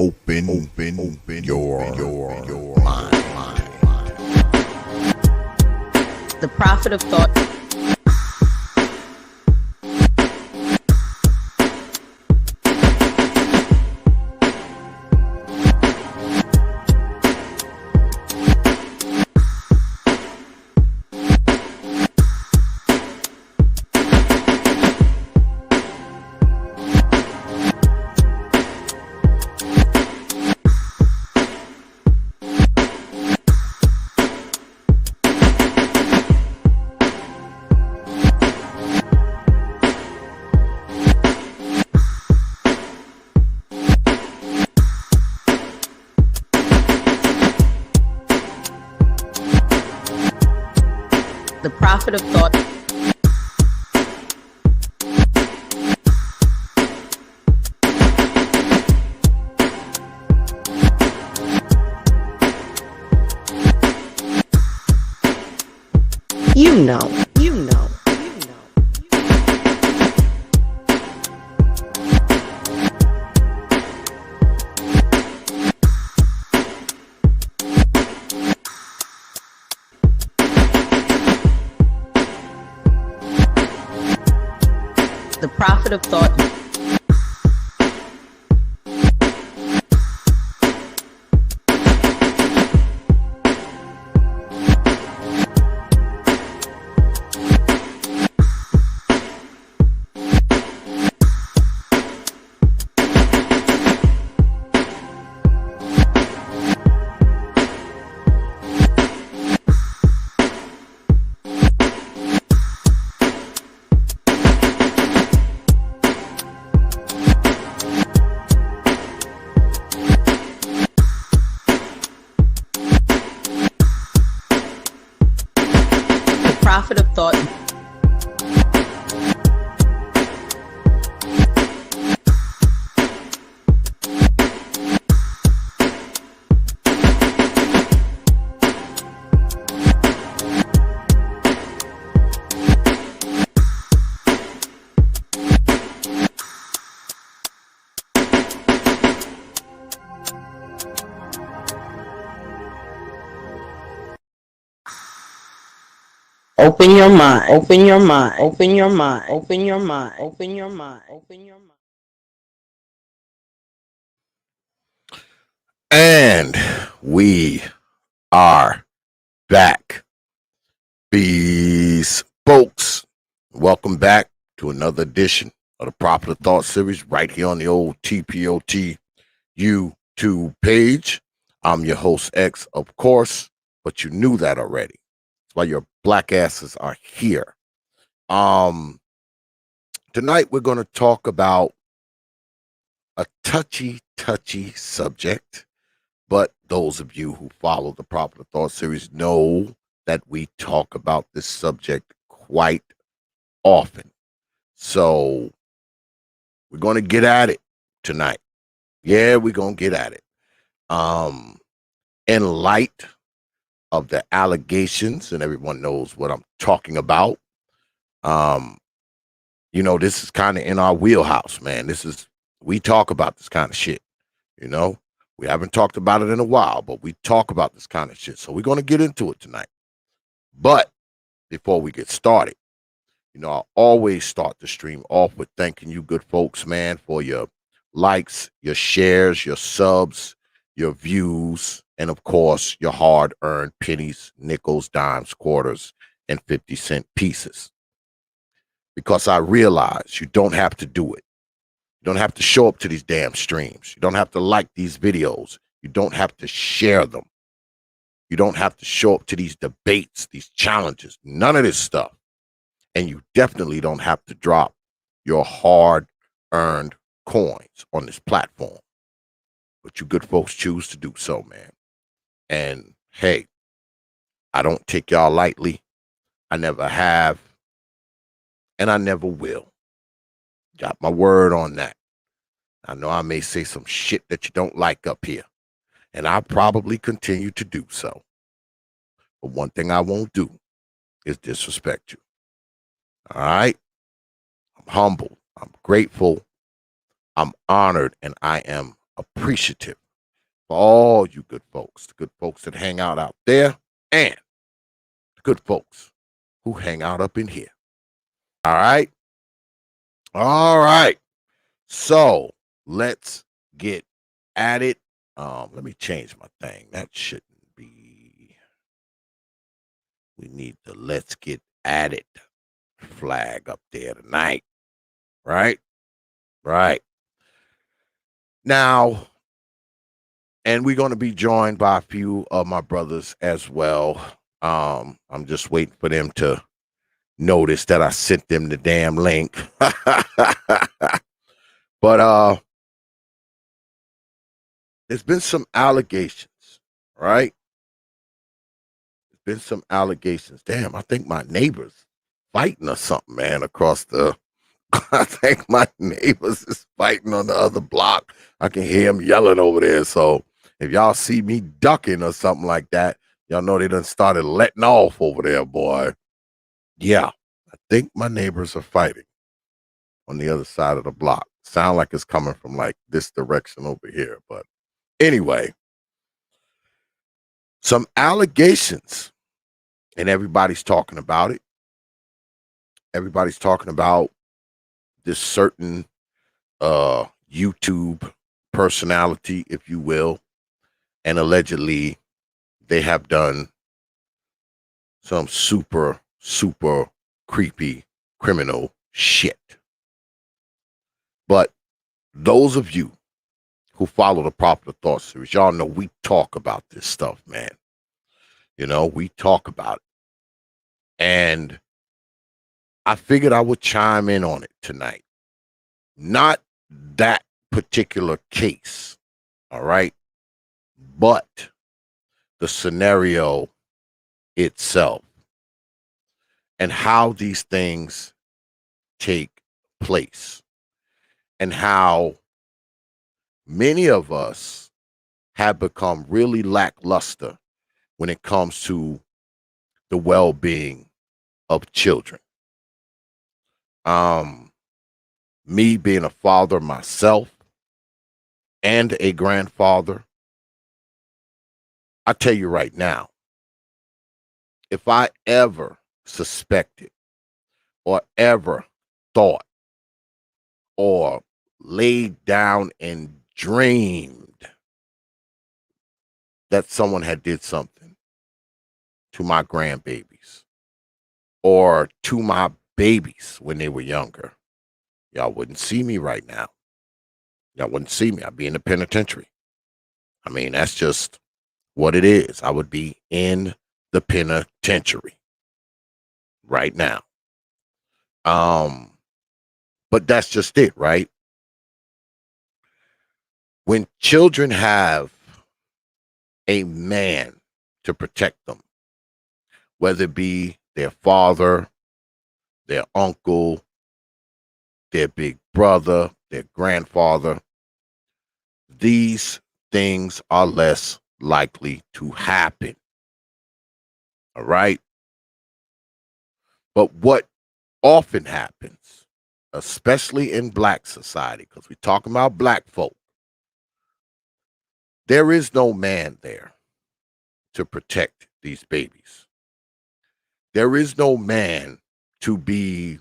open your mind. The Prophet of Thought. The Prophet of Thought. You know. The Prophet of Thought. Prophet of Thought. Open your mind, open your mind, open your mind, open your mind, open your mind, open your mind. And we are back. Peace, folks. Welcome back to another edition of the Prophet of Thought series right here on the old T.P.O.T YouTube page. I'm your host, X, of course, but you knew that already. That's why your black asses are here. Tonight we're going to talk about a touchy subject, but those of you who follow the Prophet of Thought series know that we talk about this subject quite often. So we're going to get at it tonight. Yeah, we're going to get at it. In light of the allegations, and everyone knows what I'm talking about. This is kind of in our wheelhouse, man. We talk about this kind of shit. We haven't talked about it in a while, but we talk about this kind of shit. So we're going to get into it tonight. But before we get started, I always start the stream off with thanking you good folks, man, for your likes, your shares, your subs, your views, and of course, your hard-earned pennies, nickels, dimes, quarters, and 50-cent pieces. Because I realize you don't have to do it. You don't have to show up to these damn streams. You don't have to like these videos. You don't have to share them. You don't have to show up to these debates, these challenges, none of this stuff. And you definitely don't have to drop your hard-earned coins on this platform. But you good folks choose to do so, man. And hey, I don't take y'all lightly. I never have. And I never will. Got my word on that. I know I may say some shit that you don't like up here. And I'll probably continue to do so. But one thing I won't do is disrespect you. All right? I'm humble. I'm grateful. I'm honored. And I am appreciative for all you good folks, the good folks that hang out there, and the good folks who hang out up in here. All right. All right. So let's get at it. Let me change my thing. That shouldn't be. We need the let's get at it flag up there tonight. Right? Right. Now, and we're going to be joined by a few of my brothers as well. I'm just waiting for them to notice that I sent them the damn link. But there's been some allegations, right? There's been some allegations. Damn, I think my neighbors fighting or something, man, across the I think my neighbors is fighting on the other block. I can hear them yelling over there. So if y'all see me ducking or something like that, y'all know they done started letting off over there, boy. Yeah, I think my neighbors are fighting on the other side of the block. Sound like it's coming from like this direction over here. But anyway, some allegations, and everybody's talking about it. Everybody's talking about this certain YouTube personality, if you will, and allegedly they have done some super, super creepy criminal shit. But those of you who follow the Popular Thought series, y'all know we talk about this stuff, man. You know, we talk about it. And I figured I would chime in on it tonight. Not that particular case, all right, but the scenario itself and how these things take place and how many of us have become really lackluster when it comes to the well-being of children. Me being a father myself and a grandfather, I tell you right now, if I ever suspected or ever thought or laid down and dreamed that someone had did something to my grandbabies or to my babies when they were younger, y'all wouldn't see me right now. Y'all wouldn't see me. I'd be in the penitentiary. I mean, that's just what it is. I would be in the penitentiary right now. But that's just it, right? When children have a man to protect them, whether it be their father, their uncle, their big brother, their grandfather, these things are less likely to happen. All right. But what often happens, especially in Black society, because we're talking about Black folk, there is no man there to protect these babies. There is no man to be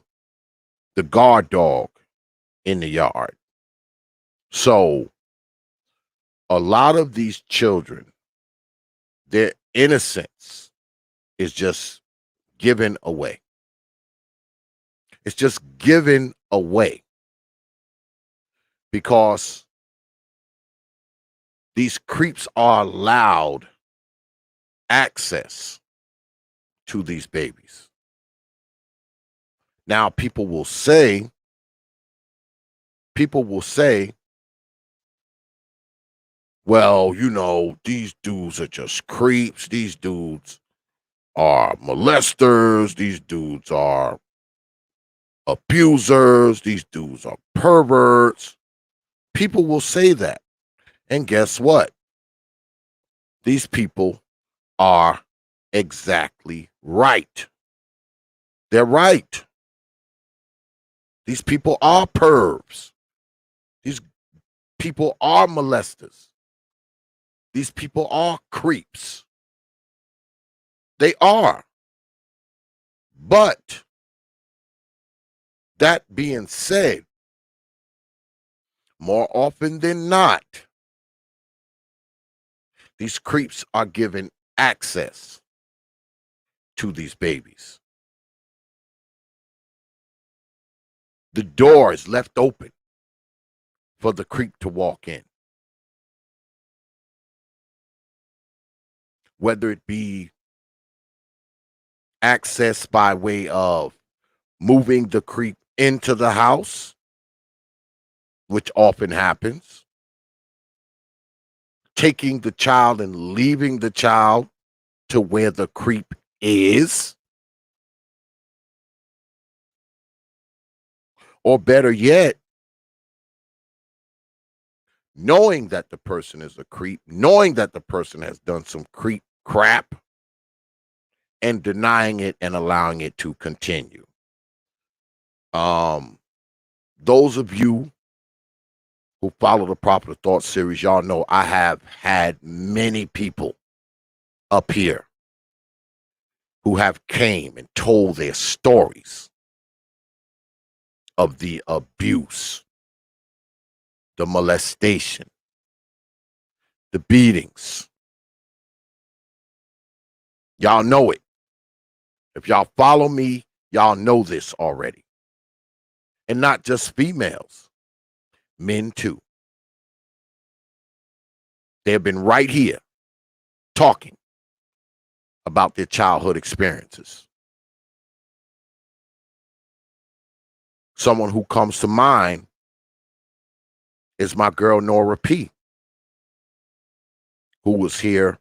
the guard dog in the yard. So a lot of these children, their innocence is just given away. It's just given away because these creeps are allowed access to these babies. Now, people will say, well, you know, these dudes are just creeps. These dudes are molesters. These dudes are abusers. These dudes are perverts. People will say that. And guess what? These people are exactly right. They're right. These people are pervs. people are molesters. These people are creeps. They are. But that being said, more often than not, these creeps are given access to these babies. The door is left open for the creep to walk in. Whether it be access by way of moving the creep into the house, which often happens, taking the child and leaving the child to where the creep is, or better yet, knowing that the person is a creep, knowing that the person has done some creep crap, and denying it and allowing it to continue. Those of you who follow the Proper Thought series, y'all know I have had many people up here who have came and told their stories of the abuse, the molestation, the beatings. Y'all know it. If y'all follow me, y'all know this already. And not just females, men too. They have been right here talking about their childhood experiences. Someone who comes to mind is my girl Nora P, who was here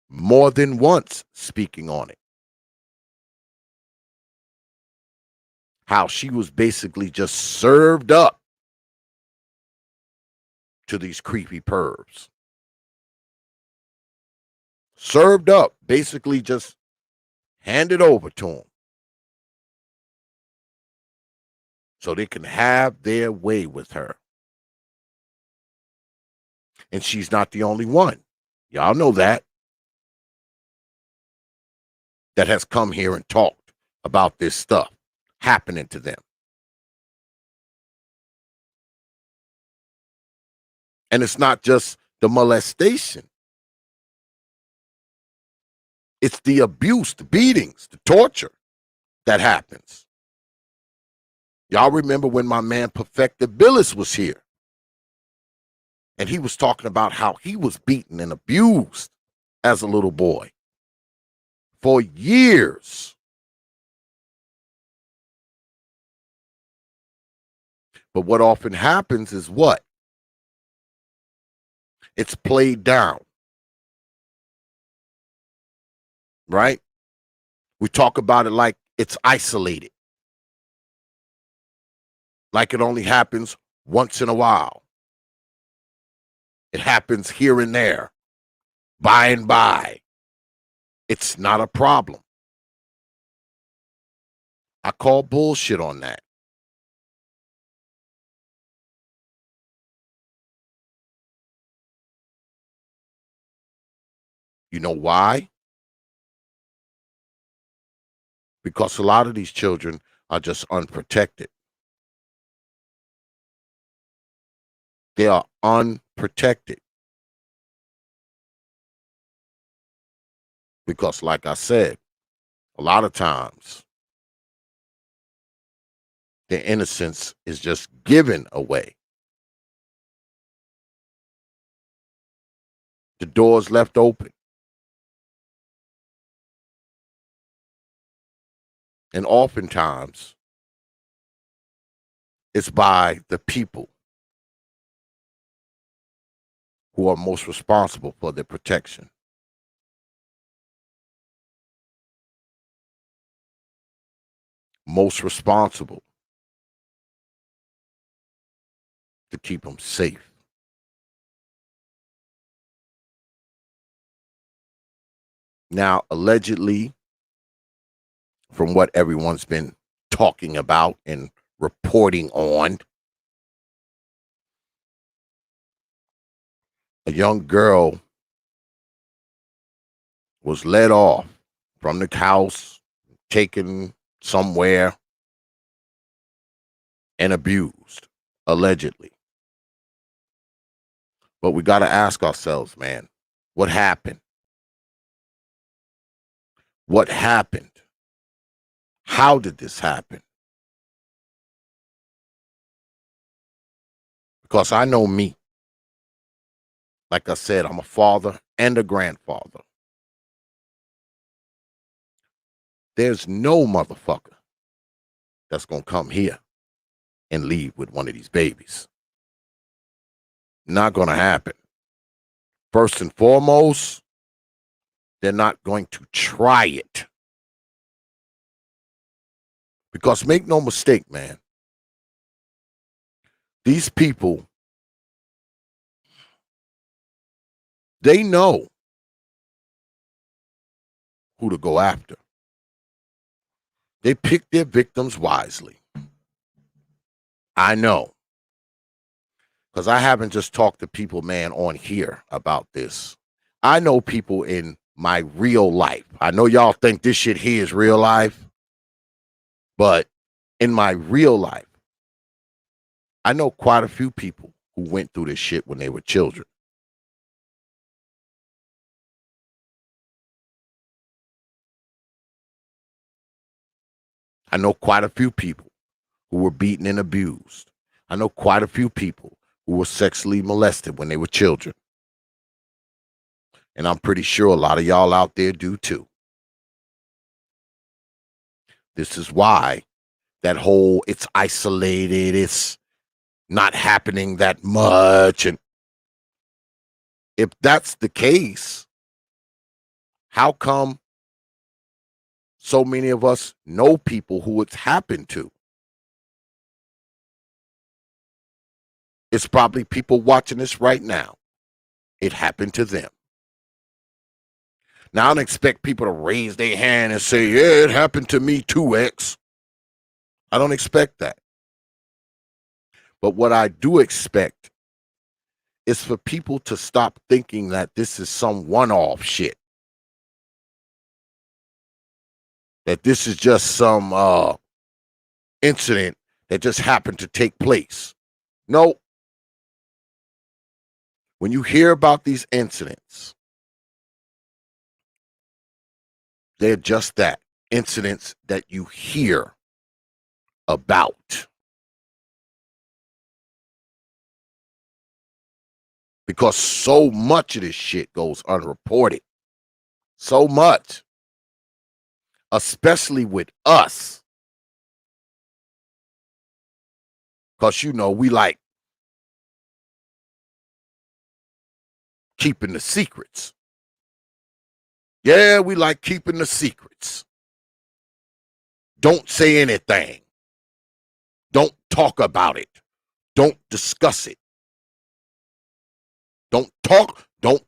more than once speaking on it. How she was basically just served up to these creepy pervs. Served up, basically just handed over to them so they can have their way with her. And she's not the only one. Y'all know that has come here and talked about this stuff happening to them. And it's not just the molestation. It's the abuse, the beatings, the torture that happens. Y'all remember when my man Perfected Billis was here? And he was talking about how he was beaten and abused as a little boy for years. But what often happens is what? It's played down. Right? We talk about it like it's isolated. Like it only happens once in a while. It happens here and there, by and by. It's not a problem. I call bullshit on that. You know why? Because a lot of these children are just unprotected. They are unprotected. Because, like I said, a lot of times their innocence is just given away. The door's left open. And oftentimes, it's by the people who are most responsible for their protection. Most responsible to keep them safe. Now, allegedly, from what everyone's been talking about and reporting on, a young girl was led off from the house, taken somewhere, and abused, allegedly. But we got to ask ourselves, man, what happened? What happened? How did this happen? Because I know me. Like I said, I'm a father and a grandfather. There's no motherfucker that's going to come here and leave with one of these babies. Not going to happen. First and foremost, they're not going to try it. Because make no mistake, man, these people, they know who to go after. They pick their victims wisely. I know. Because I haven't just talked to people, man, on here about this. I know people in my real life. I know y'all think this shit here is real life, but in my real life, I know quite a few people who went through this shit when they were children. I know quite a few people who were beaten and abused. I know quite a few people who were sexually molested when they were children. And I'm pretty sure a lot of y'all out there do too. This is why that whole it's isolated, it's not happening that much. And if that's the case, how come so many of us know people who it's happened to? It's probably people watching this right now. It happened to them. Now, I don't expect people to raise their hand and say, yeah, it happened to me too, X. I don't expect that. But what I do expect is for people to stop thinking that this is some one-off shit. That this is just some incident that just happened to take place. No. When you hear about these incidents, they're just that, incidents that you hear about. Because so much of this shit goes unreported. So much. Especially with us. Because, you know, we like keeping the secrets. Yeah, we like keeping the secrets. Don't say anything. Don't talk about it. Don't discuss it. Don't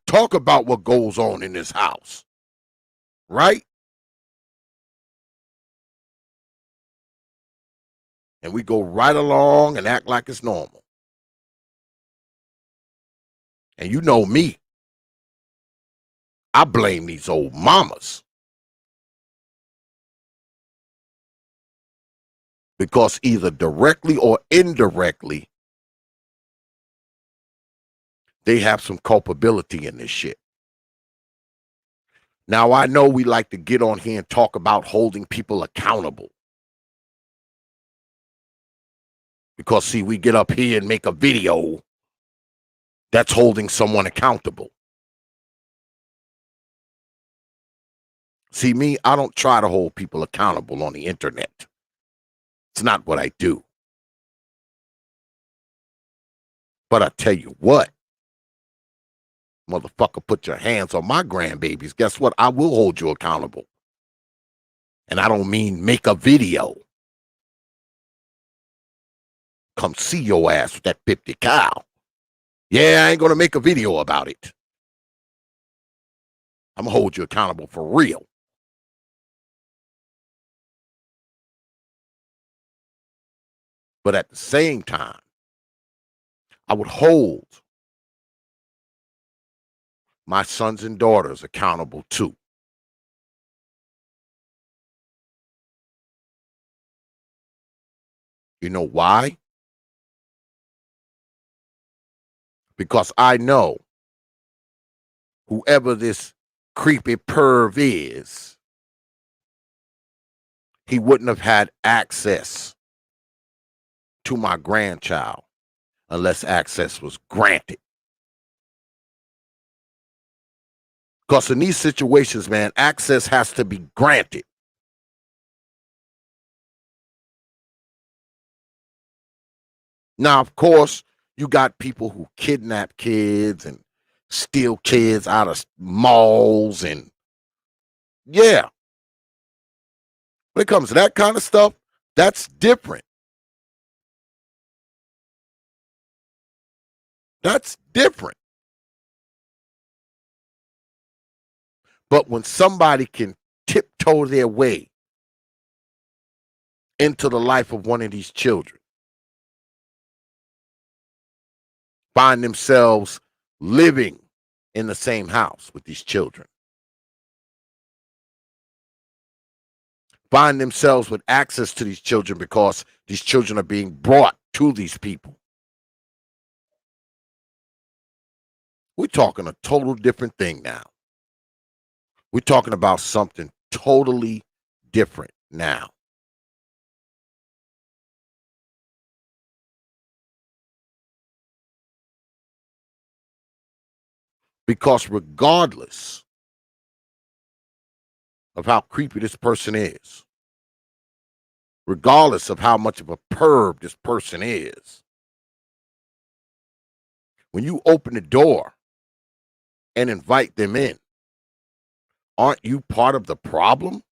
talk about what goes on in this house. Right? And we go right along and act like it's normal. And you know me. I blame these old mamas. Because either directly or indirectly, they have some culpability in this shit. Now, I know we like to get on here and talk about holding people accountable. Because, see, we get up here and make a video that's holding someone accountable. See, me, I don't try to hold people accountable on the internet. It's not what I do. But I tell you what, motherfucker, put your hands on my grandbabies. Guess what? I will hold you accountable. And I don't mean make a video. Come see your ass with that 50 cal. Yeah, I ain't going to make a video about it. I'm going to hold you accountable for real. But at the same time, I would hold my sons and daughters accountable too. You know why? Because I know whoever this creepy perv is, he wouldn't have had access to my grandchild unless access was granted. Because in these situations, man, access has to be granted. Now, of course, you got people who kidnap kids and steal kids out of malls, and yeah, when it comes to that kind of stuff, that's different. That's different. But when somebody can tiptoe their way into the life of one of these children, find themselves living in the same house with these children, find themselves with access to these children because these children are being brought to these people. We're talking a total different thing now. We're talking about something totally different now. Because regardless of how creepy this person is, regardless of how much of a perv this person is, when you open the door and invite them in, aren't you part of the problem?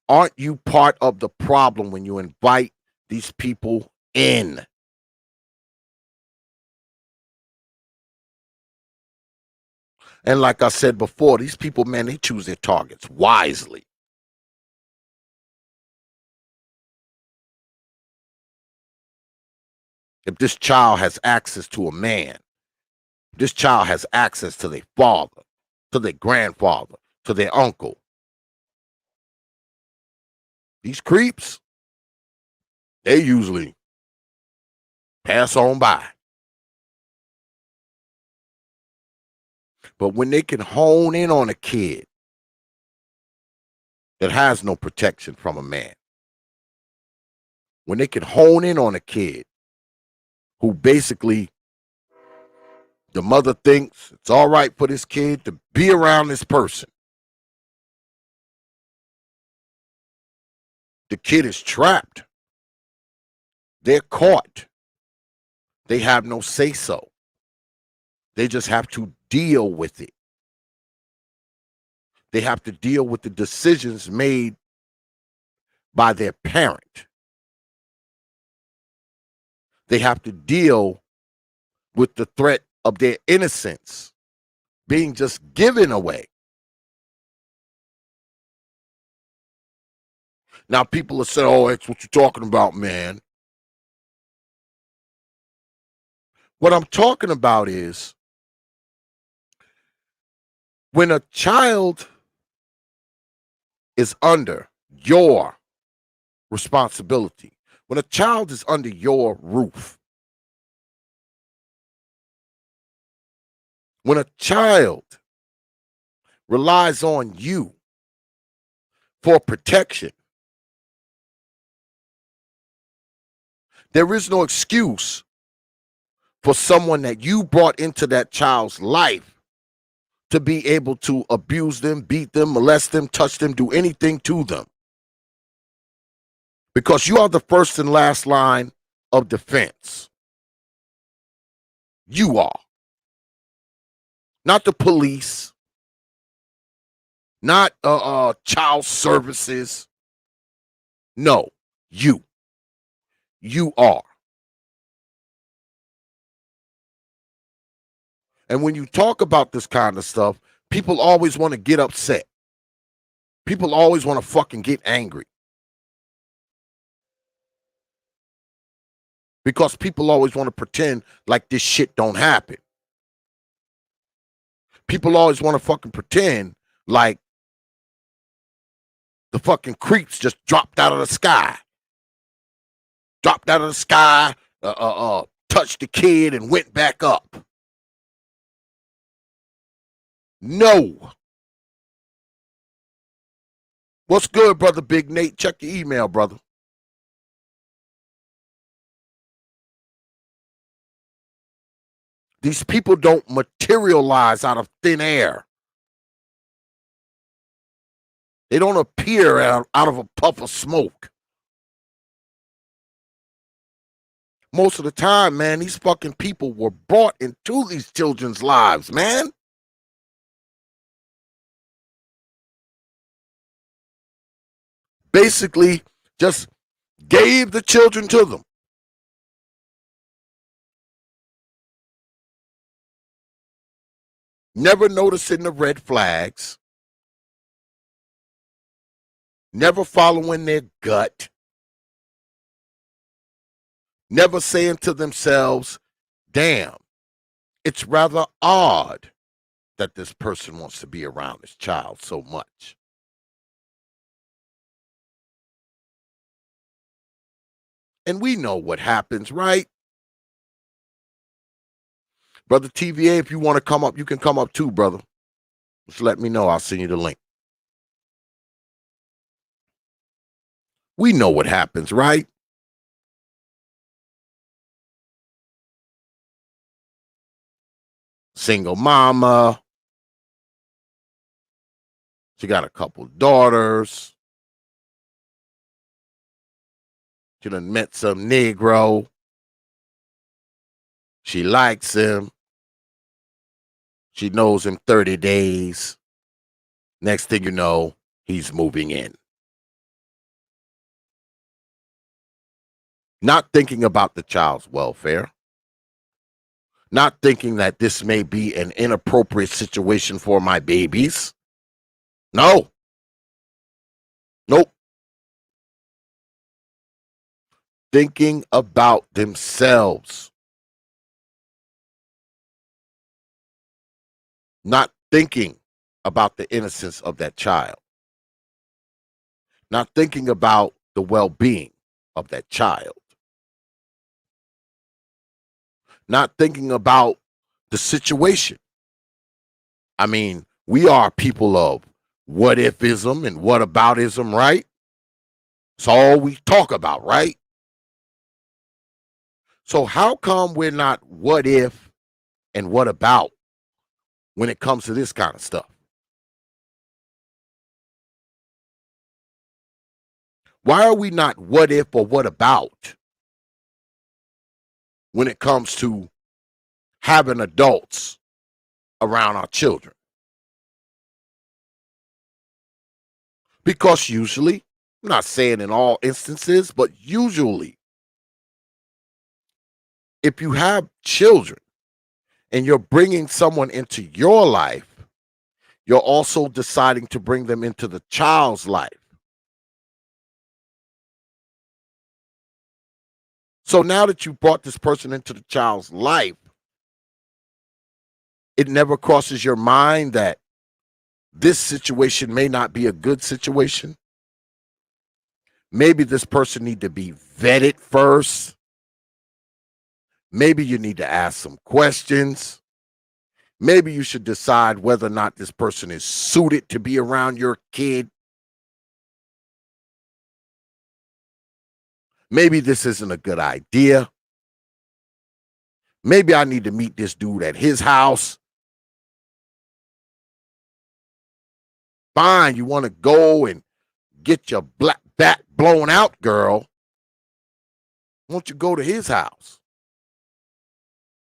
Aren't you part of the problem when you invite these people in? And like I said before, these people, man, they choose their targets wisely. If this child has access to a man, this child has access to their father, to their grandfather, to their uncle. These creeps, they usually pass on by. But when they can hone in on a kid that has no protection from a man, when they can hone in on a kid who basically the mother thinks it's all right for this kid to be around this person, the kid is trapped. They're caught. They have no say so. They just have to deal with it. They have to deal with the decisions made by their parent. They have to deal with the threat of their innocence being just given away. Now, people are saying, oh, that's what you're talking about, man. What I'm talking about is when a child is under your responsibility, when a child is under your roof, when a child relies on you for protection, there is no excuse for someone that you brought into that child's life to be able to abuse them, beat them, molest them, touch them, do anything to them. Because you are the first and last line of defense. You are. Not the police, not child services. No, you. You are. And when you talk about this kind of stuff, people always want to get upset. People always want to fucking get angry. because people always want to pretend like this shit don't happen. People always want to fucking pretend like the fucking creeps just dropped out of the sky. Dropped out of the sky, touched the kid and went back up. No. What's good, brother Big Nate? Check your email, brother. These people don't materialize out of thin air. They don't appear out of a puff of smoke. Most of the time, man, these fucking people were brought into these children's lives, man. Basically, just gave the children to them. Never noticing the red flags. Never following their gut. Never saying to themselves, damn, it's rather odd that this person wants to be around this child so much. And we know what happens, right? Brother TVA, if you want to come up, you can come up too, brother. Just let me know. I'll send you the link. We know what happens, right? Single mama. She got a couple daughters. She done met some Negro. She likes him. She knows him 30 days. Next thing you know, he's moving in. Not thinking about the child's welfare. Not thinking that this may be an inappropriate situation for my babies. No. Nope. Thinking about themselves. Not thinking about the innocence of that child. Not thinking about the well-being of that child. Not thinking about the situation. I mean, we are people of what ifism and what aboutism, right? It's all we talk about, right? So how come we're not what if and what about when it comes to this kind of stuff? Why are we not what if or what about when it comes to having adults around our children? Because usually, I'm not saying in all instances, but usually, if you have children and you're bringing someone into your life, you're also deciding to bring them into the child's life. So now that you brought this person into the child's life, it never crosses your mind that this situation may not be a good situation. Maybe this person need to be vetted first. Maybe you need to ask some questions. Maybe you should decide whether or not this person is suited to be around your kid. Maybe this isn't a good idea. Maybe I need to meet this dude at his house. Fine, you want to go and get your black back blown out, girl. Won't you go to his house?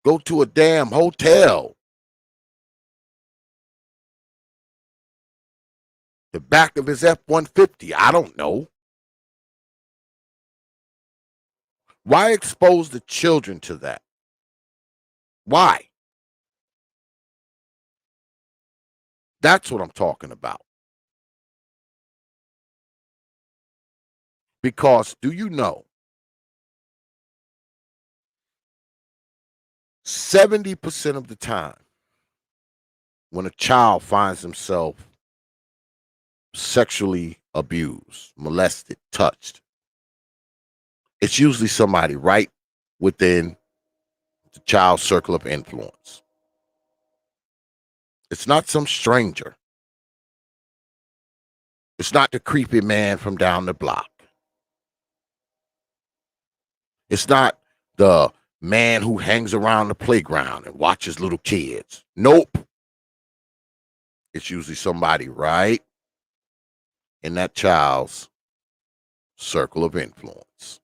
Go to a damn hotel. The back of his F-150. I don't know. Why expose the children to that? Why? That's what I'm talking about. Because do you know 70% of the time, when a child finds himself sexually abused, molested, touched, it's usually somebody right within the child's circle of influence. It's not some stranger. It's not the creepy man from down the block. It's not the man who hangs around the playground and watches little kids. Nope. It's usually somebody right in that child's circle of influence.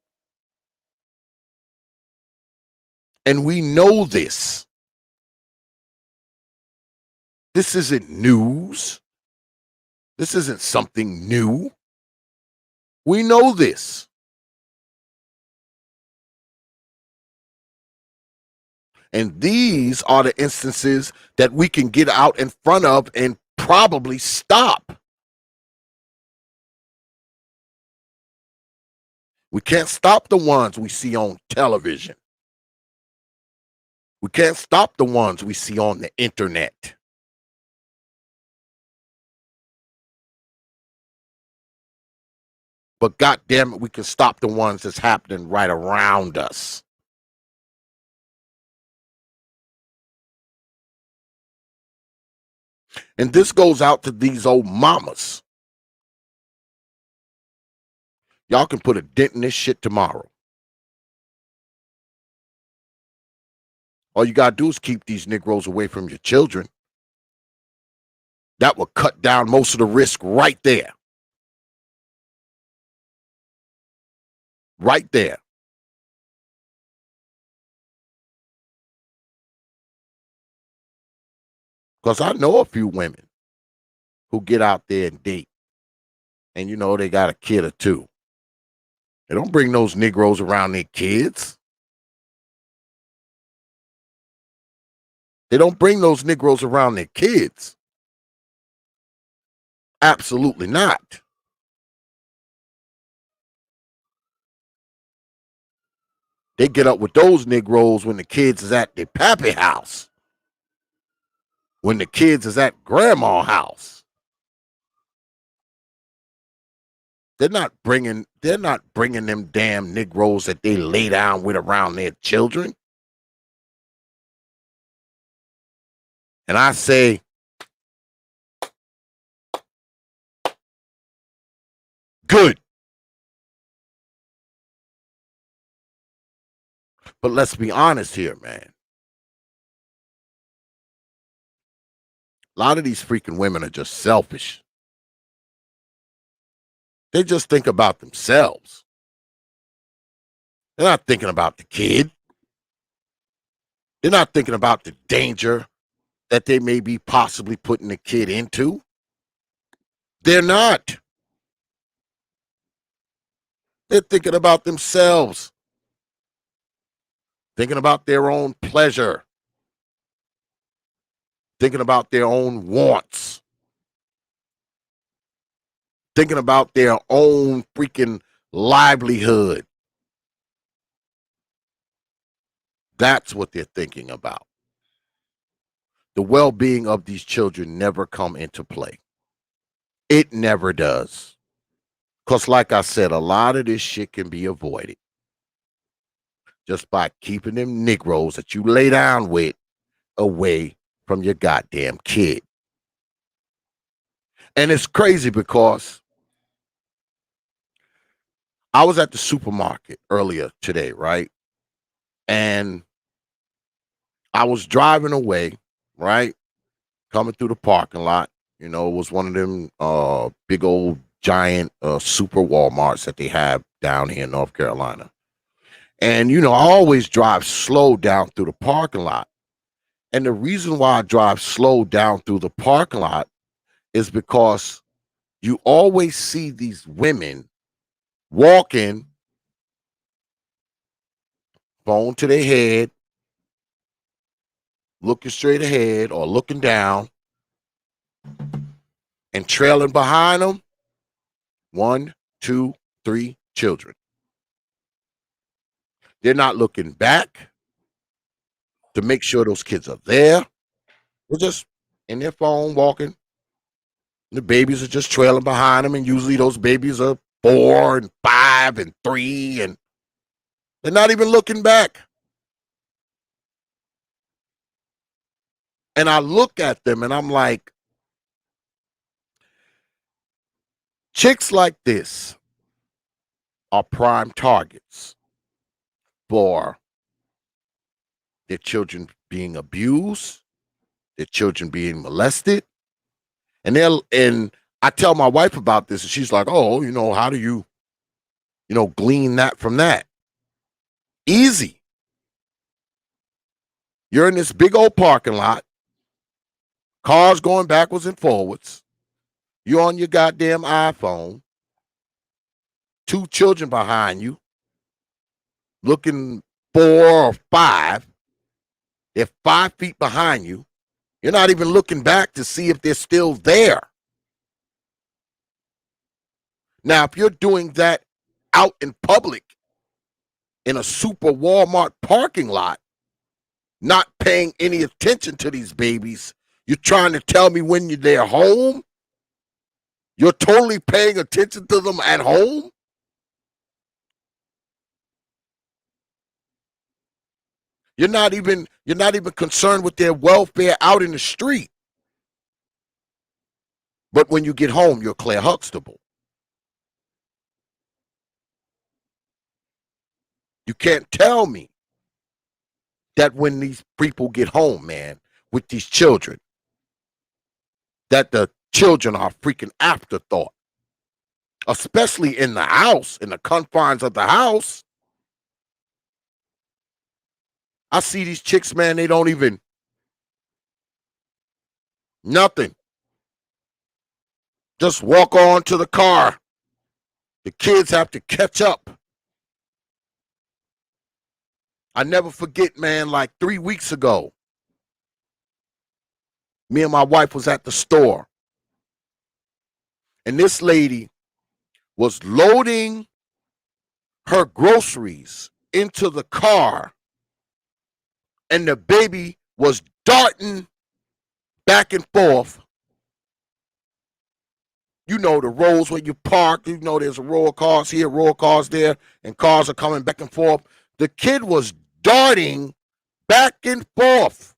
And we know this. This isn't news. This isn't something new. We know this. And these are the instances that we can get out in front of and probably stop. We can't stop the ones we see on television. We can't stop the ones we see on the internet. But goddamn it, we can stop the ones that's happening right around us. And this goes out to these old mamas. Y'all can put a dent in this shit tomorrow. All you got to do is keep these Negroes away from your children. That will cut down most of the risk right there. Right there. Because I know a few women who get out there and date. And you know they got a kid or two. They don't bring those Negroes around their kids. They don't bring those Negroes around their kids. Absolutely not. They get up with those Negroes when the kids is at their pappy house. When the kids is at grandma's house. They're not bringing them damn Negroes that they lay down with around their children. And I say, good. But let's be honest here, man. A lot of these freaking women are just selfish. They just think about themselves. They're not thinking about the kid. They're not thinking about the danger that they may be possibly putting the kid into. They're not. They're thinking about themselves. Thinking about their own pleasure. Thinking about their own wants. Thinking about their own freaking livelihood. That's what they're thinking about. The well-being of these children never come into play. It never does. Because like I said, a lot of this shit can be avoided just by keeping them Negroes that you lay down with away from your goddamn kid. And it's crazy because I was at the supermarket earlier today, right? And I was driving away, right? Coming through the parking lot. You know, it was one of them big old giant super Walmarts that they have down here in North Carolina. And, you know, I always drive slow down through the parking lot. And the reason why I drive slow down through the parking lot is because you always see these women walking, phone to their head, looking straight ahead or looking down, and trailing behind them 1, 2, 3 children. They're not looking back. to make sure those kids are there. They're just in their phone walking. The babies are just trailing behind them, and usually those babies are 4 and 5 and 3, and they're not even looking back. And I look at them and I'm like, chicks like this are prime targets for their children being abused, their children being molested. And I tell my wife about this, and she's like, oh, how do you, glean that from that? Easy. You're in this big old parking lot, cars going backwards and forwards. You're on your goddamn iPhone, 2 children behind you, looking 4 or 5. They're 5 feet behind you. You're not even looking back to see if they're still there. Now, if you're doing that out in public in a super Walmart parking lot, not paying any attention to these babies, you're trying to tell me when they're home? You're totally paying attention to them at home? You're not even concerned with their welfare out in the street. But when you get home, you're Claire Huxtable. You can't tell me that when these people get home, man, with these children, that the children are a freaking afterthought. Especially in the house, in the confines of the house. I see these chicks, man, they don't even, nothing. Just walk on to the car. The kids have to catch up. I never forget, man, like 3 weeks ago, me and my wife was at the store. And this lady was loading her groceries into the car, and the baby was darting back and forth. You know, the rows where you park, there's a row of cars here, a row of cars there, and cars are coming back and forth. The kid was darting back and forth.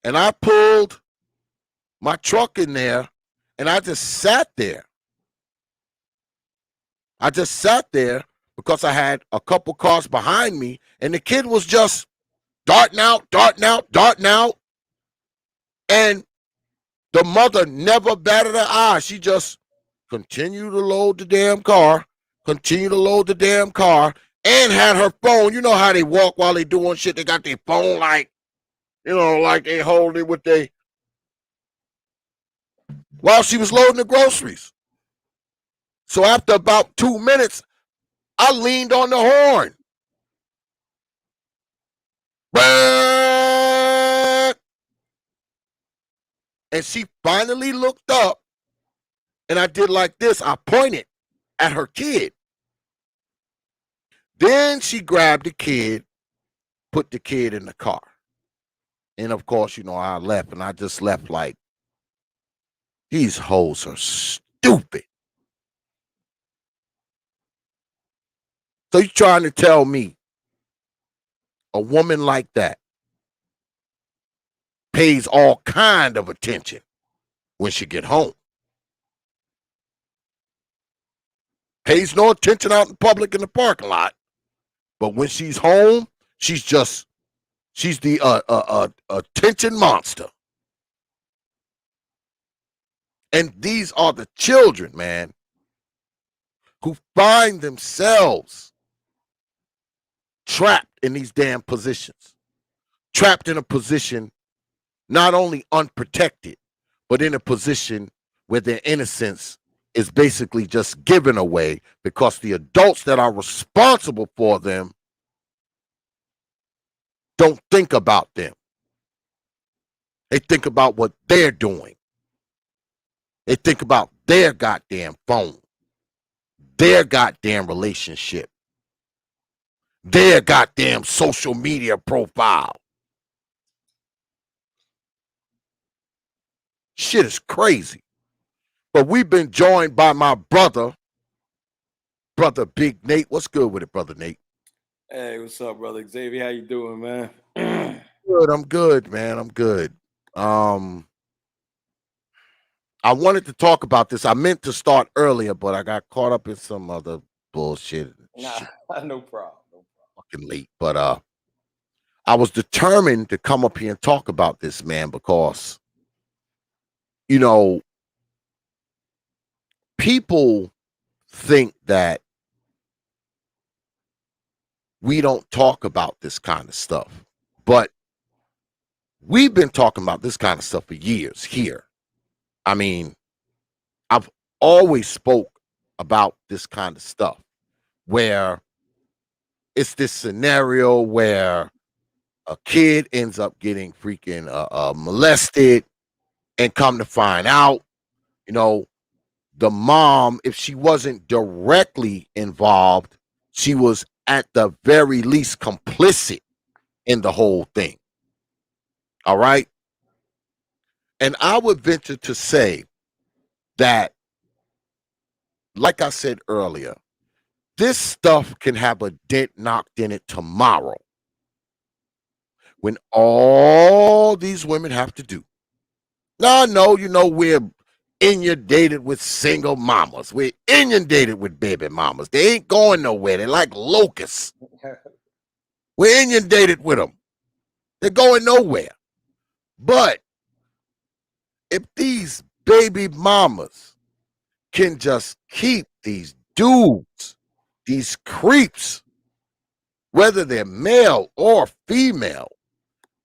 And I pulled my truck in there, and I just sat there. I just sat there because I had a couple cars behind me, and the kid was just darting out, darting out, darting out. And the mother never batted her eye. She just continued to load the damn car, and had her phone. You know how they walk while they doing shit? They got their phone like they hold it with while she was loading the groceries. So after about 2 minutes, I leaned on the horn. And she finally looked up, and I did like this. I pointed at her kid. Then she grabbed the kid, put the kid in the car. And of course, I left, and I just left like, these hoes are stupid. So you're trying to tell me a woman like that pays all kind of attention when she get home? Pays no attention out in public in the parking lot. But when she's home, she's the attention monster. And these are the children, man, who find themselves trapped in these damn positions. Trapped in a position not only unprotected, but in a position where their innocence is basically just given away because the adults that are responsible for them don't think about them. They think about what they're doing. They think about their goddamn phone, their goddamn relationship. their goddamn social media profile. Shit is crazy. But we've been joined by my brother Big Nate. What's good with it, brother Nate? Hey, what's up, brother Xavier? How you doing, man? Good. I'm good, man. I'm good. Um, I wanted to talk about this. I meant to start earlier, but I got caught up in some other bullshit. Nah, Shit, no problem. No fucking late. But I was determined to come up here and talk about this, man, because you know people think that we don't talk about this kind of stuff, but we've been talking about this kind of stuff for years here. I mean, I've always spoke about this kind of stuff where it's this scenario where a kid ends up getting freaking molested, and come to find out, you know, the mom, if she wasn't directly involved, she was at the very least complicit in the whole thing. All right. And I would venture to say that, like I said earlier, this stuff can have a dent knocked in it tomorrow when all these women have to do. Now, I know, we're inundated with single mamas. We're inundated with baby mamas. They ain't going nowhere. They're like locusts. problem. We're inundated with them. They're going nowhere. But if these baby mamas can just keep these dudes, these creeps, whether they're male or female,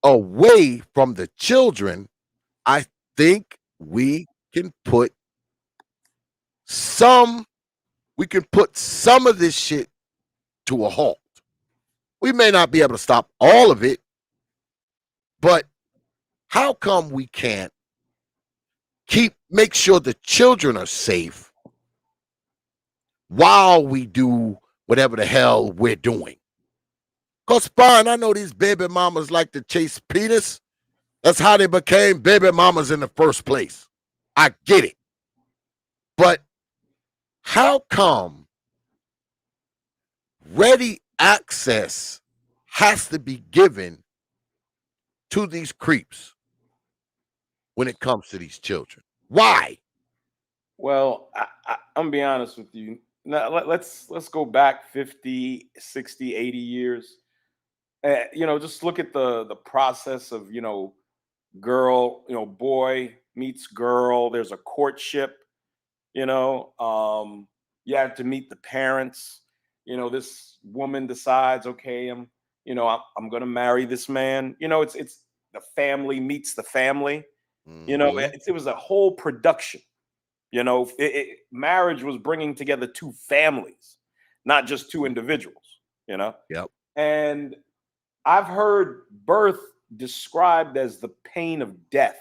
away from the children, I think some we can put some of this shit to a halt. We may not be able to stop all of it, but how come we can't make sure the children are safe while we do whatever the hell we're doing? Because fine, I know these baby mamas like to chase penis. That's how they became baby mamas in the first place. I get it. But how come ready access has to be given to these creeps when it comes to these children? Why? Well, I'm gonna be honest with you. Now, let's go back 50, 60, 80 years. Just look at the process of, girl, boy meets girl. There's a courtship. You know, you have to meet the parents. This woman decides, okay, I'm going to marry this man. It's the family meets the family. Mm-hmm. It was a whole production. Marriage was bringing together two families, not just two individuals. You know, Yep. and I've heard birth described as the pain of death.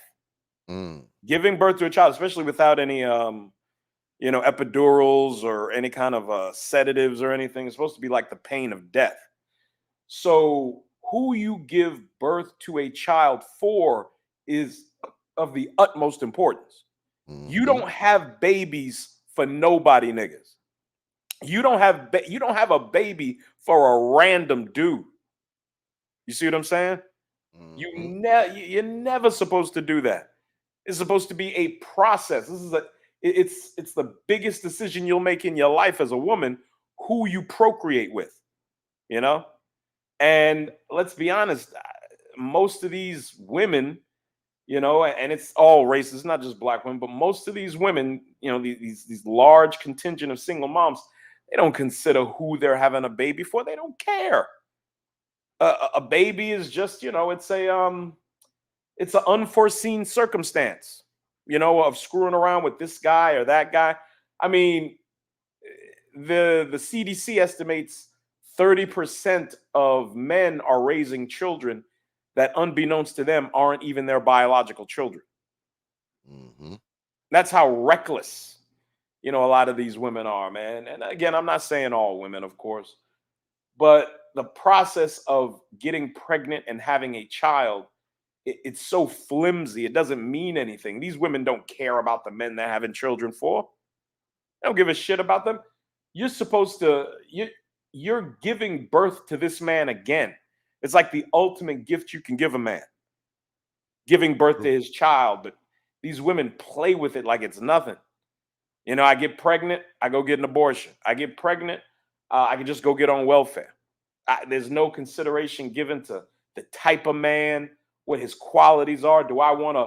Mm. Giving birth to a child, especially without any epidurals or any kind of sedatives or anything. It's supposed to be like the pain of death. So, who you give birth to a child for is of the utmost importance. You Mm-hmm. don't have babies for nobody, niggas. You don't have a baby for a random dude. You see what I'm saying? Mm-hmm. You're never supposed to do that. It's supposed to be a process. It's the biggest decision you'll make in your life as a woman, who you procreate with, you know? And let's be honest, most of these women, and it's all races, not just black women, but most of these women, these large contingent of single moms, they don't consider who they're having a baby for. They don't care. A baby is just, it's an unforeseen circumstance, of screwing around with this guy or that guy. I mean, the CDC estimates 30% of men are raising children that, unbeknownst to them, aren't even their biological children. Mm-hmm. That's how reckless, a lot of these women are, man. And again, I'm not saying all women, of course, But the process of getting pregnant and having a child, it's so flimsy. It doesn't mean anything. These women don't care about the men they're having children for. They don't give a shit about them. You're supposed to, you're giving birth to this man again. It's like the ultimate gift you can give a man, giving birth to his child. But these women play with it like it's nothing. You know, I get pregnant, I go get an abortion. I get pregnant, I can just go get on welfare. There's no consideration given to the type of man, what his qualities are. Do I want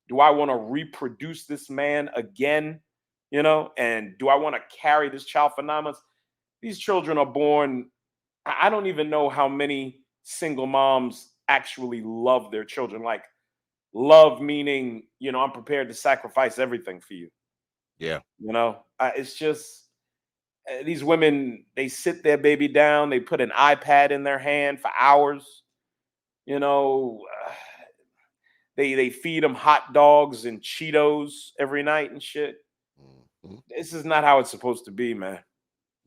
to reproduce this man again? You know, and do I want to carry this child for 9 months? These children are born. I don't even know how many single moms actually love their children. Like, love meaning, you know, I'm prepared to sacrifice everything for you. Yeah. You know, it's just these women, they sit their baby down, they put an iPad in their hand for hours. You know, they feed them hot dogs and Cheetos every night and shit. Mhm. This is not how it's supposed to be, man.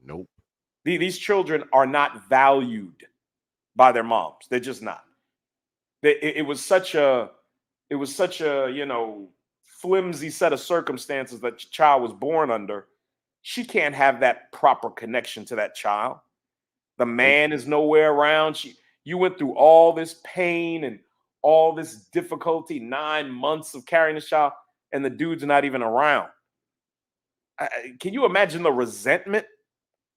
Nope. These children are not valued by their moms. They're just not. It was such a, you know, flimsy set of circumstances that your child was born under. She can't have that proper connection to that child. The man is nowhere around. You went through all this pain and all this difficulty, 9 months of carrying this child, and the dude's not even around. Can you imagine the resentment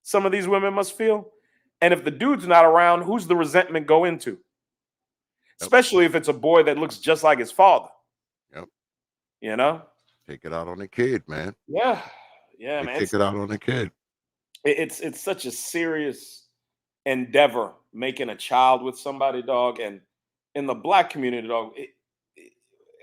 some of these women must feel? And if the dude's not around, who's the resentment go into? Yep. Especially if it's a boy that looks just like his father. Yep. You know? Take it out on the kid, man. Yeah. Yeah, They man. take it out on the kid. It's such a serious endeavor making a child with somebody, dog. And in the black community, dog,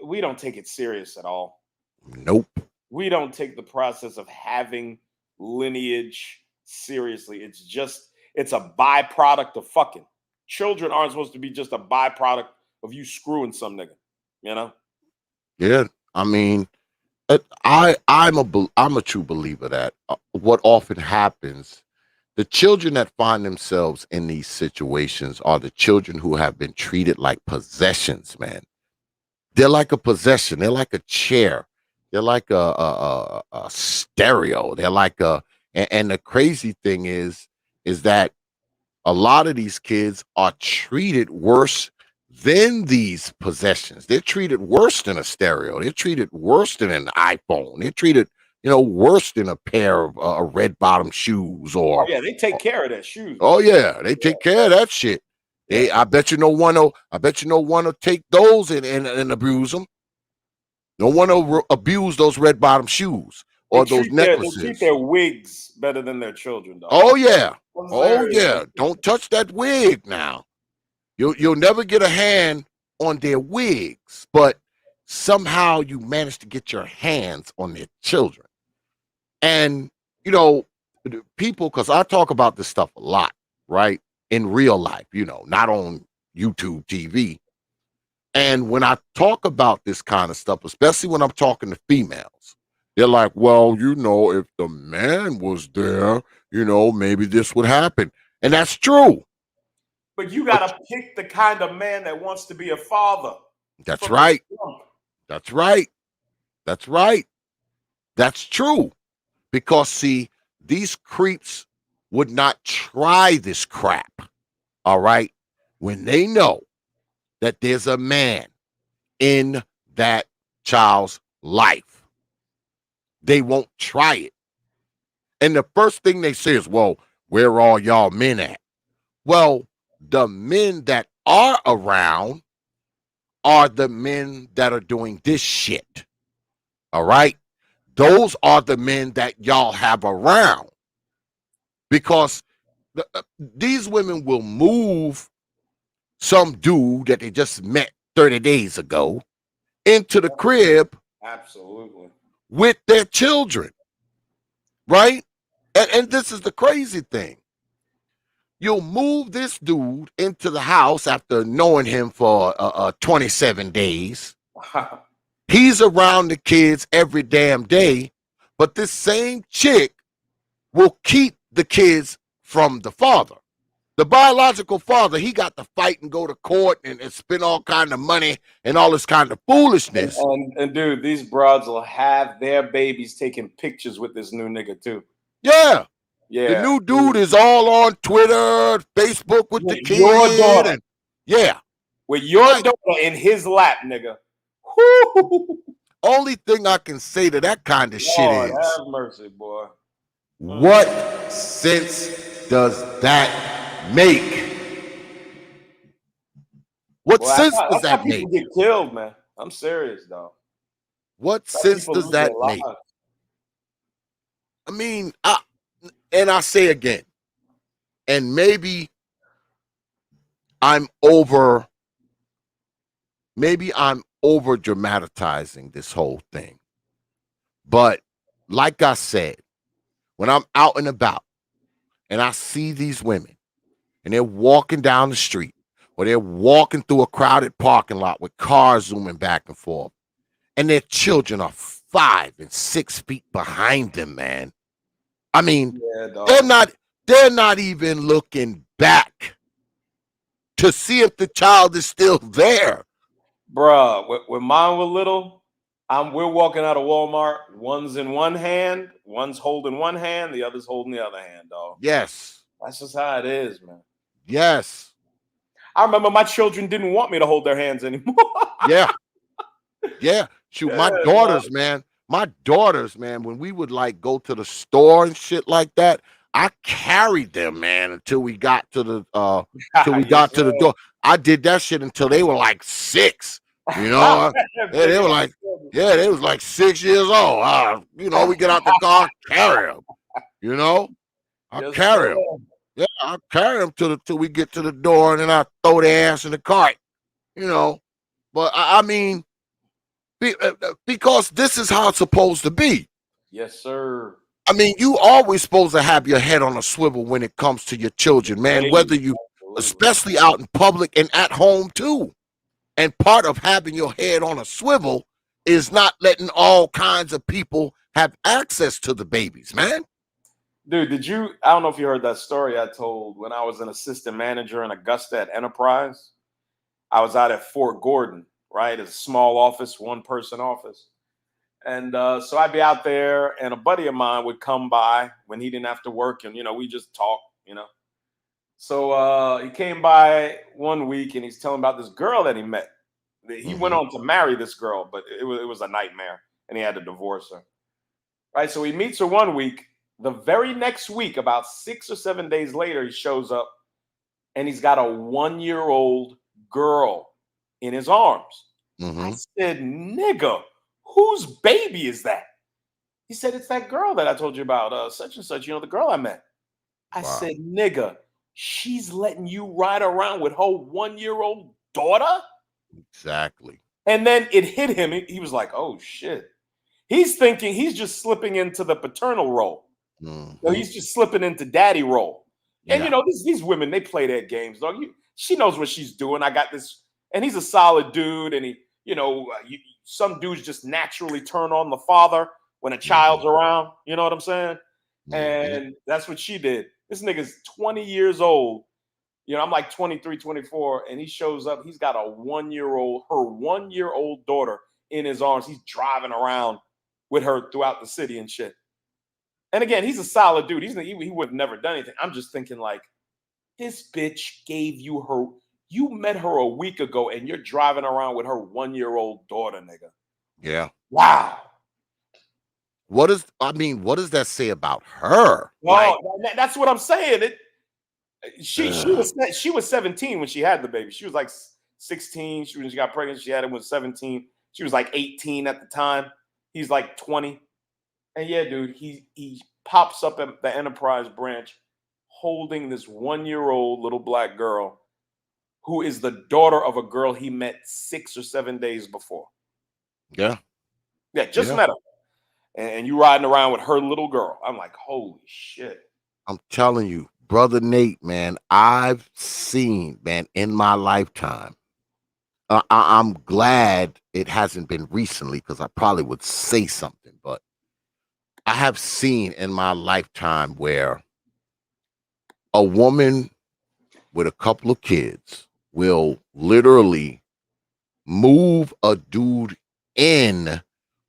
we don't take it serious at all. Nope. We don't take the process of having lineage seriously. It's a byproduct of fucking. Children aren't supposed to be just a byproduct of you screwing some nigga, you know? Yeah. I mean, I'm a true believer that what often happens, the children that find themselves in these situations are the children who have been treated like possessions, man. They're like a possession. They're like a chair. They're like a stereo. They're like and the crazy thing is that a lot of these kids are treated worse than these possessions. They're treated worse than a stereo. They're treated worse than an iPhone. They're treated, you know, worse than a pair of red bottom shoes Oh or. yeah, they take care of their shoes. Oh yeah, they take care of that shit. I bet you no one will take those and abuse them. No one will abuse those red bottom shoes or those They treat necklaces. their wigs better than their children, dog. Oh yeah. Oh yeah. Don't touch that wig now. You'll never get a hand on their wigs, but somehow you manage to get your hands on their children. And you know, people, because I talk about this stuff a lot, right? In real life, you know, not on YouTube TV. And when I talk about this kind of stuff, especially when I'm talking to females, they're like, well, you know, if the man was there, you know, maybe this would happen. And that's true. But you got to pick the kind of man that wants to be a father. That's right. That's right. That's right. That's true. Because, see, these creeps would not try this crap, all right, when they know that there's a man in that child's life. They won't try it. And the first thing they say is, well, where are all y'all men at? Well, the men that are around are the men that are doing this shit. All right? Those are the men that y'all have around. Because these women will move some dude that they just met 30 days ago into the crib. Absolutely. With their children. Right? And this is the crazy thing. You'll move this dude into the house after knowing him for 27 days. He's around the kids every damn day, but this same chick will keep the kids from the father. The biological father, he got to fight and go to court and spend all kind of money and all this kind of foolishness. And dude, these broads will have their babies taking pictures with this new nigga too. Yeah. Yeah. The new dude is all on Twitter, Facebook with the kid. Your daughter. And, yeah. With your daughter in his lap, nigga. Woo. Only thing I can say to that kind of shit is, have mercy, boy. What sense does that make? What sense does that make? People get killed, man. I'm serious, dog. What sense does that make? I mean, I say again, and maybe I'm over dramatizing this whole thing. But like I said, when I'm out and about and I see these women and they're walking down the street or they're walking through a crowded parking lot with cars zooming back and forth and their children are 5 and 6 feet behind them, man. I mean, they're not even looking back to see if the child is still there. Bruh, when mine were little, we're walking out of Walmart. One's in one hand, one's holding one hand, the other's holding the other hand, dog. Yes. That's just how it is, man. Yes. I remember my children didn't want me to hold their hands anymore. Yeah. Yeah. Shoot, my daughters, man, when we would like go to the store and shit like that, I carried them, man, until we got to the the door. I did that shit until they were like 6. You know, they were like, they was like 6 years old. You know, we get out the car, carry them. You know, I carry them. Yeah, I carry them till we get to the door, and then I throw their ass in the cart. You know, but I mean, because this is how it's supposed to be. Yes, sir. I mean, you always supposed to have your head on a swivel when it comes to your children, man. Whether you, especially out in public and at home too. And part of having your head on a swivel is not letting all kinds of people have access to the babies, man. Dude, I don't know if you heard that story I told when I was an assistant manager in Augusta at Enterprise. I was out at Fort Gordon, right? It's a small office, 1-person office. And so I'd be out there and a buddy of mine would come by when he didn't have to work. And, we just talk, So he came by one week and he's telling about this girl that he met. He went on to marry this girl, but it was a nightmare and he had to divorce her. Right. So he meets her one week. The very next week, about 6 or 7 days later, he shows up and he's got a 1-year-old girl in his arms. I said, nigga, whose baby is that? He said, it's that girl that I told you about, such and such, the girl I met. I said, nigga, she's letting you ride around with her 1-year-old daughter? Exactly. And then it hit him. He was like, oh, shit. He's thinking he's just slipping into the paternal role. So he's just slipping into daddy role. And, these women, they play their games, dog. She knows what she's doing. I got this. And he's a solid dude. And some dudes just naturally turn on the father when a child's around. You know what I'm saying? And that's what she did. This nigga's 20 years old. I'm like 23, 24. And he shows up. He's got her 1-year-old daughter in his arms. He's driving around with her throughout the city and shit. And again, he's a solid dude. He would have never done anything. I'm just thinking like, this bitch gave you her. You met her a week ago and you're driving around with her 1-year-old daughter, nigga. Yeah. Wow. What does that say about her? Well, that's what I'm saying. She was 17 when she had the baby. She was like 16. When she got pregnant, she had him when 17. She was like 18 at the time. He's like 20. And yeah, dude, he pops up at the Enterprise branch holding this 1-year-old little black girl who is the daughter of a girl he met 6 or 7 days before. Yeah. Yeah, just met her. And you riding around with her little girl. I'm like, holy shit. I'm telling you, Brother Nate, man, I've seen, man, in my lifetime. I'm glad it hasn't been recently because I probably would say something, but I have seen in my lifetime where a woman with a couple of kids will literally move a dude in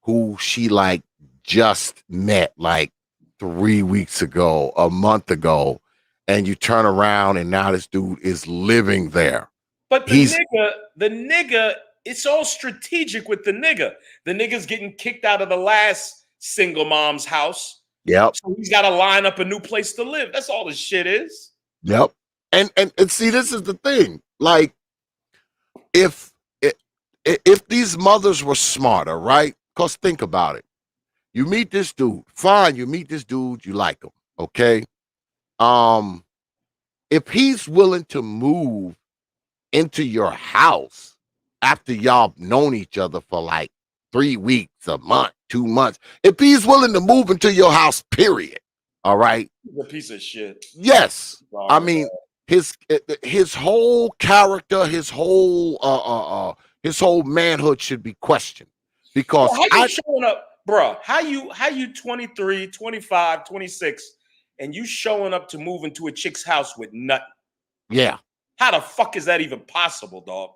who she like just met like 3 weeks ago, a month ago, and you turn around and now this dude is living there. But He's the nigga, it's all strategic with the nigga. The nigga's getting kicked out of the last single mom's house. yep, So he's got to line up a new place to live. That's all the shit is. yep. And see, this is the thing. Like, if if these mothers were smarter, right? Because think about it. You meet this dude, fine. You meet this dude, you like him, okay? If he's willing to move into your house after y'all known each other for like 3 weeks, a month, 2 months, if he's willing to move into your house, period, all right? He's a piece of shit. Yes, Sorry, I mean his whole character, his whole manhood should be questioned because Well, how you showing up, bro? How you 23, 25, 26, and you showing up to move into a chick's house with nothing? yeah, How the fuck is that even possible, dog?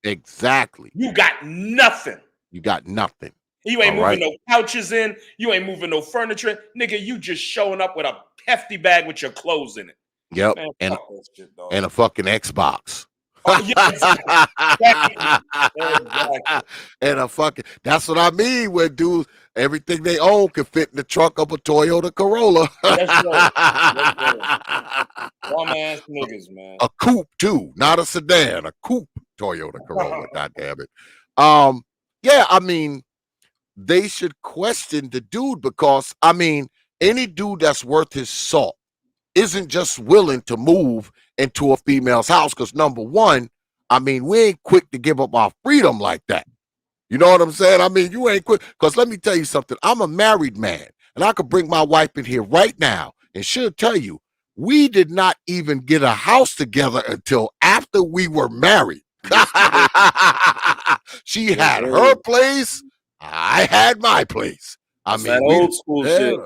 exactly. You got nothing. You got nothing. You ain't All moving right. no couches in. You ain't moving no furniture in. Nigga, you just showing up with a hefty bag with your clothes in it. Yep, Man, and fuck that shit, dog. a fucking Xbox. Oh, yeah, exactly. And a fucking, that's what I mean when dudes, everything they own can fit in the trunk of a Toyota Corolla. That's right. Bum ass niggas, man. A coupe too, not a sedan, a coupe Toyota Corolla, god damn it. Yeah, I mean, they should question the dude because I mean, any dude that's worth his salt isn't just willing to move into a female's house because number one, I mean, we ain't quick to give up our freedom like that. You know what I'm saying? I mean, you ain't quick because let me tell you something. I'm a married man and I could bring my wife in here right now and she'll tell you we did not even get a house together until after we were married. She had her place. I had my place. I mean, that old school shit.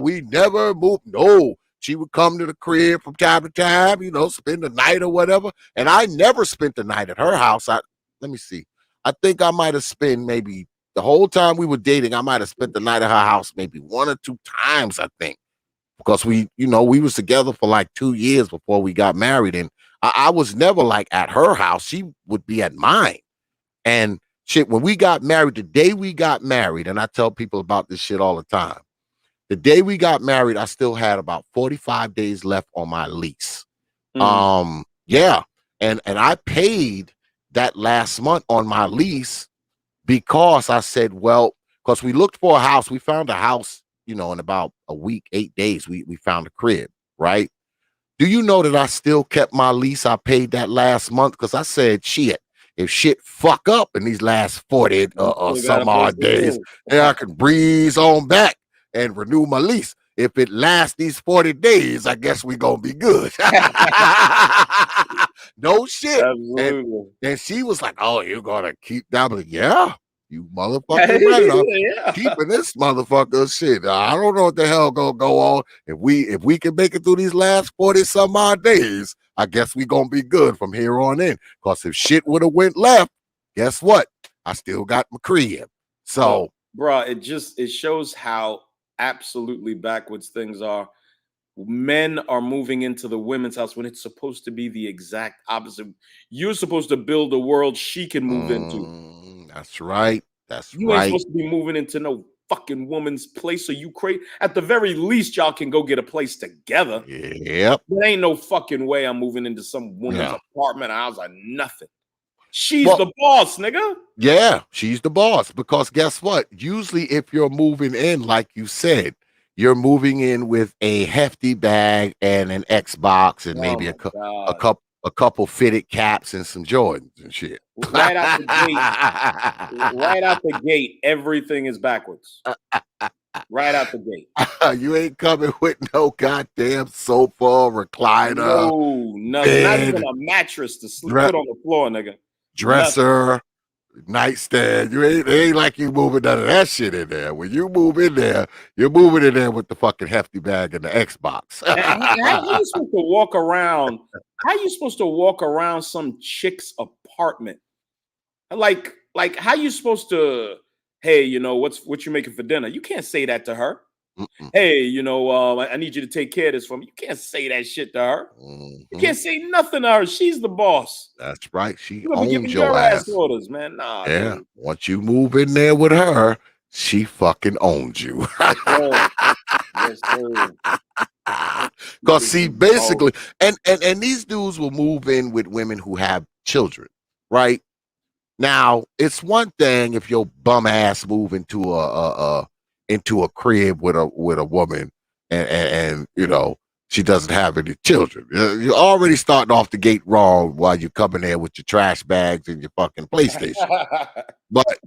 We never moved. No, she would come to the crib from time to time, you know, spend the night or whatever. And I never spent the night at her house. Let me see. I think I might have spent maybe the whole time we were dating. I might have spent the night at her house maybe 1 or 2 times. I think because we was together for like 2 years before we got married, and I was never like at her house. She would be at mine. And shit, when we got married, the day we got married, and I tell people about this shit all the time. The day we got married, I still had about 45 days left on my lease. Yeah. And I paid that last month on my lease because I said, well, because we looked for a house. We found a house, you know, in about a week, 8 days, we found a crib, right? Do you know that I still kept my lease? I paid that last month because I said, shit, if shit fuck up in these last 40 some odd days, then I can breeze on back and renew my lease. If it lasts these 40 days, I guess we gonna be good. No shit. And she was like, oh, you're gonna keep that? Like, yeah, you motherfucker right. I'm keeping this motherfucker shit. I don't know what the hell gonna go on. If we can make it through these last 40 some odd days, I guess we gonna be good from here on in. Because if shit would have went left, guess what? I still got my crib. So, bro, it shows how absolutely backwards things are. Men are moving into the women's house when it's supposed to be the exact opposite. You're supposed to build a world she can move into. That's right. You ain't supposed to be moving into no fucking woman's place. So you create, at the very least, y'all can go get a place together. Yep. There ain't no fucking way I'm moving into some woman's apartment. I was like, nothing. She's the boss, nigga. Yeah, she's the boss. Because guess what? Usually if you're moving in, like you said, you're moving in with a hefty bag and an Xbox and maybe a couple fitted caps and some Jordans and shit. Right out the gate, everything is backwards. Right out the gate. You ain't coming with no goddamn sofa, recliner. No, nothing. Not even a mattress to sleep put on the floor, nigga. Dresser, nightstand. It ain't like you moving none of that shit in there. When you move in there, you're moving in there with the fucking hefty bag and the Xbox. How you supposed to walk around how you supposed to walk around some chick's apartment? Like how you supposed to? Hey, you know what you making for dinner? You can't say that to her. Mm-mm. Hey, you know, I need you to take care of this for me. You can't say that shit to her. You Mhm. can't say nothing to her. She's the boss. That's right. She You're gonna be owns giving your your ass ass. orders, man. Nah, Yeah. dude. Once you move in there with her, she fucking owns you. Yes, sir. Yes, sir. Cause Niggas see, be bold. basically, and these dudes will move in with women who have children, right? Now, it's one thing if your bum ass move into a crib with a woman and you know she doesn't have any children. You're already starting off the gate wrong while you're coming there with your trash bags and your fucking PlayStation. But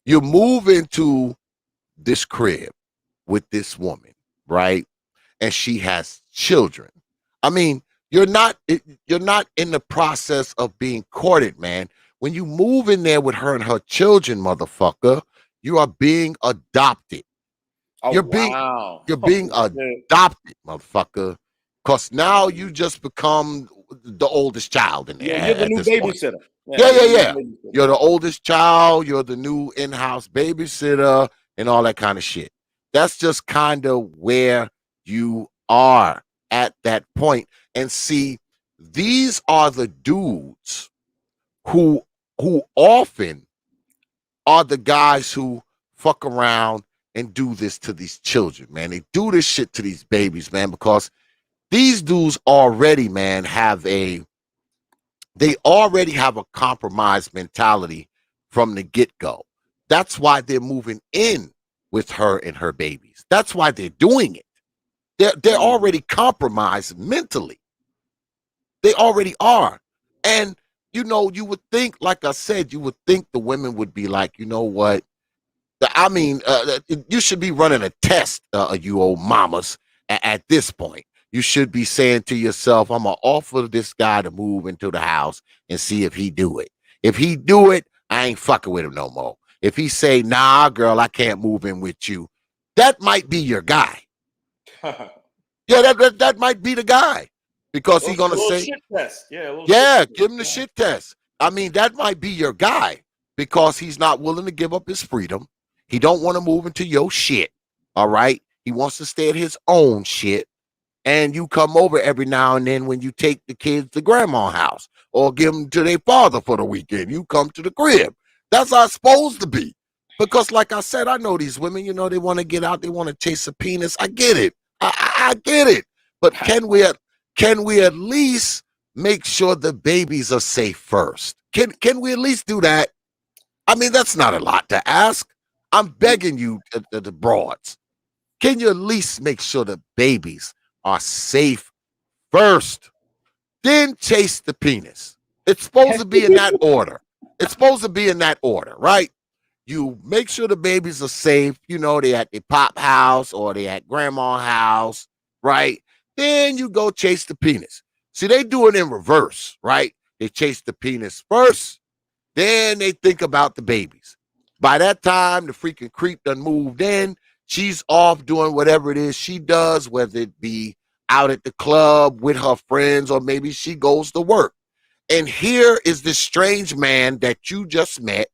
you move into this crib with this woman, right? And she has children. I mean, you're not in the process of being courted, man. When you move in there with her and her children, motherfucker, you are being adopted. Oh You're being wow. you're being Oh shit. adopted, motherfucker. Cause now you just become the oldest child in there You're the at new this point. babysitter. Yeah, Yeah, you're yeah, the new yeah. babysitter. You're the oldest child. You're the new in-house babysitter and all that kind of shit. That's just kind of where you are at that point. And see, these are the dudes who who often are the guys who fuck around and do this to these children, man. They do this shit to these babies, man, because these dudes already, man, they already have a compromised mentality from the get-go. That's why they're moving in with her and her babies. That's why they're doing it. They're Mhm. already compromised mentally. They already are. And you know, you would think, like I said, you would think the women would be like, you know what? I mean, you should be running a test, you old mamas, at this point. You should be saying to yourself, I'm going to offer this guy to move into the house and see if he do it. If he do it, I ain't fucking with him no more. If he say, nah, girl, I can't move in with you, that might be your guy. Yeah, that might be the guy. Because he going A to little say, shit test. Yeah, a little shit yeah, test. give him the shit test. I mean, that might be your guy because he's not willing to give up his freedom. He don't want to move into your shit. All right. He wants to stay at his own shit. And you come over every now and then when you take the kids to grandma's house or give them to their father for the weekend. You come to the crib. That's how it's supposed to be. Because, like I said, I know these women, you know, they want to get out, they want to chase a penis. I get it. I get it. But can we at least make sure the babies are safe first? Can we at least do that? I mean, that's not a lot to ask. I'm begging you, the broads. Can you at least make sure the babies are safe first? Then chase the penis. It's supposed to be in that order. It's supposed to be in that order, right? You make sure the babies are safe. You know, they at the pop house or they at grandma's house, right? Then you go chase the penis. See, they do it in reverse, right? They chase the penis first, then they think about the babies. By that time, the freaking creep done moved in. She's off doing whatever it is she does, whether it be out at the club with her friends or maybe she goes to work. And here is this strange man that you just met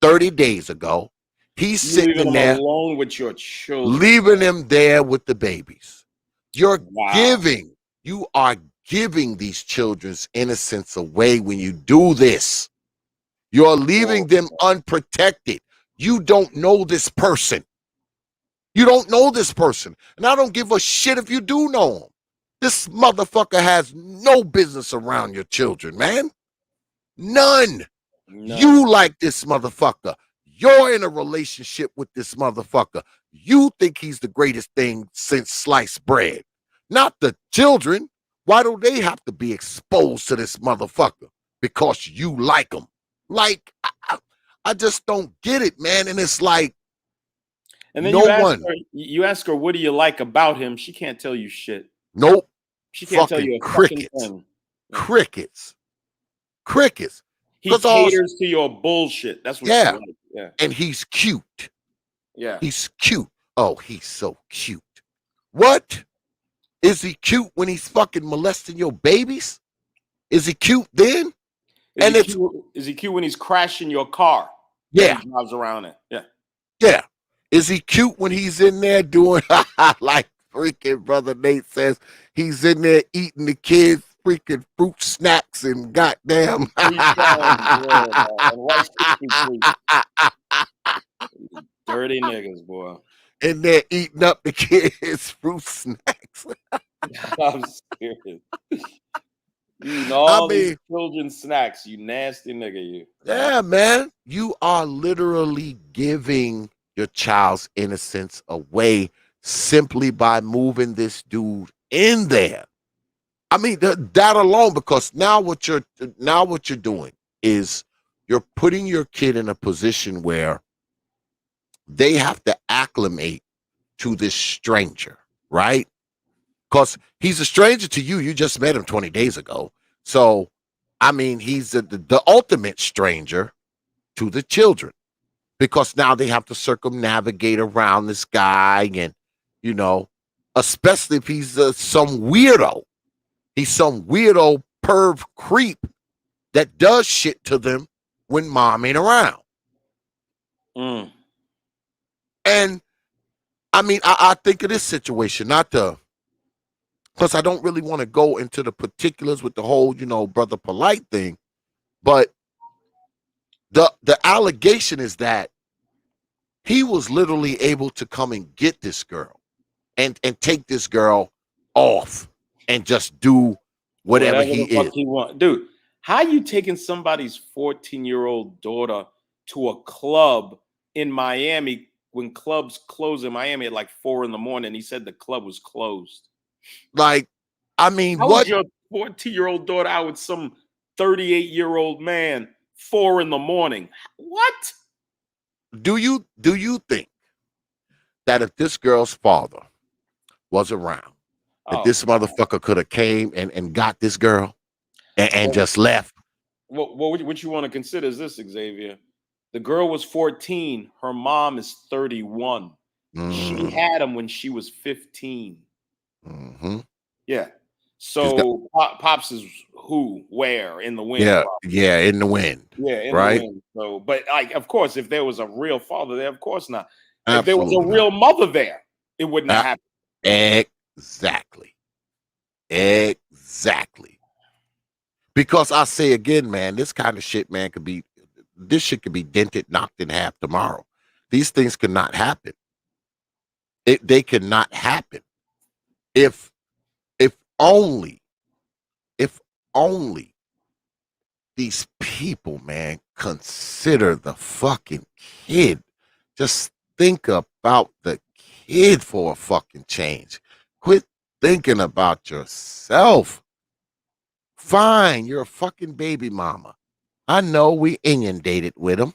30 days ago. He's You sitting leaving in them there, alone with your children. leaving him there with the babies. You're Wow. giving, you are giving these children's innocence away when you do this. You're leaving Well, them unprotected. You don't know this person. You don't know this person. And I don't give a shit if you do know him. This motherfucker has no business around your children, man. None. none. You like this motherfucker. You're in a relationship with this motherfucker. You think he's the greatest thing since sliced bread. Not the children. Why do they have to be exposed to this motherfucker? Because you like him. Like, I just don't get it, man. And it's like, And then no one, you ask her, what do you like about him? She can't tell you shit. nope, She can't tell fucking you a fucking crickets, thing. Yeah. crickets, crickets. He Because all, caters to your bullshit. That's what she yeah, likes. Yeah. and he's cute. Yeah. He's cute. Oh, he's so cute. What? Is he cute when he's fucking molesting your babies? Is he cute then? Is And he it's cute? Is he cute when he's crashing your car that yeah, he drives around in? Yeah. yeah. Is he cute when he's in there doing like freaking brother Nate says? He's in there eating the kids freaking fruit snacks and goddamn. Freestyle, yeah, man. And Rice Krispie treats. Dirty niggas, boy. In there eating up the kids' fruit snacks. I'm serious. You eating I all these mean, children's snacks, you nasty nigga, you. yeah, man. You are literally giving your child's innocence away simply by moving this dude in there. I mean, that alone, because now what you're doing is you're putting your kid in a position where they have to acclimate to this stranger, right? Because he's a stranger to you. You just met him 20 days ago. So, I mean, he's the ultimate stranger to the children because now they have to circumnavigate around this guy and, you know, especially if he's some weirdo. He's some weirdo perv creep that does shit to them when mom ain't around. Mm. And I mean, I think of this situation, not to, because I don't really want to go into the particulars with the whole, brother polite thing, but the allegation is that he was literally able to come and get this girl and take this girl off and just do whatever Whatever he the fuck is. he want. Dude, how you taking somebody's 14-year-old daughter to a club in Miami when clubs close in Miami at like 4 in the morning? He said the club was closed. Like, I mean, How is what your 14-year-old daughter out with some 38-year-old man 4 in the morning? What? do you think that if this girl's father was around, that Oh, this motherfucker could have came and got this girl and well, just left? what you want to consider is this, Xavier. The girl was 14. Her mom is 31. She Mm, had him when she was 15. hmm Yeah. She's got, So Pops is who, where, in the wind, yeah, probably. yeah, in the wind, Yeah, in the right? wind. So, but like, of course, if there was a real father there, of course not. If there was a Absolutely not. real mother there, it wouldn't have Uh, happened. exactly. Exactly. Because I say again, man, this kind of shit, man, this shit could be dented, knocked in half tomorrow. These things cannot happen. They cannot happen. If if only, if only these people, man, consider the fucking kid. Just think about the kid for a fucking change. Quit thinking about yourself. Fine, you're a fucking baby mama. I know we inundated with them.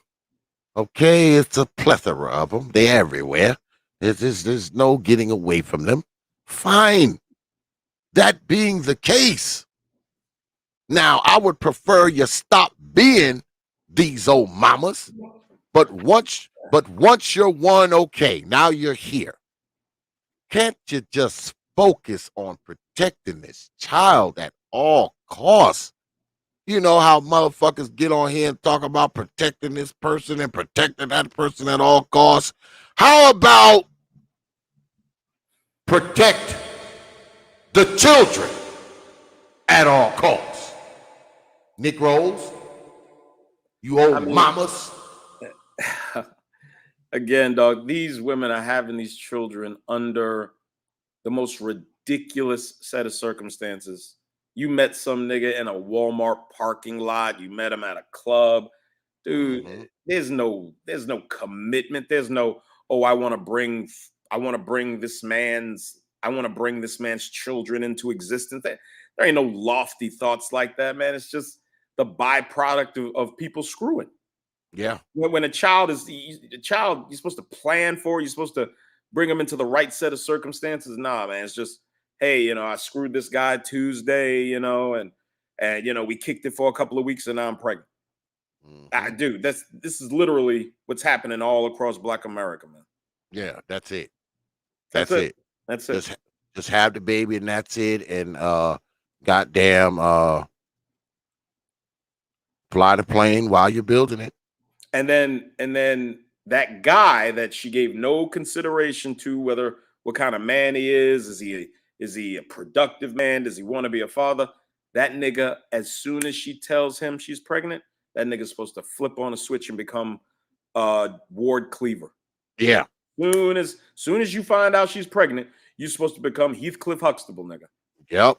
Okay, it's a plethora of them. They're everywhere. There's no getting away from them. Fine. That being the case, now I would prefer you stop being these old mamas. But once you're one, okay, now you're here. Can't you just focus on protecting this child at all costs? You know how motherfuckers get on here and talk about protecting this person and protecting that person at all costs. How about protect the children at all costs? Nick Rolls, you I old mean, mamas. again, dog, these women are having these children under the most ridiculous set of circumstances. You met some nigga in a Walmart parking lot. You met him at a club, dude. Mm-hmm. There's no commitment. There's no, oh, I want to bring this man's children into existence. There ain't no lofty thoughts like that, man. It's just the byproduct of people screwing. Yeah. When a child you're supposed to plan for, you're supposed to bring them into the right set of circumstances. Nah, man, it's just, hey, I screwed this guy Tuesday, and we kicked it for a couple of weeks and now I'm pregnant. Mm-hmm. Dude, this is literally what's happening all across Black America, man. Yeah, that's it. That's That's it. it. That's it. Just have the baby and that's it. And goddamn fly the plane while you're building it. And then that guy that she gave no consideration to, whether what kind of man he is he a productive man? Does he want to be a father? That nigga, as soon as she tells him she's pregnant, that nigga's supposed to flip on a switch and become Ward Cleaver. Yeah. Soon as you find out she's pregnant, you're supposed to become Heathcliff Huxtable, nigga. Yep.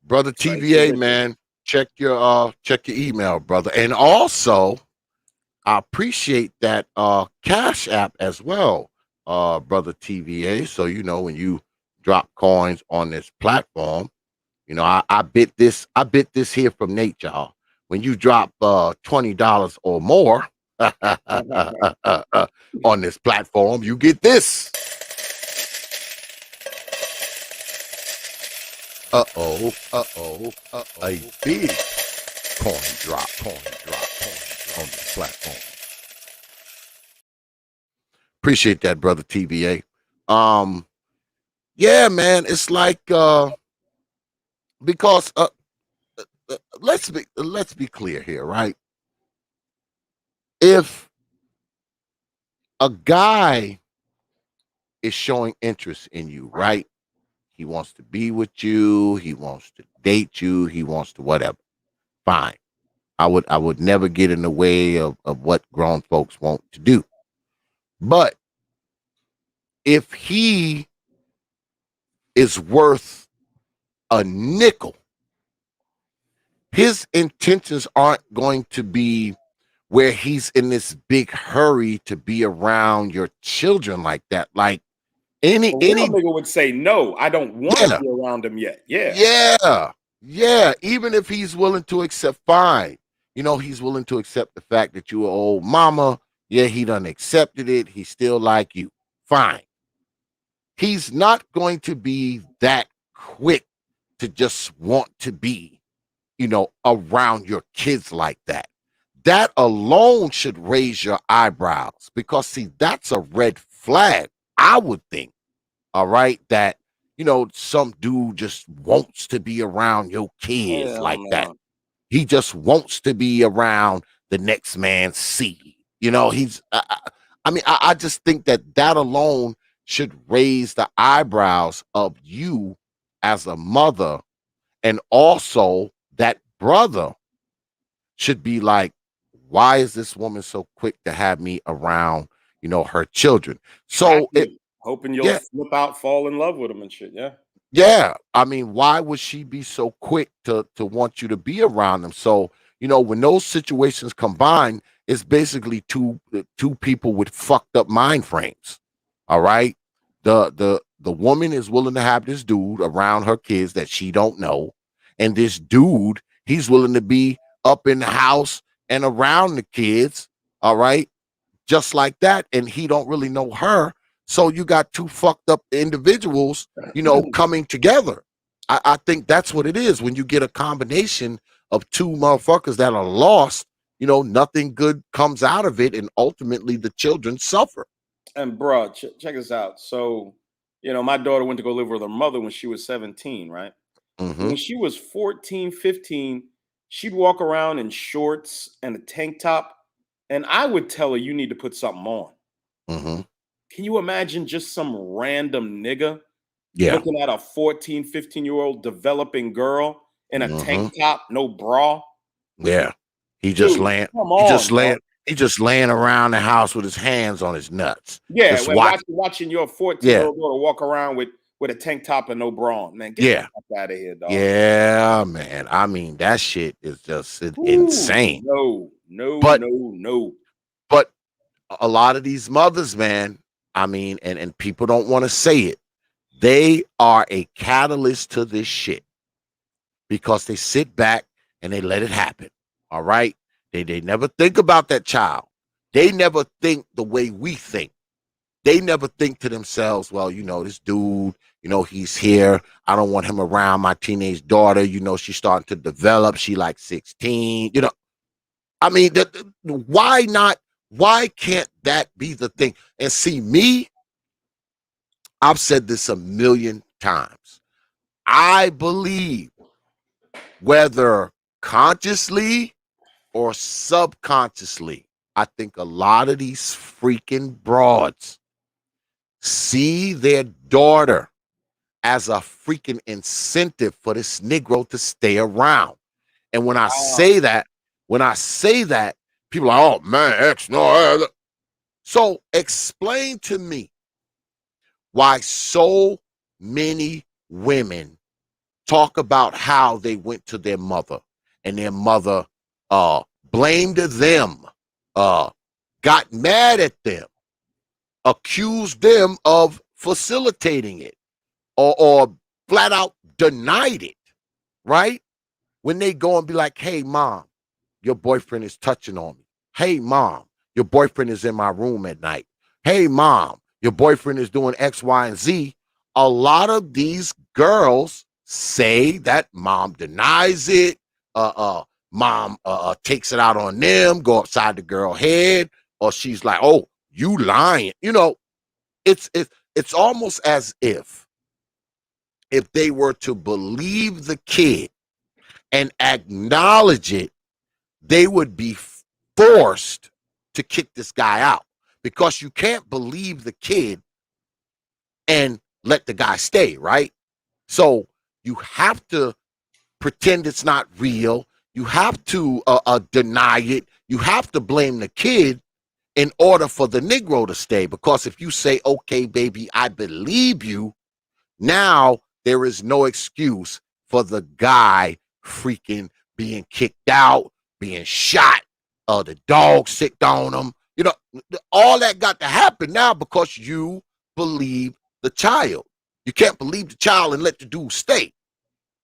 Brother TVA, man, check your email, brother. And also, I appreciate that Cash App as well, brother TVA. So when you drop coins on this platform, I bit this here from Nate, y'all. When you drop $20 or more on this platform, you get this. A big coin drop on this platform. Appreciate that, brother TVA. Yeah, man, it's like because let's be clear here, right? If a guy is showing interest in you, right? He wants to be with you, he wants to date you, he wants to whatever. Fine. I would never get in the way of what grown folks want to do. But if he is worth a nickel, his intentions aren't going to be where he's in this big hurry to be around your children like that. Like any nigga would say, no, I don't want to be around him yet. Yeah. Even if he's willing to accept, fine. He's willing to accept the fact that you are old mama. Yeah, he done accepted it. He still like you. Fine. He's not going to be that quick to just want to be, around your kids like that. That alone should raise your eyebrows because, see, that's a red flag, I would think. All right. That, some dude just wants to be around your kids that. He just wants to be around the next man's seed. I just think that alone should raise the eyebrows of you as a mother. And also that brother should be like, why is this woman so quick to have me around, her children? So hoping you'll flip out, fall in love with him and shit. Yeah. I mean, why would she be so quick to want you to be around them? So, when those situations combine, it's basically two people with fucked up mind frames. All right. The woman is willing to have this dude around her kids that she don't know. And this dude, he's willing to be up in the house and around the kids. All right. Just like that. And he don't really know her. So you got two fucked up individuals, coming together. I think that's what it is. When you get a combination of two motherfuckers that are lost, nothing good comes out of it. And ultimately the children suffer. And bro, check this out. So, my daughter went to go live with her mother when she was 17, right? Mm-hmm. When she was 14, 15, she'd walk around in shorts and a tank top. And I would tell her, you need to put something on. Mm-hmm. Can you imagine just some random nigga looking at a 14, 15-year-old developing girl in a tank top, no bra? Yeah. He just laying around the house with his hands on his nuts. Yeah, watching your 14-year-old daughter walk around with a tank top and no bra on, man. Get the fuck out of here, dog. Yeah, man. I mean, that shit is just insane. No. But a lot of these mothers, man, I mean, and people don't want to say it, they are a catalyst to this shit because they sit back and they let it happen. All right. They never think about that child. They never think the way we think. They never think to themselves, well, this dude, he's here. I don't want him around my teenage daughter. She's starting to develop. She like 16, I mean, why not? Why can't that be the thing? And see, me, I've said this a million times. I believe whether consciously or subconsciously, I think a lot of these freaking broads see their daughter as a freaking incentive for this Negro to stay around. And when I say that, people are, oh man, X, no. So explain to me why so many women talk about how they went to their mother and their mother blamed them, got mad at them, accused them of facilitating it, or flat out denied it, right? When they go and be like, hey, mom, your boyfriend is touching on me. Hey, mom, your boyfriend is in my room at night. Hey, mom, your boyfriend is doing X, Y, and Z. A lot of these girls say that mom denies it. Mom takes it out on them, go upside the girl head, or she's like, oh, you lying. You know, it's almost as if they were to believe the kid and acknowledge it, they would be forced to kick this guy out, because you can't believe the kid and let the guy stay, right? So you have to pretend it's not real. You have to deny it. You have to blame the kid in order for the Negro to stay, because if you say, okay, baby, I believe you, now there is no excuse for the guy freaking being kicked out, being shot, the dog sicked on him. You know, all that got to happen now because you believe the child. You can't believe the child and let the dude stay.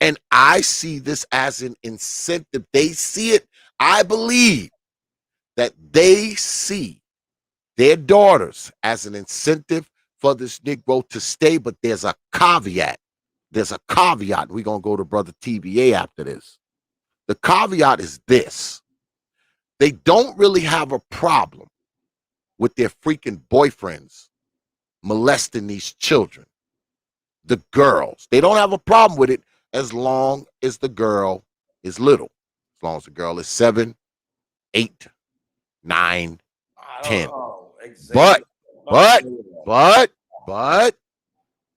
And I see this as an incentive. They see it. I believe that they see their daughters as an incentive for this Negro to stay, but there's a caveat. There's a caveat. We're going to go to Brother TVA after this. The caveat is this. They don't really have a problem with their freaking boyfriends molesting these children, the girls. They don't have a problem with it as long as the girl is little, as long as the girl is 7, 8, 9, 10. Exactly. But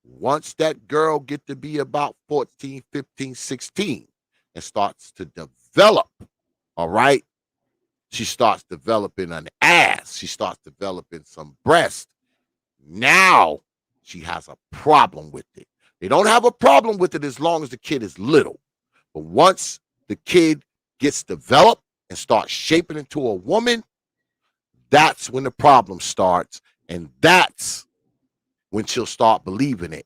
once that girl get to be about 14, 15, 16 and starts to develop, all right, she starts developing an ass, she starts developing some breast. Now she has a problem with it. They don't have a problem with it as long as the kid is little. But once the kid gets developed and starts shaping into a woman, that's when the problem starts. And that's when she'll start believing it,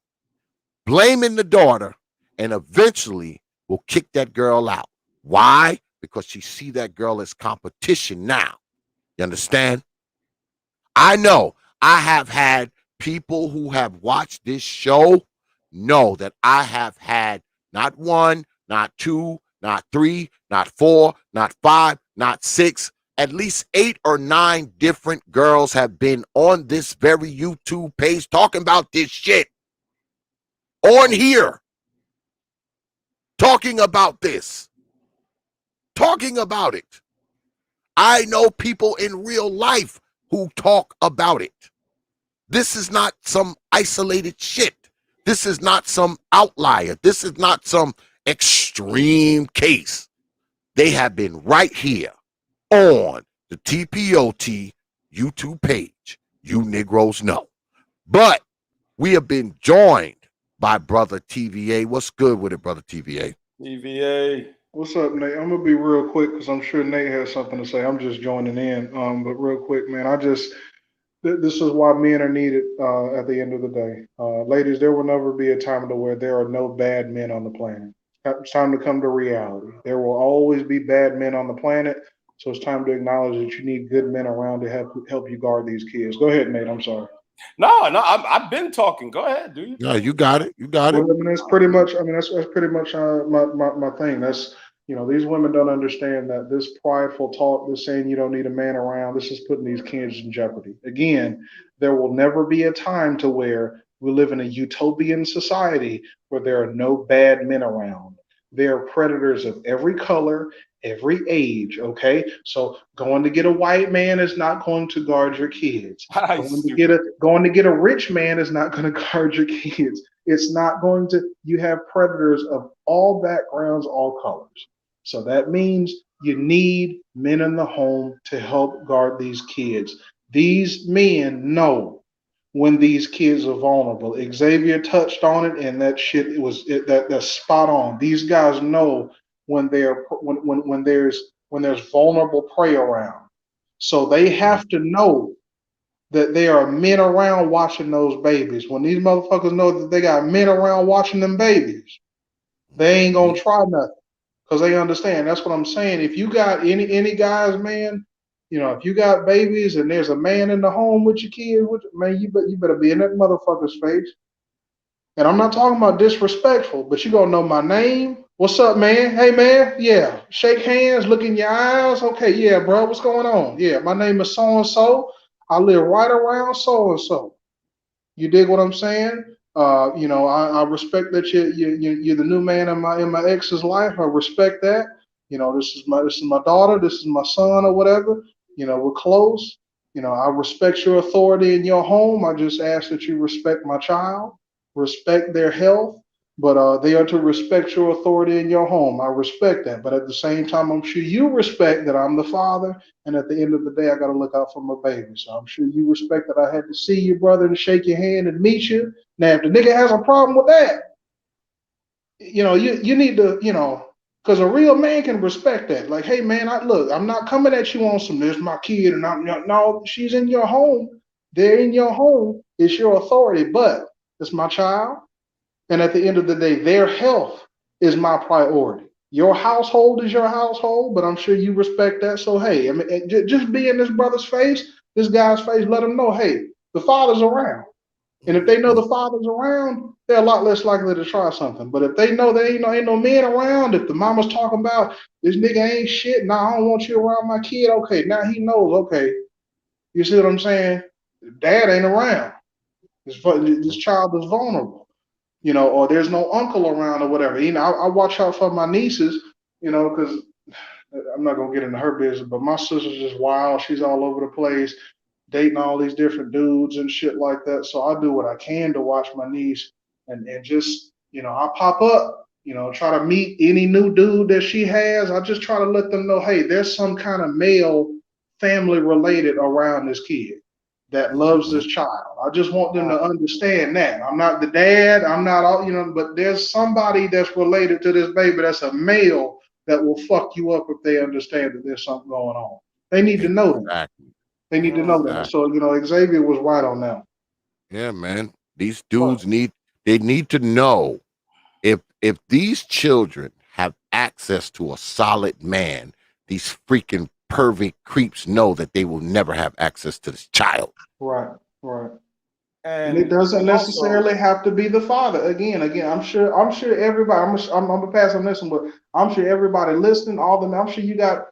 blaming the daughter, and eventually will kick that girl out. Why? Because she see that girl as competition now. You understand? I know I have had people who have watched this show know that I have had not one, not two, not three, not four, not five, not six, at least 8 or 9 different girls have been on this very YouTube page talking about this shit. On here. Talking about this. Talking about it. I know people in real life who talk about it. This is not some isolated shit. This is not some outlier. This is not some extreme case. They have been right here on the T.P.O.T YouTube page. You Negroes know. But we have been joined by Brother TVA. What's good with it, Brother TVA? TVA. What's up, Nate? I'm gonna be real quick because I'm sure Nate has something to say. I'm just joining in. But real quick, man, this is why men are needed at the end of the day. Ladies, there will never be a time to where there are no bad men on the planet. It's time to come to reality. There will always be bad men on the planet, so it's time to acknowledge that you need good men around to help you guard these kids. Go ahead, Nate. I'm sorry. No, I've been talking. Go ahead, dude. No, you got it. You got it. Well, I mean, that's pretty much. I mean, that's pretty much my thing. That's these women don't understand that this prideful talk, this saying you don't need a man around, this is putting these kids in jeopardy. Again, there will never be a time to where we live in a utopian society where there are no bad men around. There are predators of every color, every age. Okay, so going to get a white man is not going to guard your kids. Stupid. Going to get a rich man is not going to guard your kids. It's not going to. You have predators of all backgrounds, all colors. So that means you need men in the home to help guard these kids. These men know when these kids are vulnerable. Xavier touched on it, and that shit that's spot on. These guys know when there's vulnerable prey around. So they have to know that there are men around watching those babies. When these motherfuckers know that they got men around watching them babies, they ain't gonna try nothing because they understand. That's what I'm saying. If you got any guys, man, if you got babies and there's a man in the home with your kids, man, you better be in that motherfucker's face. And I'm not talking about disrespectful, but you gonna know my name. What's up, man? Hey, man. Yeah. Shake hands, look in your eyes. Okay, yeah, bro. What's going on? Yeah, my name is so and so. I live right around so and so. You dig what I'm saying? I respect that you're the new man in my ex's life. I respect that. This is my daughter. This is my son or whatever. We're close. I respect your authority in your home. I just ask that you respect my child, respect their health, but they are to respect your authority in your home. I respect that, but at the same time, I'm sure you respect that I'm the father, and at the end of the day, I got to look out for my baby. So I'm sure you respect that I had to see you, brother, and shake your hand and meet you. Now, if the nigga has a problem with that, you need to, because a real man can respect that. Like, hey, man, I'm not coming at you on some, this my kid, and no, she's in your home. They're in your home. It's your authority, but it's my child. And at the end of the day, their health is my priority. Your household is your household, but I'm sure you respect that. So, hey, I mean, just be in this brother's face, this guy's face, let him know, hey, the father's around. And if they know the father's around, they're a lot less likely to try something. But if they know there ain't no men around, if the mama's talking about this nigga ain't shit, nah, I don't want you around my kid, okay, now he knows, okay, you see what I'm saying? Dad ain't around. This child is vulnerable, or there's no uncle around or whatever. I watch out for my nieces, because I'm not gonna get into her business, but my sister's just wild. She's all over the place, dating all these different dudes and shit like that. So I do what I can to watch my niece, and just I pop up, try to meet any new dude that she has. I just try to let them know, hey, there's some kind of male family related around this kid that loves this child. I just want them to understand that. I'm not the dad, I'm not all, but there's somebody that's related to this baby that's a male that will fuck you up if they understand that there's something going on. They need to know that. Exactly. They need to know that. Exactly. So, Xavier was right on that. Yeah, man. These dudes need to know if these children have access to a solid man, these freaking pervy creeps know that they will never have access to this child. Right, right. And it And doesn't and also, necessarily have to be the father. Again, I'm sure everybody. I'm gonna pass on this one, but I'm sure everybody listening, I'm sure you got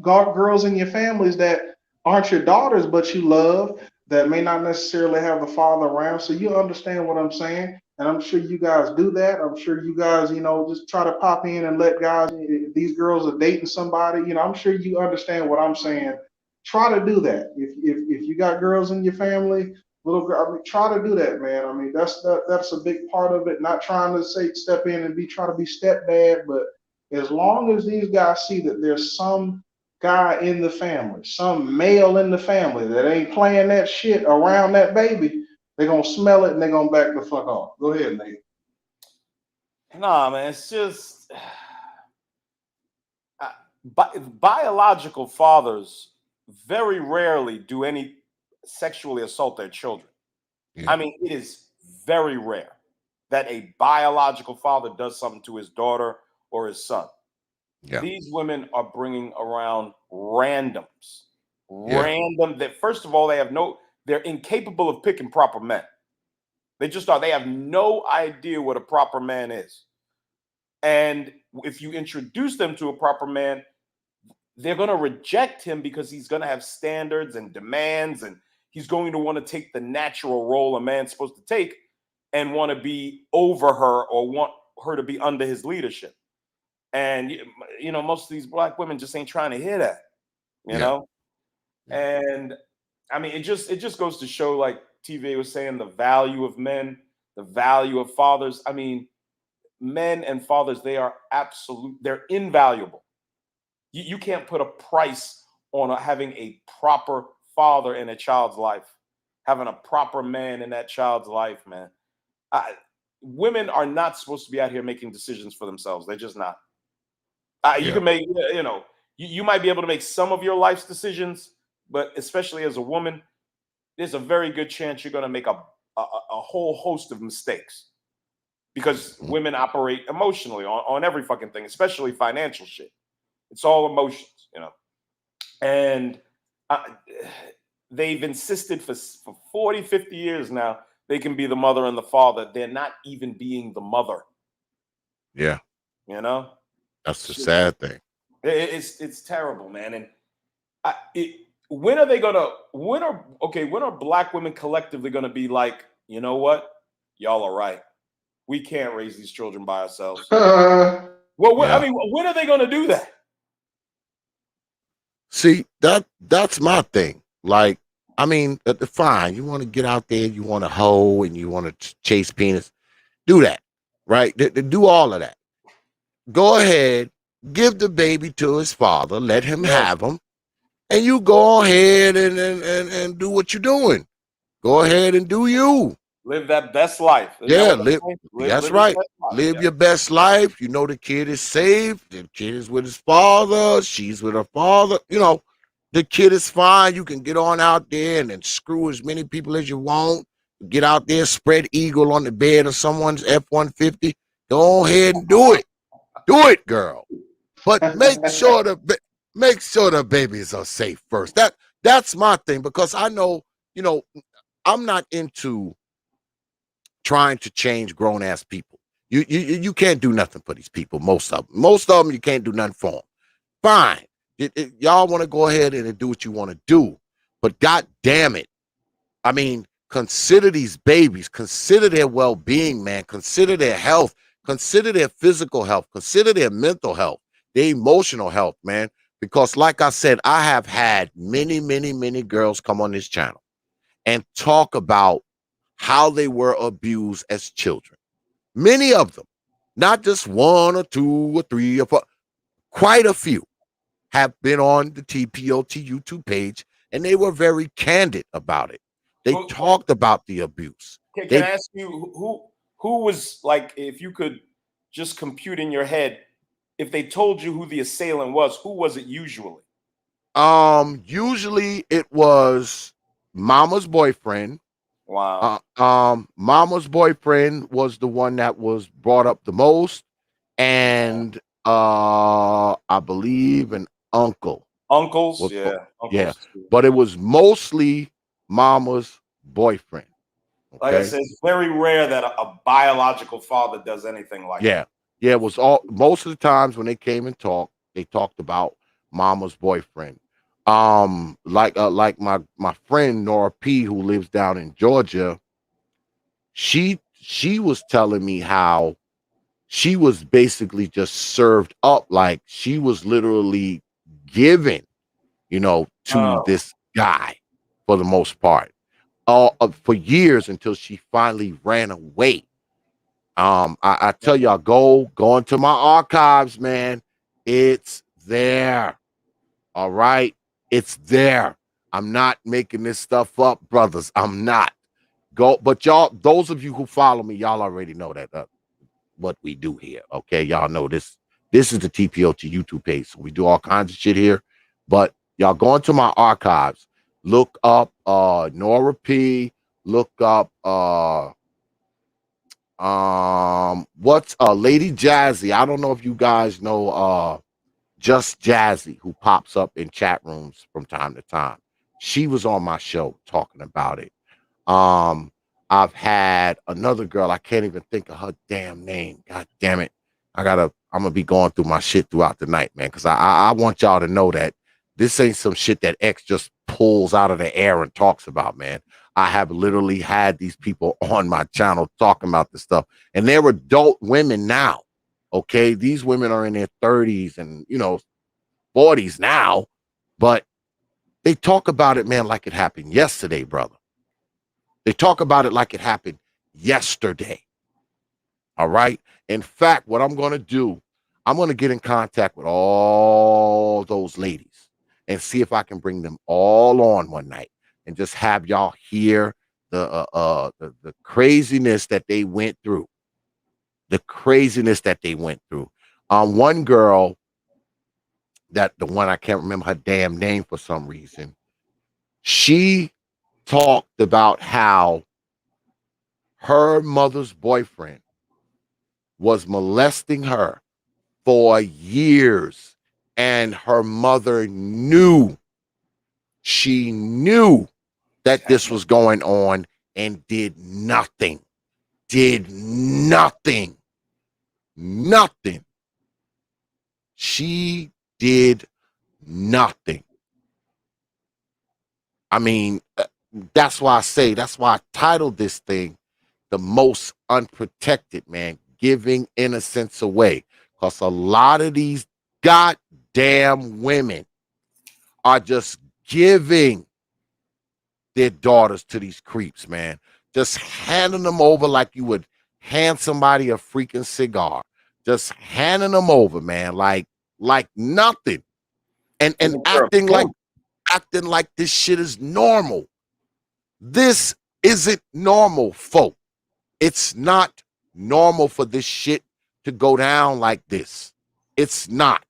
girls in your families that aren't your daughters, but you love, that may not necessarily have the father around. So you understand what I'm saying, and I'm sure you guys do that. I'm sure you guys, just try to pop in and let guys. If these girls are dating somebody, I'm sure you understand what I'm saying. Try to do that. If you got girls in your family, little girl, I mean, try to do that, man. I mean, that's a big part of it. Not trying to say step in and try to be stepdad, but as long as these guys see that there's some guy in the family, some male in the family that ain't playing that shit around that baby, they're gonna smell it and they're gonna back the fuck off. Go ahead, Nate. nah, man, it's just biological fathers very rarely do any sexually assault their children. Yeah. I mean, it is very rare that a biological father does something to his daughter or his son. Yeah. These women are bringing around randoms. Yeah. Random that, first of all, they're incapable of picking proper men. They just are. They have no idea what a proper man is. And if you introduce them to a proper man, they're going to reject him because he's going to have standards and demands, and he's going to want to take the natural role a man's supposed to take and want to be over her or want her to be under his leadership. And you know, most of these black women just ain't trying to hear that, you Yeah. know. And I mean, it just goes to show, like TVA was saying, the value of men, the value of fathers. I mean, men and fathers, they are absolute, they're invaluable. You can't put a price on having a proper father in a child's life, having a proper man in that child's life, man. I, Women are not supposed to be out here making decisions for themselves. They're just not. You Yeah. can make, you know, you might be able to make some of your life's decisions, but especially as a woman, there's a very good chance you're going to make a whole host of mistakes because Mhm. women operate emotionally on every fucking thing, especially financial shit. It's all emotions, you know. And uh, they've insisted for 40, 50 years now, they can be the mother and the father. They're not even being the mother, Yeah. you know? That's the Shit, sad thing. it's terrible, man. And when are they gonna? When are black women collectively gonna be like, you know what, y'all are right. We can't raise these children by ourselves. Well, I Yeah. mean, when are they gonna do that? See, that's my thing. Like, I mean, fine. You want to get out there, you want to hoe, and you want to chase penis. Do that, right? Do all of that. Go ahead, give the baby to his father, let him Yeah, have him, and you go ahead and do what you're doing. Go ahead and do you. live that best life. Isn't that Yeah, what they live. say? That's Live his right. best life. Live Yeah. your best life. You know the kid is safe. The kid is with his father. She's with her father. You know, the kid is fine. You can get on out there and then screw as many people as you want. Get out there, spread eagle on the bed of someone's F-150. Go ahead and do it. Do it, girl. But make sure the babies are safe first. That's my thing because I know, you know, I'm not into trying to change grown ass people. You can't do nothing for these people. Most of them, you can't do nothing for them. Fine, y'all want to go ahead and do what you want to do, but god damn it, I mean, consider these babies, consider their well-being, man. Consider their health, consider their physical health, consider their mental health, their emotional health, man. Because, like I said, I have had many girls come on this channel and talk about how they were abused as children. Many of them, not just one or two or three or four, quite a few have been on the T.P.O.T YouTube page, and they were very candid about it. They Well, talked about the abuse. can I They ask you who was, like, if you could just compute in your head, if they told you who the assailant was, who was it usually? usually it was mama's boyfriend. Wow. Mama's boyfriend was the one that was brought up the most, and I believe an uncle Uncles, was bro- yeah, yeah, uncles too. but it was mostly mama's boyfriend. Like I Okay. said, it's very rare that a biological father does anything like Yeah. Yeah, it was all most of the times when they came and talked, they talked about mama's boyfriend. Like my friend Nora P, who lives down in Georgia, she was telling me how she was basically just served up, like she was literally given, that. to this guy for the most part. For years until she finally ran away. I tell y'all, go into my archives, man. It's there. All right. It's there. I'm not making this stuff up, brothers. I'm not. But y'all, those of you who follow me, y'all already know that what we do here. Okay. Y'all know this. This is the T.P.O.T YouTube page. So we do all kinds of shit here. But y'all go into my archives, look up Nora P, look up what's Lady Jazzy? I don't know if you guys know Just Jazzy, who pops up in chat rooms from time to time. She was on my show talking about it. Um, I've had another girl, I can't even think of her damn name. God damn it. I'm gonna be going through my shit throughout the night, man, because I want y'all to know that this ain't some shit that X just pulls out of the air and talks about, man. I have literally had these people on my channel talking about this stuff, and they're adult women now. Okay, these women are in their 30s and 40s now, but they talk about it, man, like it happened yesterday, brother. They talk about it like it happened yesterday. All right. In fact, what I'm going to do, I'm going to get in contact with all those ladies and see if I can bring them all on one night and just have y'all hear the craziness that they went through. The craziness that they went through. One girl, that the one I can't remember her damn name for some reason, she talked about how her mother's boyfriend was molesting her for years, and her mother knew. She knew that this was going on and did nothing. Did nothing. Nothing. She did nothing. I mean, that's why I titled this thing The Most Unprotected, man, giving innocence away. Because a lot of these goddamn women are just giving their daughters to these creeps, man. Just handing them over like you would hand somebody a freaking cigar. Just handing them over, man, like nothing. And acting like this shit is normal. This isn't normal, folk. It's not normal for this shit to go down like this. It's not.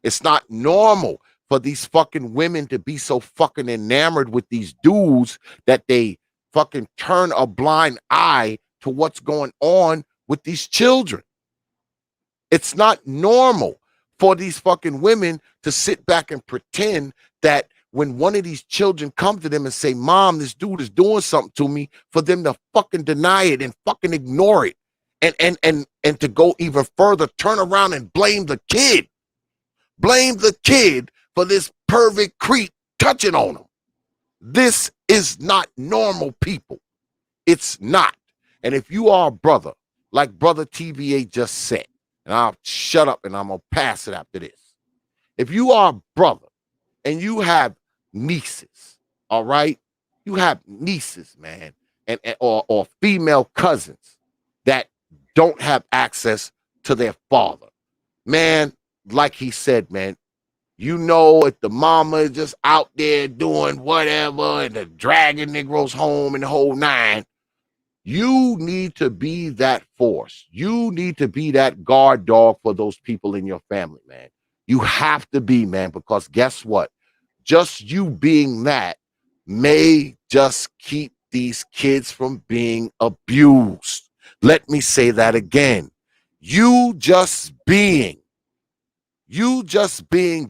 It's not normal for these fucking women to be so fucking enamored with these dudes that they fucking turn a blind eye to what's going on with these children. It's not normal for these fucking women to sit back and pretend that when one of these children come to them and say, Mom, this dude is doing something to me, for them to fucking deny it and fucking ignore it. And to go even further, turn around and blame the kid. Blame the kid for this pervert creep touching on them. This is not normal, people. It's not. And if you are a brother, like Brother TVA just said, and I'll shut up and I'm going to pass it after this. If you are a brother and you have nieces, all right? You have nieces, man, or female cousins that don't have access to their father. Man, like he said, man, if the mama is just out there doing whatever and the dragging Negroes home and the whole nine, you need to be that force. You need to be that guard dog for those people in your family, man. You have to be, man, because guess what? Just you being that may just keep these kids from being abused. Let me say that again. You just being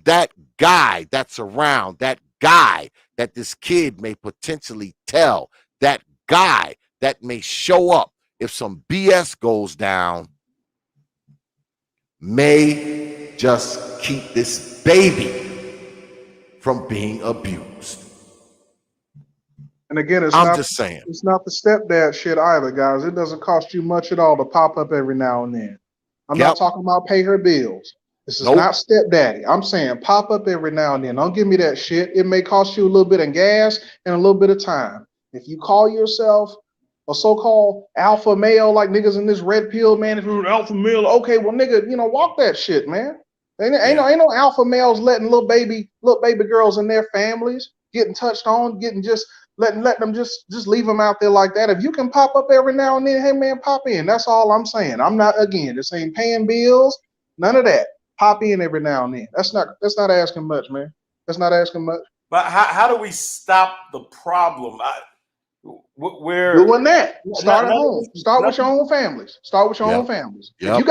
that guy that's around, that guy that this kid may potentially tell, that guy that may show up if some BS goes down, may just keep this baby from being abused. And again, just saying. It's not the stepdad shit either, guys. It doesn't cost you much at all to pop up every now and then. I'm not talking about pay her bills. This is not stepdaddy. I'm saying pop up every now and then. Don't give me that shit. It may cost you a little bit of gas and a little bit of time. If you call yourself a so-called alpha male, like niggas in this red pill, man, if you're an alpha male, okay, well, nigga, walk that shit, man. Ain't no alpha males letting little baby girls in their families getting touched on, letting them just leave them out there like that. If you can pop up every now and then, hey man, pop in. That's all I'm saying. I'm not, again, this ain't paying bills, none of that. Pop in every now and then. That's not asking much, man. That's not asking much. But how do we stop the problem? We're doing that. Start at home. Start with your own families. Start with your own families. Yep. If you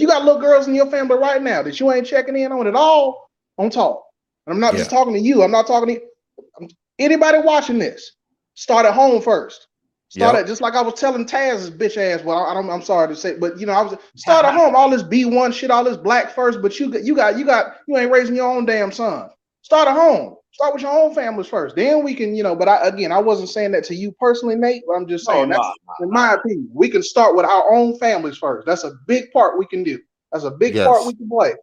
got little girls in your family right now that you ain't checking in on at all, don't talk. And I'm not just talking to you. I'm not talking to anybody watching this. Start at home first. Start at, just like I was telling Taz's bitch ass. Well, I'm sorry to say, but I was start at home. All this B1 shit, all this black first, but you ain't raising your own damn son. Start at home. Start with your own families first. Then we can, but I wasn't saying that to you personally, Nate, but I'm just saying in my opinion, we can start with our own families first. That's a big part we can do. That's a big part Yes, we can play.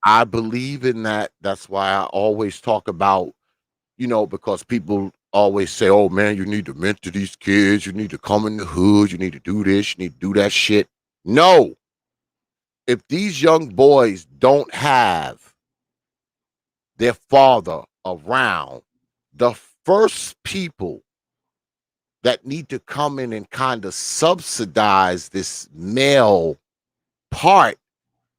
I believe in that. That's why I always talk about, because people always say, oh man, you need to mentor these kids, you need to come in the hood, you need to do this, you need to do that shit. No, if these young boys don't have their father around, the first people that need to come in and kind of subsidize this male part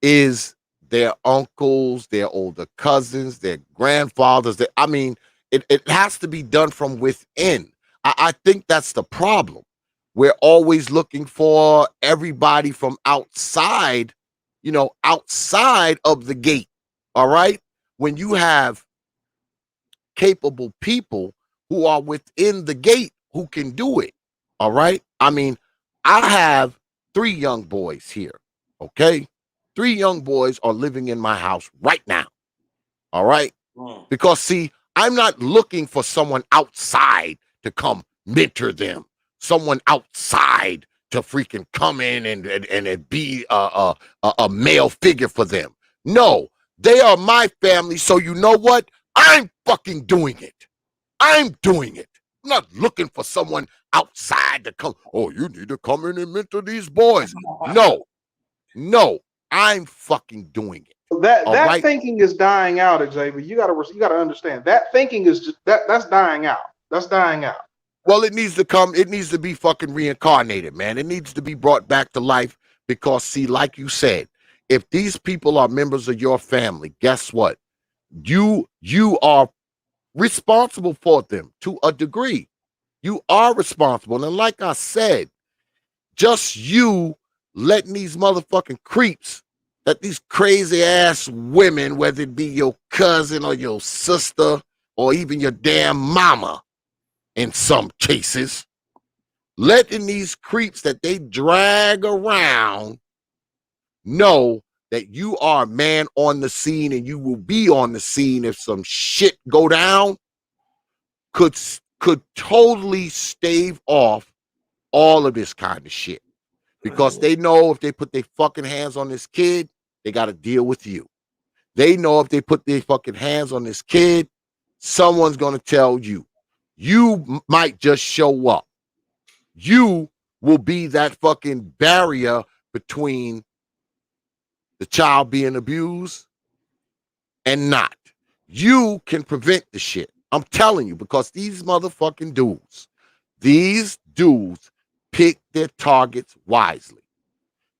is their uncles, their older cousins, their grandfathers. I mean, it has to be done from within. I think that's the problem. We're always looking for everybody from outside, outside of the gate. All right. When you have capable people who are within the gate who can do it. All right. I mean, I have 3 young boys here. Okay. 3 young boys are living in my house right now. All right. Because, see, I'm not looking for someone outside to come mentor them, someone outside to freaking come in and be a male figure for them. No, they are my family. So, you know what? I'm fucking doing it. I'm doing it. I'm not looking for someone outside to come. Oh, you need to come in and mentor these boys. No, I'm fucking doing it. That thinking is dying out, Xavier. You gotta understand that thinking is just that's dying out. That's dying out. Well, it needs to come. It needs to be fucking reincarnated, man. It needs to be brought back to life because, see, like you said, if these people are members of your family, guess what? You are responsible for them to a degree. You are responsible. And like I said, just you letting these motherfucking creeps, that these crazy ass women, whether it be your cousin or your sister or even your damn mama, in some cases, letting these creeps that they drag around know that you are a man on the scene and you will be on the scene if some shit go down, could totally stave off all of this kind of shit. Because they know if they put their fucking hands on this kid, they got to deal with you. They know if they put their fucking hands on this kid, someone's going to tell you. You might just show up. You will be that fucking barrier between the child being abused and not. You can prevent the shit. I'm telling you, because these motherfucking dudes pick their targets wisely.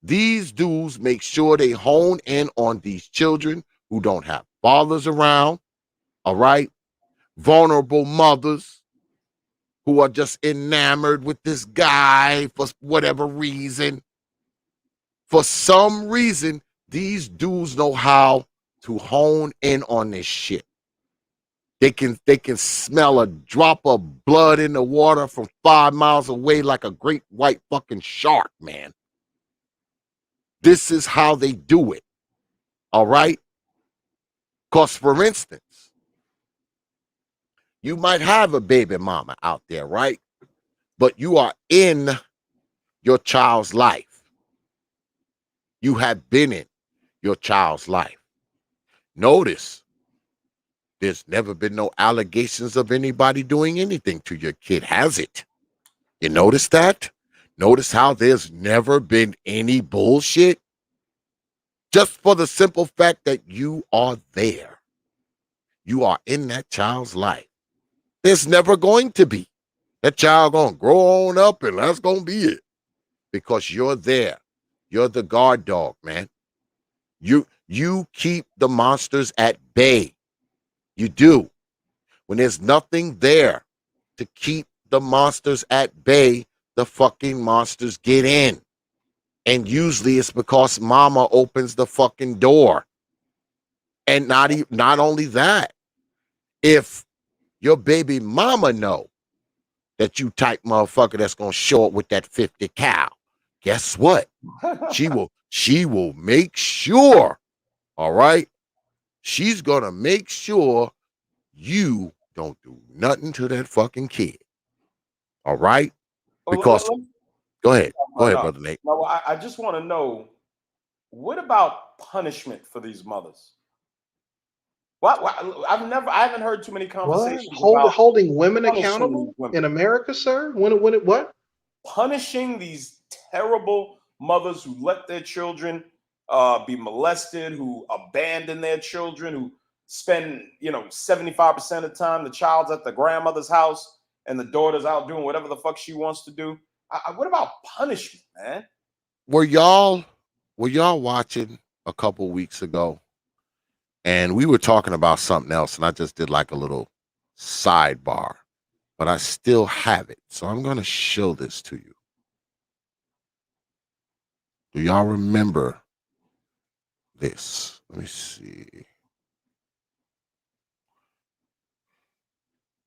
These dudes make sure they hone in on these children who don't have fathers around, all right? Vulnerable mothers who are just enamored with this guy for whatever reason. For some reason, these dudes know how to hone in on this shit. They can smell a drop of blood in the water from 5 miles away like a great white fucking shark, man. This is how they do it. All right? Because, for instance, you might have a baby mama out there, right? But you are in your child's life. You have been in your child's life. Notice, there's never been no allegations of anybody doing anything to your kid, has it? You notice that? Notice how there's never been any bullshit? Just for the simple fact that you are there. You are in that child's life. There's never going to be. That child gonna grow on up and that's gonna be it. Because you're there. You're the guard dog, man. You keep the monsters at bay. You do. When there's nothing there to keep the monsters at bay, the fucking monsters get in. And usually it's because mama opens the fucking door. And not only that, if your baby mama know that you type motherfucker that's gonna show up with that 50 cal, guess what? She will make sure, all right? She's gonna make sure you don't do nothing to that fucking kid. All right? Because go ahead, brother Nate. No, I just want to know, what about punishment for these mothers? I haven't heard too many What? conversations about Holding women punishing accountable these women. in America, sir? What? Punishing these terrible mothers who let their children be molested, who abandon their children, who spend 75% of the time the child's at the grandmother's house and the daughter's out doing whatever the fuck she wants to do. What about punishment, man? Were y'all watching a couple weeks ago? And we were talking about something else, and I just did like a little sidebar, but I still have it. So I'm going to show this to you. Do y'all remember this? Let me see.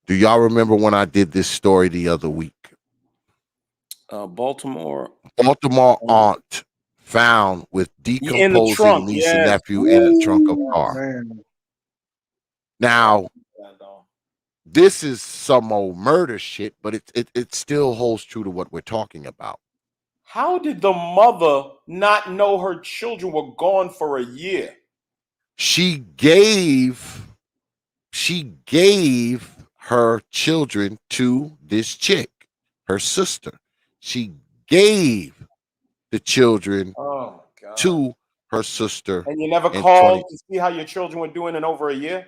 Do y'all remember when I did this story the other week? Baltimore Aunt found with decomposing trunk, niece yes. and nephew in the trunk of car. Man. Now, this is some old murder shit, but it still holds true to what we're talking about. How did the mother not know her children were gone for a year? She gave her children to this chick, her sister. She gave the children Oh my God. to her sister. And you never called to see how your children were doing in over a year?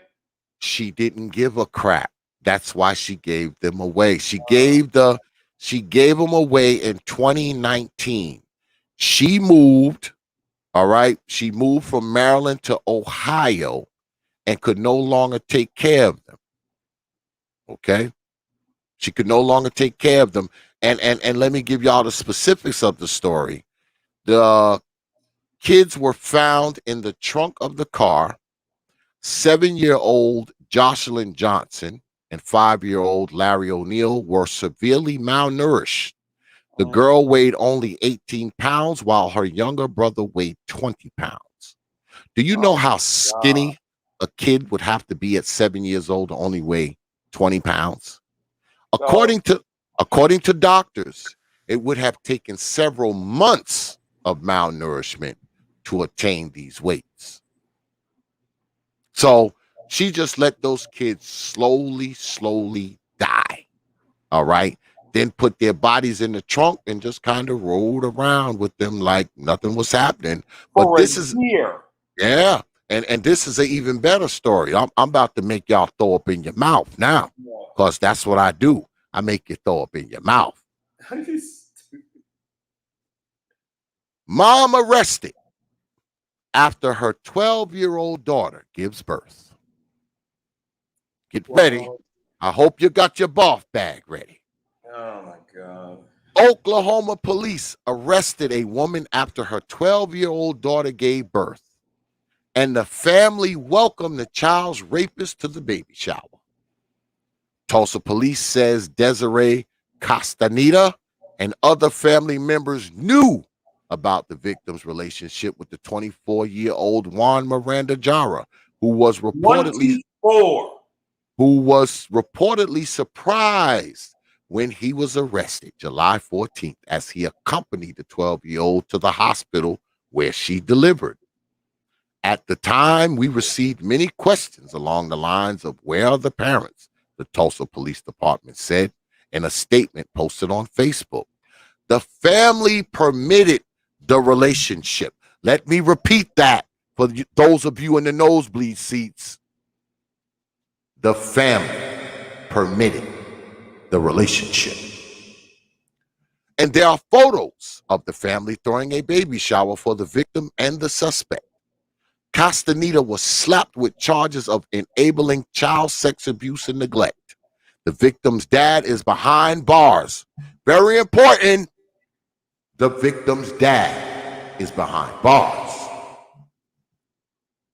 She didn't give a crap. That's why she gave them away. She gave them away in 2019. She moved, all right? She moved from Maryland to Ohio and could no longer take care of them. Okay? She could no longer take care of them. And let me give y'all the specifics of the story. The kids were found in the trunk of the car. 7-year-old Jocelyn Johnson and 5-year-old Larry O'Neill were severely malnourished. The girl weighed only 18 pounds while her younger brother weighed 20 pounds. Do you know how skinny a kid would have to be at 7 years old to only weigh 20 pounds? According to doctors, it would have taken several months of malnourishment to attain these weights. So she just let those kids slowly die. All right. Then put their bodies in the trunk and just kind of rolled around with them like nothing was happening. But this is year. Yeah. And this is an even better story. I'm about to make y'all throw up in your mouth now, because that's what I do. I make you throw up in your mouth. Mom arrested after her 12-year-old daughter gives birth. Get ready. I hope you got your bath bag ready. Oh my God. Oklahoma police arrested a woman after her 12-year-old daughter gave birth, and the family welcomed the child's rapist to the baby shower. Tulsa police says Desiree Castaneda and other family members knew about the victim's relationship with the 24-year-old Juan Miranda Jara, who was reportedly surprised when he was arrested July 14th as he accompanied the 12-year-old to the hospital where she delivered. At the time, we received many questions along the lines of where are the parents, the Tulsa Police Department said in a statement posted on Facebook. The family permitted the relationship. Let me repeat that for those of you in the nosebleed seats. The family permitted the relationship. And there are photos of the family throwing a baby shower for the victim and the suspect. Castaneda was slapped with charges of enabling child sex abuse and neglect. The victim's dad is behind bars. Very important. The victim's dad is behind bars.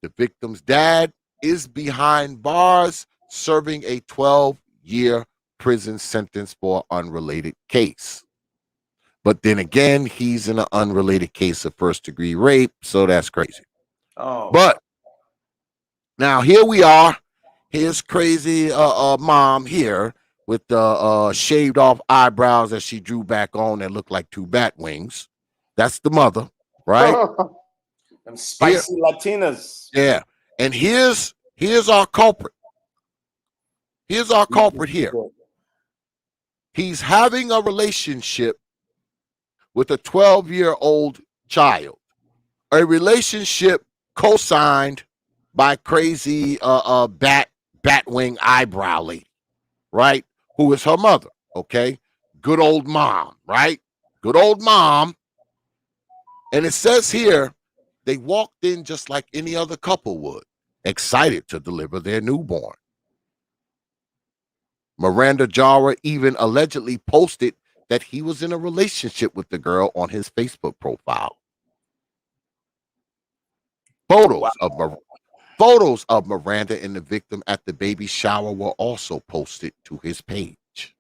The victim's dad is behind bars, serving a 12-year prison sentence for unrelated case. But then again, he's in an unrelated case of first-degree rape, so that's crazy. But now here we are. Here's crazy mom here with the shaved off eyebrows that she drew back on that look like two bat wings. That's the mother, right? Them spicy Latinas. Yeah. And here's our culprit. Here's our culprit here. He's having a relationship with a 12-year-old child. A relationship co-signed by crazy batwing eyebrow lady, right? Who is her mother, okay? Good old mom, right? Good old mom. And it says here, they walked in just like any other couple would, excited to deliver their newborn. Miranda Jara even allegedly posted that he was in a relationship with the girl on his Facebook profile. Photos of Miranda and the victim at the baby shower were also posted to his page.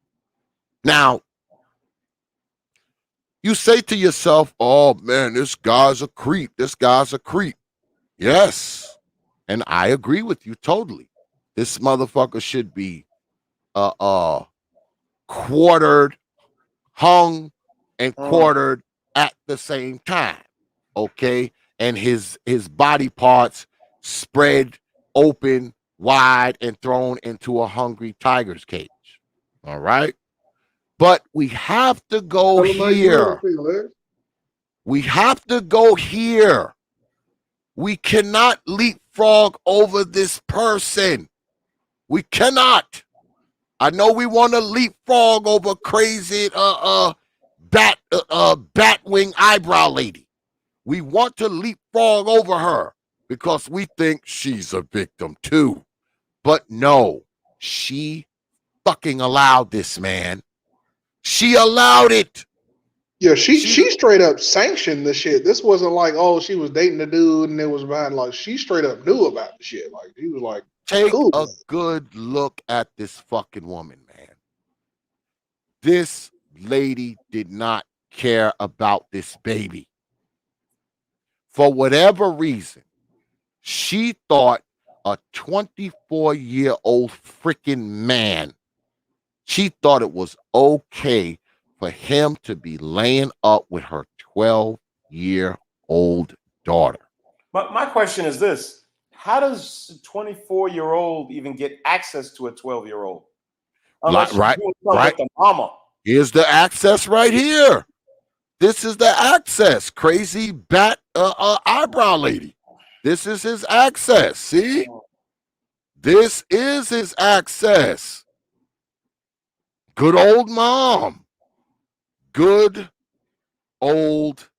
Now, you say to yourself, oh man, this guy's a creep. This guy's a creep. Yes. And I agree with you totally. This motherfucker should be quartered, hung, and quartered at the same time. Okay. And his body parts spread open, wide, and thrown into a hungry tiger's cage. All right. But we have to go here. We have to go here. We cannot leapfrog over this person. We cannot. I know we want to leapfrog over crazy batwing eyebrow lady. We want to leapfrog over her because we think she's a victim too. But no, she fucking allowed this, man. She allowed it. Yeah, she straight up sanctioned the shit. This wasn't like, oh, she was dating the dude and it was behind. Like, she straight up knew about the shit. Like, he was like, take cool. a good look at this fucking woman, man. This lady did not care about this baby. For whatever reason, she thought a 24-year-old freaking man, she thought it was okay for him to be laying up with her 12-year-old daughter. But my question is this: how does a 24-year-old even get access to a 12-year-old? Unless Right. With the mama. Here's the access right here. This is the access. Crazy bat eyebrow lady. This is his access. See? This is his access. Good old mom. Good old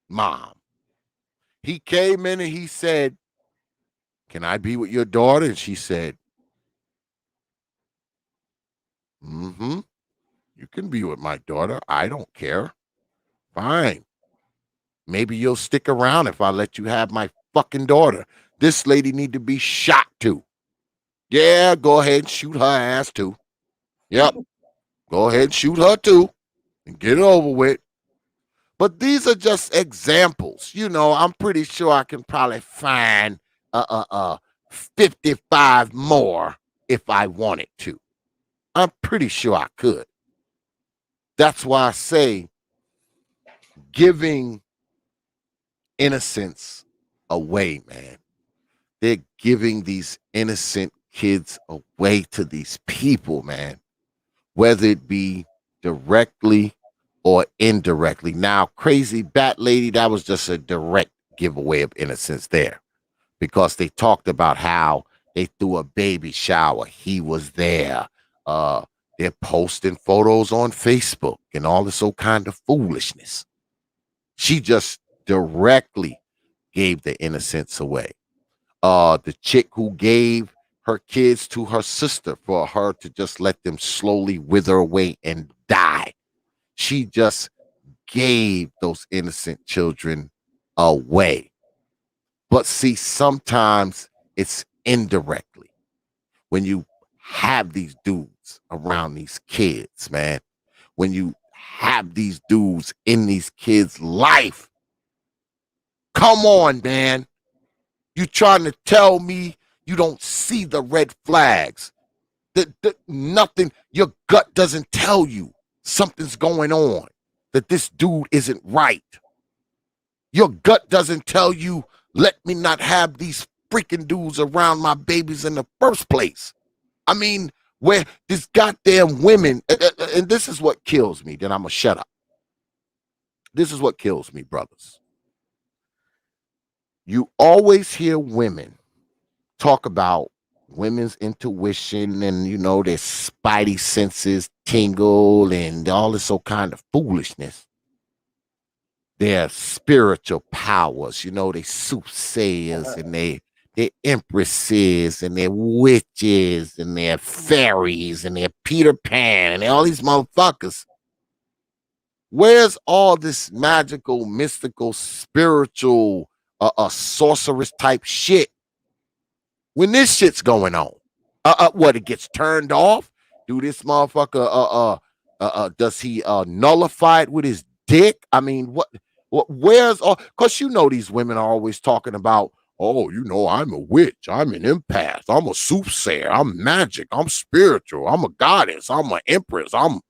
mom. He came in and he said, can I be with your daughter? And she said, you can be with my daughter. I don't care. Fine. Maybe you'll stick around if I let you have my fucking daughter. This lady need to be shot too. Yeah, go ahead and shoot her ass too. Yep. Go ahead and shoot her too and get it over with. But these are just examples. You know, I'm pretty sure I can probably find 55 more if I wanted to. I'm pretty sure I could. That's why I say giving innocence away, man. They're giving these innocent kids away to these people, man, whether it be directly or indirectly. Now, crazy bat lady, that was just a direct giveaway of innocence there, because they talked about how they threw a baby shower. He was there. They're posting photos on Facebook and all this old kind of foolishness. She just directly gave the innocence away. The chick who gave her kids to her sister for her to just let them slowly wither away and die. She just gave those innocent children away. But see, sometimes it's indirectly. When you have these dudes around these kids, man, when you have these dudes in these kids' life, come on, man. You trying to tell me you don't see the red flags? That nothing, your gut doesn't tell you something's going on, that this dude isn't right. Your gut doesn't tell you Let me not have these freaking dudes around my babies in the first place. I mean, where this goddamn women, and this is what kills me, then I'm going to shut up. This is what kills me, brothers. You always hear women talk about women's intuition and, you know, their spidey senses tingle and all this old kind of foolishness. Their spiritual powers, you know, they soothsayers and they're empresses and they're witches and they're fairies and they're Peter Pan and all these motherfuckers. Where's all this magical, mystical, spiritual, sorceress type shit when this shit's going on? What, it gets turned off? Do this motherfucker does he nullify it with his dick? I mean, where's all, because you know these women are always talking about, oh, you know, I'm a witch, I'm an empath, I'm a soothsayer, I'm magic, I'm spiritual, I'm a goddess, I'm an empress, I'm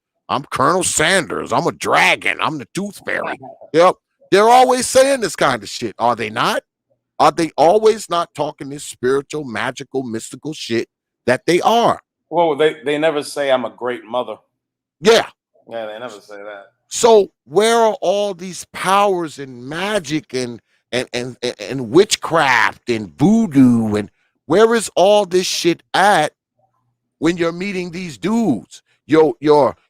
Colonel Sanders, I'm a dragon, I'm the tooth fairy. Yep. They're always saying this kind of shit, are they not? Are they always not talking this spiritual, magical, mystical shit that they are? Well, they never say I'm a great mother. Yeah. Yeah, they never say that. So where are all these powers and magic and witchcraft and voodoo, and where is all this shit at when you're meeting these dudes? Your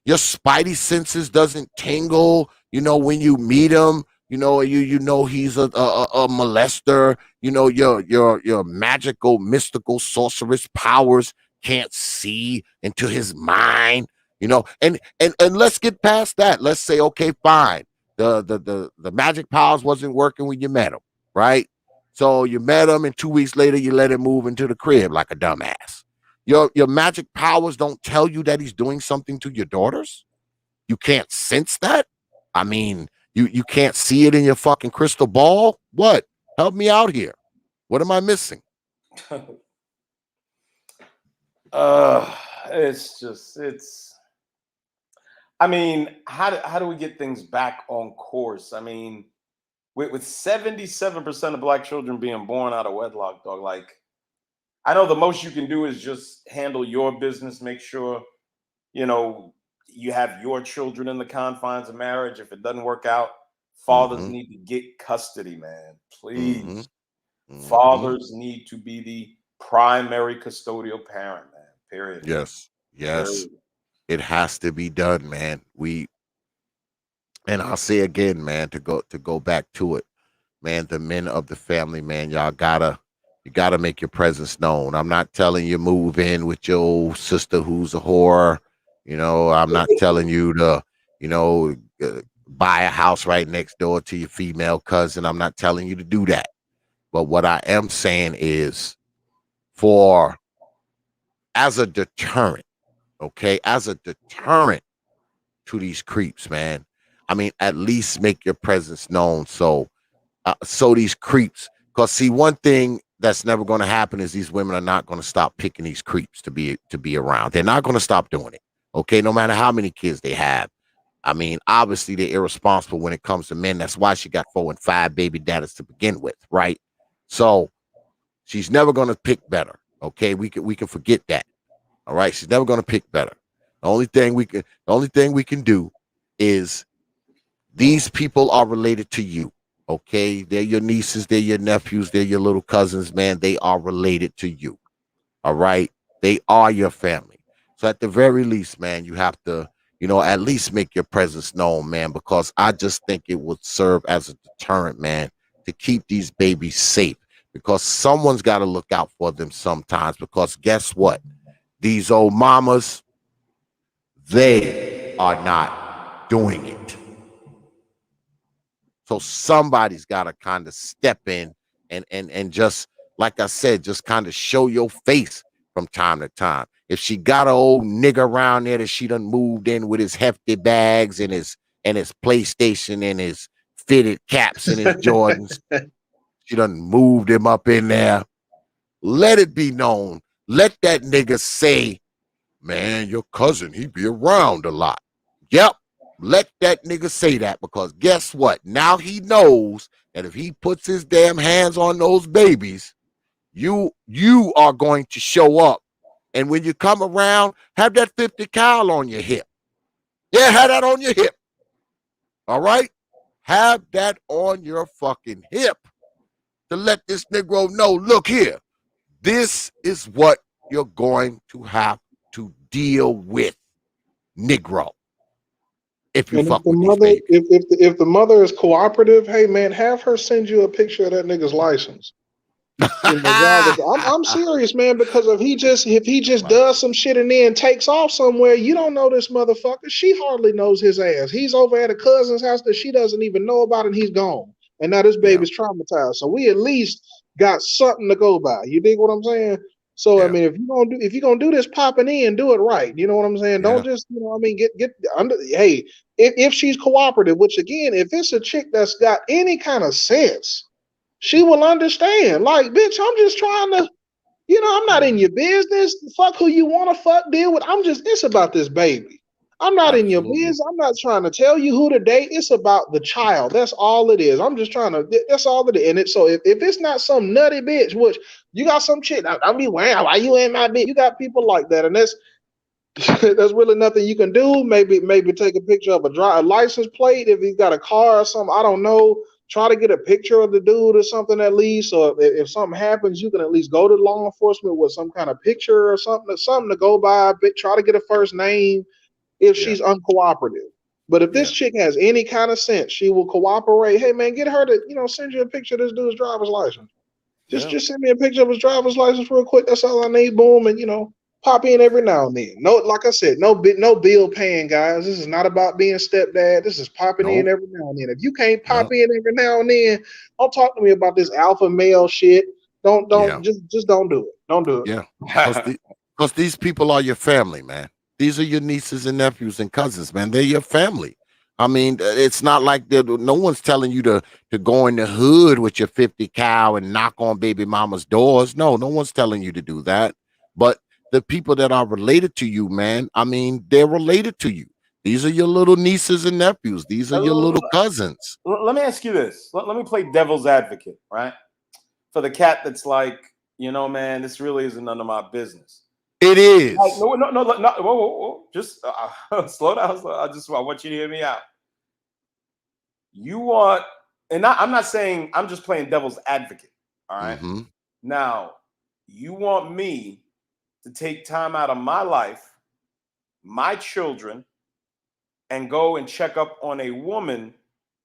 spidey senses doesn't tingle, you know, when you meet him. You know, you know he's a molester. You know, your magical, mystical, sorceress powers can't see into his mind. You know, and let's get past that. Let's say, okay, fine. The magic powers wasn't working when you met him, right? So you met him, and 2 weeks later you let him move into the crib like a dumbass. Your magic powers don't tell you that he's doing something to your daughters. You can't sense that. I mean, you can't see it in your fucking crystal ball. What? Help me out here. What am I missing? It's. I mean, how do we get things back on course? I mean, with 77% of black children being born out of wedlock, dog, like, I know the most you can do is just handle your business, make sure, you know, you have your children in the confines of marriage. If it doesn't work out, fathers need to get custody, man. Please. Fathers need to be the primary custodial parent, man. Period. Yes. Period. It has to be done, man. And I'll say again, man, to go back to it, man, the men of the family, man, you gotta make your presence known. I'm not telling you move in with your old sister who's a whore. You know, I'm not telling you to, you know, buy a house right next door to your female cousin. I'm not telling you to do that. But what I am saying is, as a deterrent, okay, as a deterrent to these creeps, man. I mean, at least make your presence known. So these creeps, because see, one thing that's never going to happen is these women are not going to stop picking these creeps to be around. They're not going to stop doing it. Okay, no matter how many kids they have. I mean, obviously they're irresponsible when it comes to men. That's why she got 4 and 5 baby daddies to begin with, right? So she's never going to pick better. Okay, we can forget that. All right, she's never going to pick better. The only thing we can do is, these people are related to you. Okay, they're your nieces, they're your nephews, they're your little cousins, man. They are related to you. All right, they are your family. So at the very least, man, you have to, you know, at least make your presence known, man, because I just think it would serve as a deterrent, man, to keep these babies safe, because someone's got to look out for them sometimes, because guess what? These old mamas, they are not doing it. So somebody's got to kind of step in and just, like I said, just kind of show your face from time to time. If she got an old nigga around there that she done moved in with his hefty bags and his PlayStation and his fitted caps and his Jordans, she done moved him up in there. Let it be known. Let that nigga say, man, your cousin, he be around a lot. Yep. Let that nigga say that, because guess what? Now he knows that if he puts his damn hands on those babies, you are going to show up. And when you come around, have that 50 cal on your hip. Yeah, have that on your hip. All right? Have that on your fucking hip to let this Negro know, look here, this is what you're going to have to deal with, Negro, if you And if fuck the with these mother, babies. if the mother is cooperative, hey man, have her send you a picture of that nigga's license. You know, driver's. I'm serious, man, because if he just Right. does some shit and then takes off somewhere, you don't know this motherfucker. She hardly knows his ass. He's over at a cousin's house that she doesn't even know about, and he's gone. And now this Yeah, baby's traumatized. So we at least got something to go by. You dig what I'm saying? So I yeah, mean, if you're gonna do this popping in, do it right. You know what I'm saying? Don't yeah, just, you know, I mean, get under. Hey, if she's cooperative, which again, if it's a chick that's got any kind of sense, she will understand. Like, bitch, I'm just trying to, you know, I'm not in your business. Fuck who you want to fuck, deal with. It's about this baby. I'm not in your absolutely. business. I'm not trying to tell you who to date. It's about the child. That's all it is. I'm just trying to, that's all it is. And so if it's not some nutty bitch, which you got some shit, I'll be wearing, why you in my bitch? You got people like that. And that's, there's really nothing you can do. Maybe take a picture of a license plate if he's got a car or something. I don't know. Try to get a picture of the dude or something at least. Or if something happens, you can at least go to law enforcement with some kind of picture or something to go by. But try to get a first name if Yeah, she's uncooperative. But if this yeah, chick has any kind of sense, she will cooperate. Hey man, get her to, you know, send you a picture of this dude's driver's license. yeah. Just send me a picture of his driver's license real quick. That's all I need. Boom, and you know, pop in every now and then. No, like I said, no bill paying, guys. This is not about being stepdad. This is popping in Nope. every now and then. If you can't pop Yep. in every now and then, don't talk to me about this alpha male shit. Yeah. Just don't do it. Don't do it. Yeah. Because these people are your family, man. These are your nieces and nephews and cousins, man. They're your family. I mean, it's not like no one's telling you to go in the hood with your 50 cal and knock on baby mama's doors. No one's telling you to do that. But the people that are related to you, man, I mean, they're related to you. These are your little nieces and nephews. These are your little cousins. Let me ask you this. Let me play devil's advocate, right? For the cat that's like, you know, man, this really isn't none of my business. It Like, is. no, whoa, whoa. Just slow down. I want you to hear me out. You want, and I'm not saying, I'm just playing devil's advocate. All right. Mm-hmm. Now, you want me to take time out of my life, my children, and go and check up on a woman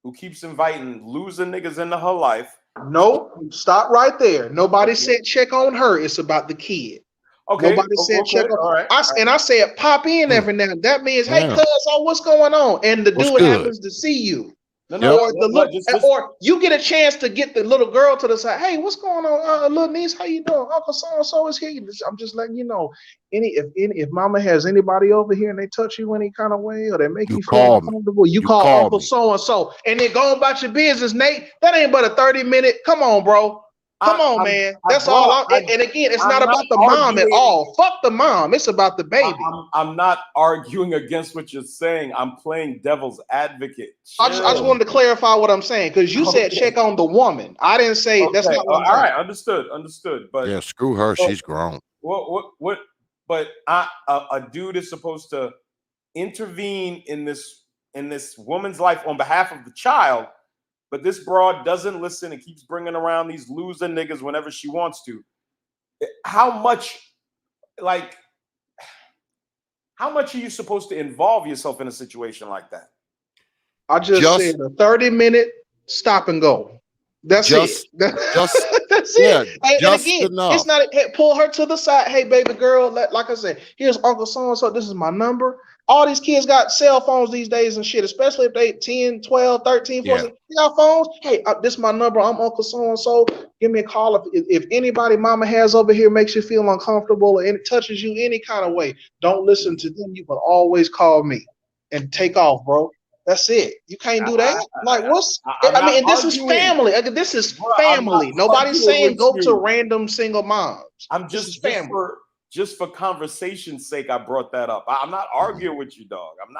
who keeps inviting loser niggas into her life. No, stop right there. Nobody Okay. said check on her. It's about the kid. Okay. Nobody said check on. All right. I said pop in every now and then. That means, hey, Yeah. cuz, oh, what's going on? And the What's dude good? happens to see you. Yep. Or the look, Just or you get a chance to get the little girl to the side. Hey, what's going on, little niece? How you doing? Uncle so and so is here. I'm just letting you know. If Mama has anybody over here and they touch you any kind of way or they make You you feel call me. uncomfortable, you You call call Uncle me. so and so, and then go about your business, Nate. That ain't but a 30-minute. Come on, bro. Come on, man. That's all. And again, it's not I'm not about the mom at arguing. all. Fuck the mom. It's about the baby. I'm not arguing against what you're saying. I'm playing devil's advocate. I just wanted to clarify what I'm saying because you said Okay. check on the woman. I didn't say that's Okay. not what All I'm saying. right. Understood. But Yeah, screw her. so She's grown. what? But a dude is supposed to intervene in this woman's life on behalf of the child, but this broad doesn't listen and keeps bringing around these loser niggas whenever she wants to. How much, like, how much are you supposed to involve yourself in a situation like that? I just said Just, a 30-minute stop and go. That's it. just, just, That's yeah, it. And just again, it's enough. not, hey, pull her to the side. Hey, baby girl, like I said, here's Uncle so-and-so. This is my number. All these kids got cell phones these days and shit, especially if they 10, 12, 13, Yeah. 14. You got phones? Hey, this is my number. I'm Uncle so-and-so. Give me a call. If anybody mama has over here makes you feel uncomfortable or it touches you any kind of way, don't listen to them. You can always call me and take off, bro. That's it. You can't do that. Like, what's? I'm I not mean, and this is arguing. family. This is Bro, I'm not family. Nobody's arguing saying with go to you. random single moms. I'm This is just family. for conversation's sake, I brought that up. I'm not arguing with you, dog. I'm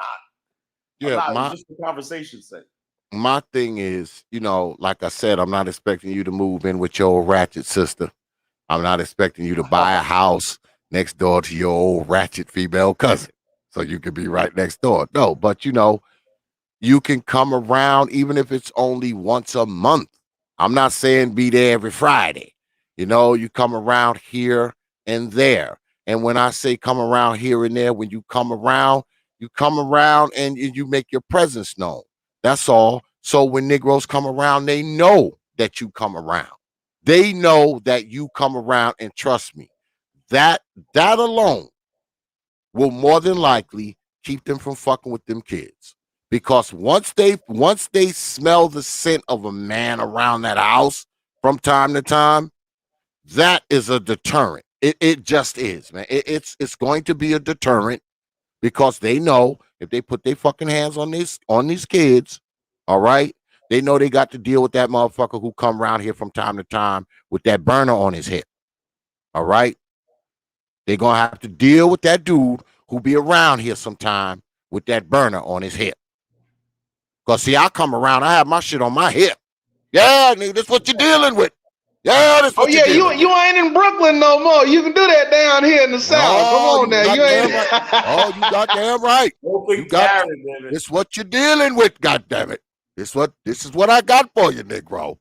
Yeah, not. It's just for conversation's sake. my thing is, like I said, I'm not expecting you to move in with your old ratchet sister. I'm not expecting you to buy a house next door to your old ratchet female cousin, so you can be right next door. No, but you can come around even if it's only once a month. I'm not saying be there every Friday. You come around here and there. And when I say come around here and there, when you come around and you make your presence known. That's all. So when Negroes come around, they know that you come around. They know that you come around, and trust me, that alone will more than likely keep them from fucking with them kids. Because once they smell the scent of a man around that house from time to time, that is a deterrent. It just is, man. It's going to be a deterrent because they know if they put their fucking hands on these kids, all right, they know they got to deal with that motherfucker who come around here from time to time with that burner on his hip. All right. They're gonna have to deal with that dude who be around here sometime with that burner on his hip. Cause see, I come around, I have my shit on my hip. Yeah, nigga, that's what you're dealing with. Yeah, that's what Oh yeah, you're dealing you with. ain't in Brooklyn no more. You can do that down here in the South. Come Oh, on now, you ain't. right. Oh, you goddamn right. Open You got carry, baby. this what you're dealing with, goddamn it. This is what I got for you, Negro.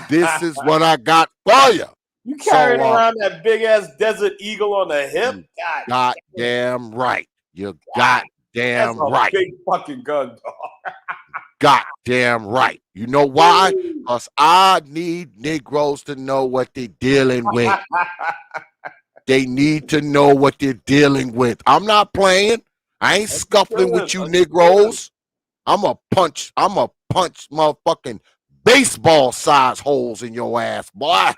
This is what I got for you. You carrying So, around that big ass Desert Eagle on the hip? you God, goddamn right. You that's goddamn a right. big fucking gun, dog. Goddamn right. You know why? Because I need Negroes to know what they're dealing with. They need to know what they're dealing with. I'm not playing. I ain't scuffling with you Negroes. I'm a punch motherfucking baseball size holes in your ass, boy.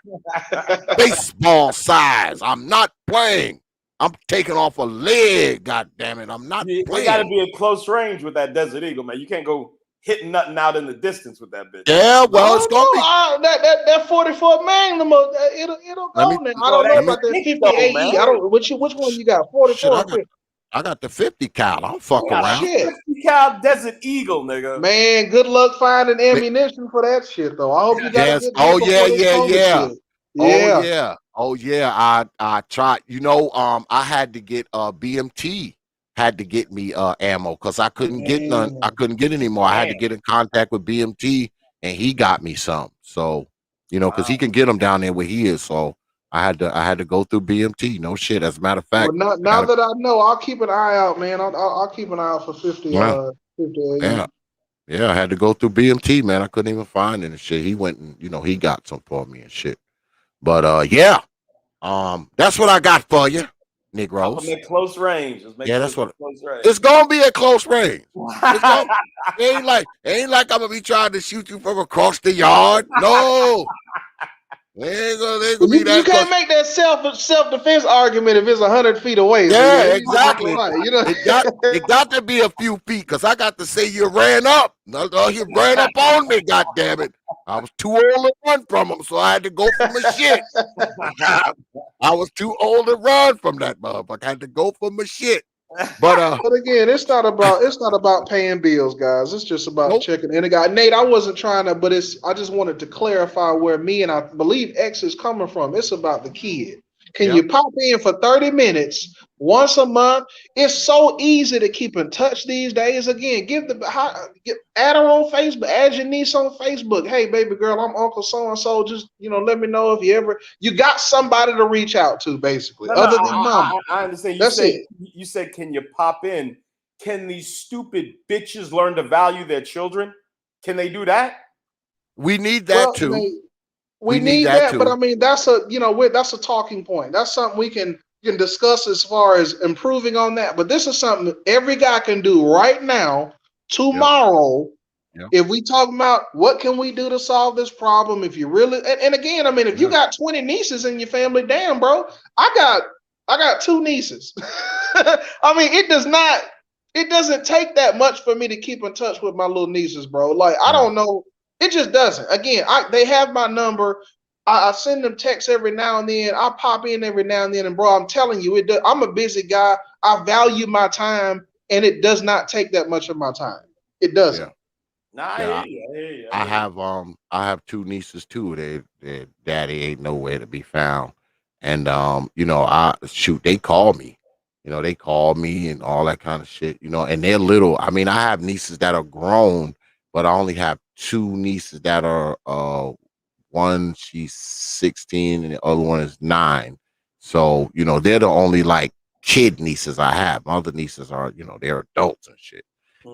Baseball size. I'm not playing. I'm taking off a leg, god damn it. I'm not You playing. got to be at close range with that Desert Eagle, man. You can't go hitting nothing out in the distance with that bitch. Yeah, well, it's gonna be that 44 Magnum. It'll Let go me now. I don't know let me about that 50 though, AE. man. I don't. Which one you got? shit. 44 or 50? I got the 50 cal. I don't fuck You got a around. Shit. 50 cal Desert Eagle, nigga. Man, good luck finding ammunition for that shit though. I hope you got a Yes. good hit Oh before they come with yeah. shit. Oh Yeah. yeah. Oh yeah. I tried. I had to get BMT had to get me ammo because I couldn't get none. I Man. couldn't get any more. I had to Man. get in contact with BMT and he got me some. So, because Wow. he can get them down there where he is. So I had to go through BMT. No shit. As a matter of Well, fact, now that I know, I'll keep an eye out, man. I'll keep an eye out for 50 yeah, 50 AE. yeah. Yeah, I had to go through BMT, man. I couldn't even find it and shit. He went and he got some for me and shit. But yeah, that's what I got for you, Pop Negroes. them at close range. Just make Yeah, sure that's it's what at close range. it's gonna be at close range. It's gonna it ain't like I'm gonna be trying to shoot you from across the yard. No, it ain't gonna Well, be you that can't close. make that self defense argument if it's 100 feet away. So Yeah, you exactly. right, you know. It got to be a few feet because I got to say you ran up. No, you ran up on me. God damn it! I was too old to run from him, so I had to go for my shit. I was too old to run from that motherfucker. I had to go for my shit. But But again, it's not about paying bills, guys. It's just about nope. checking. And again, Nate, I wasn't trying to, but I just wanted to clarify where me and I believe X is coming from. It's about the kid. Can Yep. you pop in for 30 minutes once a month? It's so easy to keep in touch these days. Again, add her on Facebook, add your niece on Facebook. Hey, baby girl, I'm Uncle so and so. Just let me know if you got somebody to reach out to, basically, No, other than mama. I understand. That's it. You said, can you pop in? Can these stupid bitches learn to value their children? Can they do that? We need that Well, too. we need need that that, but too. I mean that's a talking point. That's something we can discuss as far as improving on that. But this is something every guy can do right now, Yep. tomorrow. Yep. If we talk about what can we do to solve this problem, if you really and again, I mean, if you got 20 nieces in your family, damn, bro, I got 2 nieces. I mean, it doesn't take that much for me to keep in touch with my little nieces, bro. Like, I don't know. It just doesn't. Again, they have my number. I send them texts every now and then. I pop in every now and then. And bro, I'm telling you, I'm a busy guy. I value my time, and it does not take that much of my time. It doesn't. Yeah. Nah, I Yeah, hear you. I hear you. I have two nieces too. Their daddy ain't nowhere to be found. And they call me. They call me and all that kind of shit, and they're little. I mean, I have nieces that are grown, but I only have two nieces that are one she's 16 and the other one is 9. So, they're the only like kid nieces I have. My other nieces are, they're adults and shit.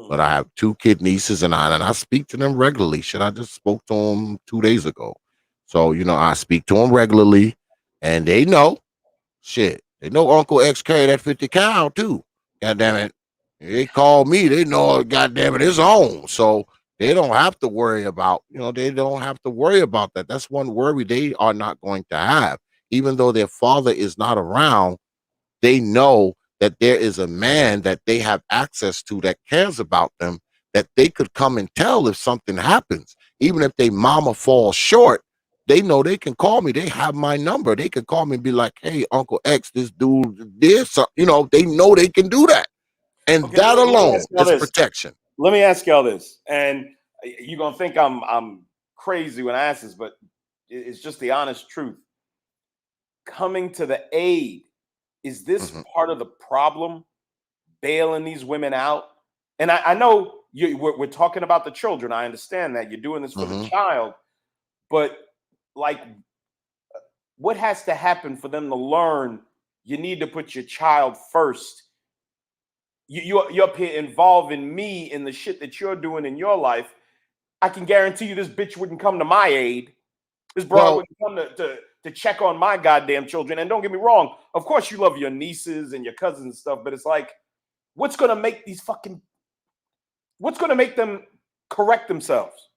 But I have two kid nieces and I speak to them regularly. Shit, I just spoke to them 2 days ago. So, I speak to them regularly and they know shit. They know Uncle X carry that 50 cal too. God damn it. They call me, they know God damn it, it's on. So they don't have to worry about, they don't have to worry about that. That's one worry they are not going to have. Even though their father is not around, they know that there is a man that they have access to that cares about them, that they could come and tell if something happens. Even if they mama falls short, they know they can call me. They have my number. They can call me and be like, hey, Uncle X, this dude did something. They know they can do that. And Okay, that let me alone ask y'all is this. protection. Let me ask y'all this, and you're gonna think I'm crazy when I ask this, but it's just the honest truth. Coming to the aid, is this Mhm, part of the problem? Bailing these women out, and I know we're talking about the children. I understand that you're doing this for the mhm. child, but like, what has to happen for them to learn you need to put your child first? You're up here involving me in the shit that you're doing in your life. I can guarantee you this bitch wouldn't come to my aid. This broad Well, wouldn't come to check on my goddamn children. And don't get me wrong, of course you love your nieces and your cousins and stuff, but it's like, what's gonna make what's gonna make them correct themselves?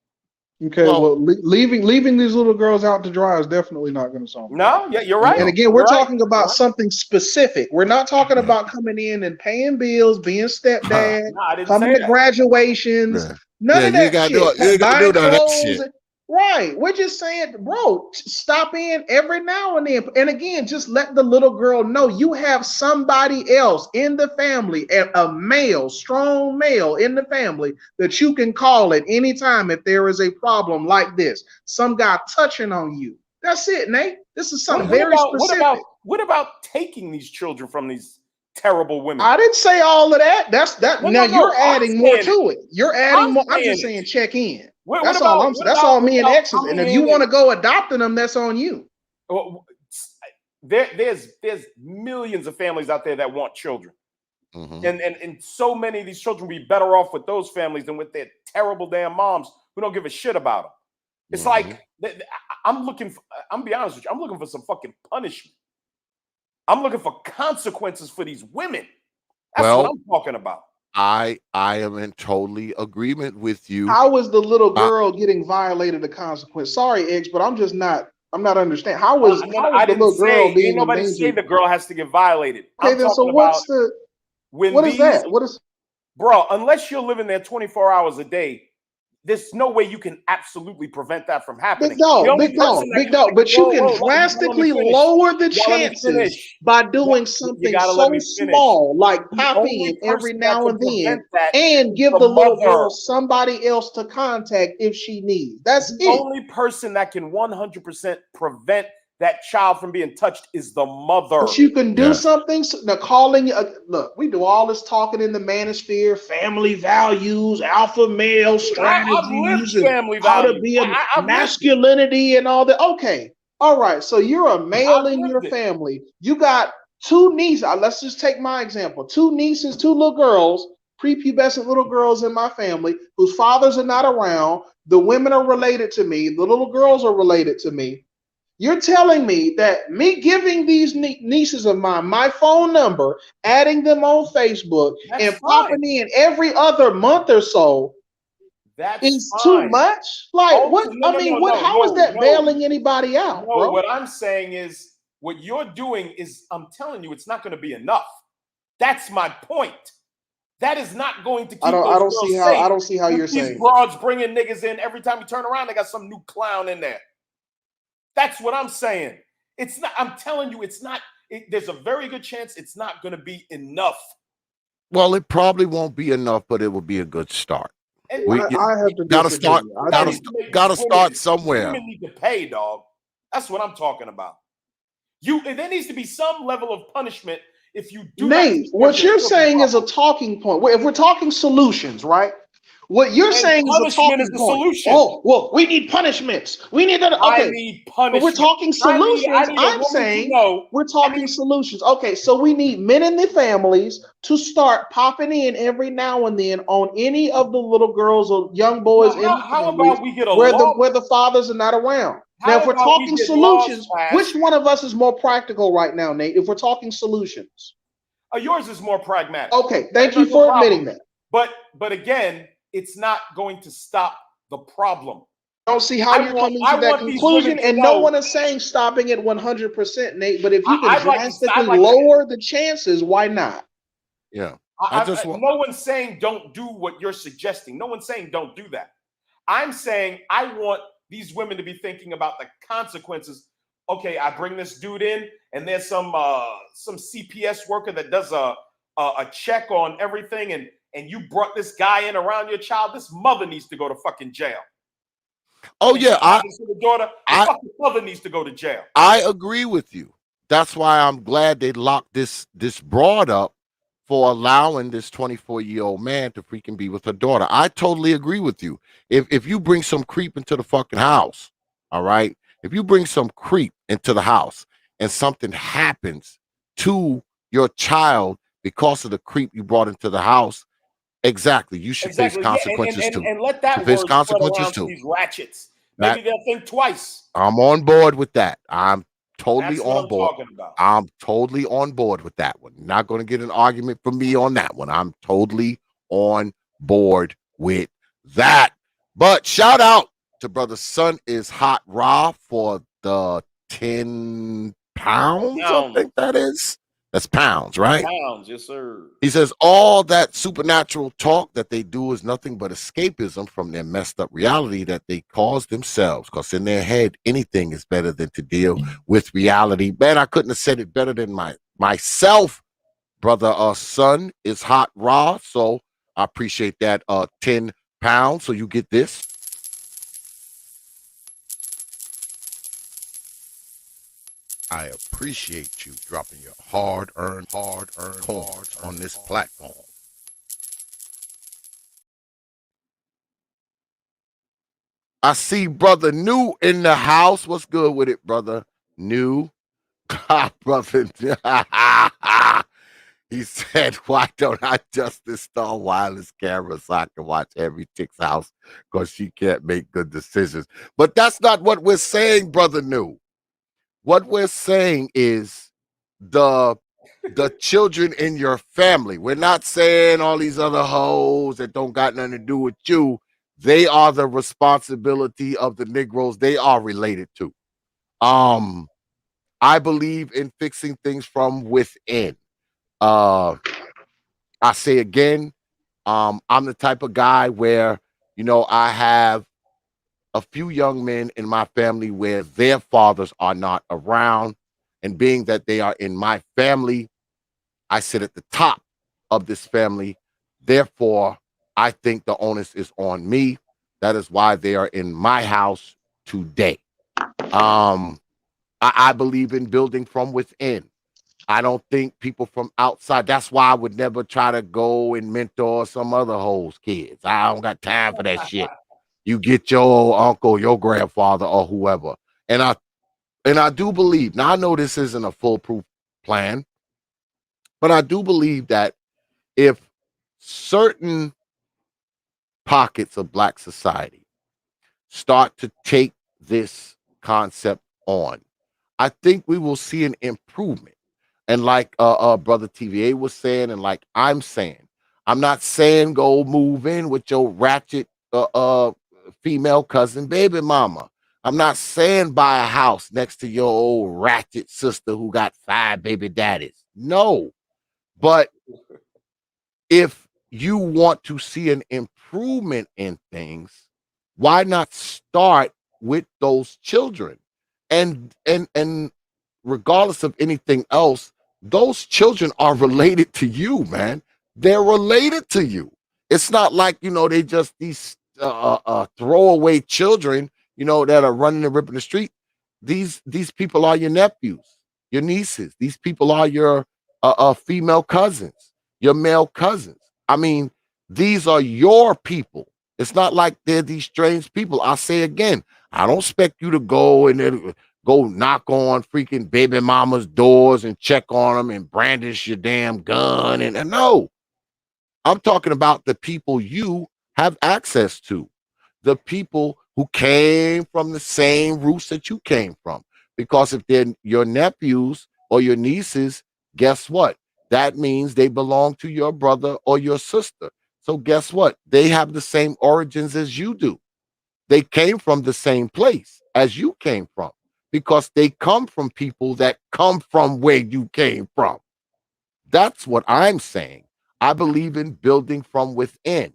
Okay, well, well, leaving these little girls out to dry is definitely not going to solve the No, problem. yeah, you're And right. no. again, we're You're right. talking You're about something specific. We're not talking Yeah. about coming in and paying bills, being stepdad, No, I didn't coming say to that. graduations, Yeah. none Yeah, of you ain't that gotta do shit. it. You ain't gotta do Buying none of that clothes. shit. Right. We're just saying, bro, stop in every now and then. And again, just let the little girl know you have somebody else in the family, a male, strong male in the family that you can call at any time if there is a problem like this. Some guy touching on you. That's it, Nate. This is something What very about what about specific. what about taking these children from these terrible women? I didn't say all of that. That's that. No, Now no, you're no. I'm adding more saying it. to it. You're adding I'm more. I'm saying just it. saying check in. What That's all about I'm saying. That's all me and X's. And coming if you in want and to go adopting them, that's on you. well, there's millions of families out there that want children. Mhm, And so many of these children would be better off with those families than with their terrible damn moms who don't give a shit about them. It's mhm. like I'm looking for, I'm be honest with you, I'm looking for some fucking punishment. I'm looking for consequences for these women. That's what Well, I'm talking about. I am in totally agreement with you. How is the little Uh, girl getting violated the consequence? Sorry, X, but I'm not understanding. No, no, How is I the didn't little girl say, ain't being nobody say endangered? the girl has to get violated. Okay, I'm then so talking about when what is these, that? What is bro, unless you're living there 24 hours a day, there's no way you can absolutely prevent that from happening. The only person that big can, dog, but you whoa, can whoa, you gotta let me drastically finish. lower the You gotta let me chances finish. by You doing you something gotta let so me finish. small, like The pop only in every person that now can and then prevent that and is give the the little mother. girl somebody else to contact if she needs. That's The it. only person that can 100% prevent that child from being touched is the mother. But you can do yes. something. Now, calling, look, we do all this talking in the manosphere, family values, alpha male I've lived strategies, and family how to values. be a I've lived it. masculinity and all that. Okay. All right. So you're a male I've in your lived it. family. You got two nieces. Let's just take my example. Two nieces, two little girls, prepubescent little girls in my family whose fathers are not around. The women are related to me. The little girls are related to me. You're telling me that me giving these nieces of mine my phone number, adding them on Facebook, That's and fine. popping in every other month or so That's is too fine. much? Like, what? No, I no, mean, no, what? no, How is no, that no, bailing anybody out, no. bro? What I'm saying is, what you're doing is, I'm telling you, it's not going to be enough. That's my point. That is not going to keep I those don't see girls how safe. I don't see how If you're these saying it. broads bringing niggas in, every time you turn around, they got some new clown in there. That's what I'm saying. It's not. I'm telling you, it's not. There's a very good chance it's not going to be enough. Well, it probably won't be enough, but it will be a good start. And We I have to gotta disagree. start. I that Gotta needs to make gotta women, start somewhere. women need to pay, dog. That's what I'm talking about. There needs to be some level of punishment if you do not Nate, take care of what your you're children saying is a properly. talking point. If we're talking solutions, right? What you're And saying is a punishment is talking the point. solution. Oh, well, we need punishments. We need that. I Okay, need but we're punishment. talking I solutions. need a I'm woman to saying know. we're I talking need solutions. Okay, so we need men in the families to start popping in every now and then on any of the little girls or young boys in the how families about we get a where the law? where the fathers are not around. Now, How if we're about we talking get laws solutions, which passed? one of us is more practical right now, Nate? If we're talking solutions. Yours is more pragmatic. Okay, thank No, you no for problem. admitting that. But again, it's not going to stop the problem. I don't see how you're coming to I that want these women conclusion, to and no know. one is saying stopping it 100%, Nate. But if you can I'd like drastically to. lower the chances, why not? Yeah. I just want. No one's saying don't do what you're suggesting. No one's saying don't do that. I'm saying I want these women to be thinking about the consequences. Okay, I bring this dude in, and there's some CPS worker that does a check on everything, and you brought this guy in around your child. This mother needs to go to fucking jail. Oh And yeah, something happens to the daughter, the I fucking mother needs to go to jail. I agree with you. That's why I'm glad they locked this broad up for allowing this 24-year-old man to freaking be with her daughter. I totally agree with you. If you bring some creep into the fucking house, all right? If you bring some creep into the house and something happens to your child because of the creep you brought into the house, exactly, you should face Exactly. Yeah, consequences too. and let You should that face word spread consequences around to too. these ratchets. That Maybe they'll think twice. I'm on board with that. I'm totally That's what on I'm board. talking about. I'm totally on board with that one. Not going to get an argument from me on that one. I'm totally on board with that. But shout out to brother Son is Hot Raw for the 10 pounds, I Pounds, think that is. That's pounds, right? pounds, yes, sir. He says all that supernatural talk that they do is nothing but escapism from their messed up reality that they cause themselves. Because in their head, anything is better than to deal with reality. Man, I couldn't have said it better than myself, brother. Son is Hot Raw. So I appreciate that. 10 pounds. So you get this. I appreciate you dropping your hard-earned coins on this platform. I see brother New in the house. What's good with it, brother? New. Brother. He said, why don't I just install wireless cameras so I can watch every chick's house because she can't make good decisions? But that's not what we're saying, brother New. What we're saying is the children in your family. We're not saying all these other hoes that don't got nothing to do with you. They are the responsibility of the Negroes they are related to. I believe in fixing things from within. I say again, I'm the type of guy where, I have a few young men in my family where their fathers are not around. And being that they are in my family, I sit at the top of this family. Therefore, I think the onus is on me. That is why they are in my house today. I believe in building from within. I don't think people from outside. That's why I would never try to go and mentor some other hoes' kids. I don't got time for that shit. You get your uncle, your grandfather, or whoever. And I do believe. Now I know this isn't a foolproof plan, but I do believe that if certain pockets of Black society start to take this concept on, I think we will see an improvement. And like brother TVA was saying, and like I'm saying, I'm not saying go move in with your ratchet female cousin baby mama. I'm not saying buy a house next to your old ratchet sister who got 5 baby daddies. No. But if you want to see an improvement in things, why not start with those children? And regardless of anything else, those children are related to you, man. They're related to you. It's not like, they just these throwaway children, that are running and ripping the street. These people are your nephews, your nieces. These people are your female cousins, your male cousins. I mean, these are your people. It's not like they're these strange people. I say again, I don't expect you to go and then go knock on freaking baby mama's doors and check on them and brandish your damn gun. And no, I'm talking about the people you have access to, the people who came from the same roots that you came from. Because if they're your nephews or your nieces, guess what? That means they belong to your brother or your sister. So guess what? They have the same origins as you do. They came from the same place as you came from because they come from people that come from where you came from. That's what I'm saying. I believe in building from within.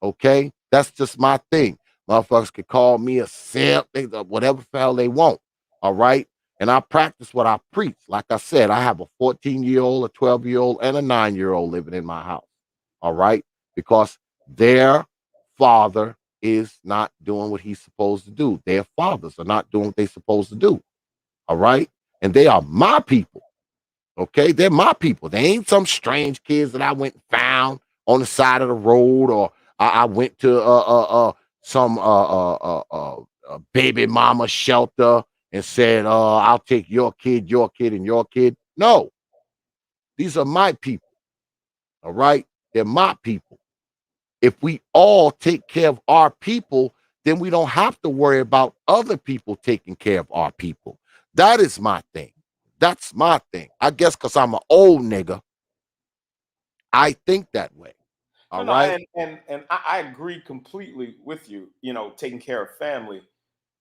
Okay, that's just my thing. Motherfuckers could call me a simp, whatever the hell they want. All right, and I practice what I preach. Like I said, I have a 14-year-old, a 12-year-old, and a 9-year-old living in my house. All right, because their father is not doing what he's supposed to do. Their fathers are not doing what they're supposed to do. All right, and they are my people. Okay, they're my people. They ain't some strange kids that I went and found on the side of the road, or I went to some baby mama shelter and said, I'll take your kid, and your kid. No, these are my people. All right, they're my people. If we all take care of our people, then we don't have to worry about other people taking care of our people. That is my thing. That's my thing. I guess because I'm an old nigga, I think that way. No, All no, right. and I agree completely with you. Taking care of family.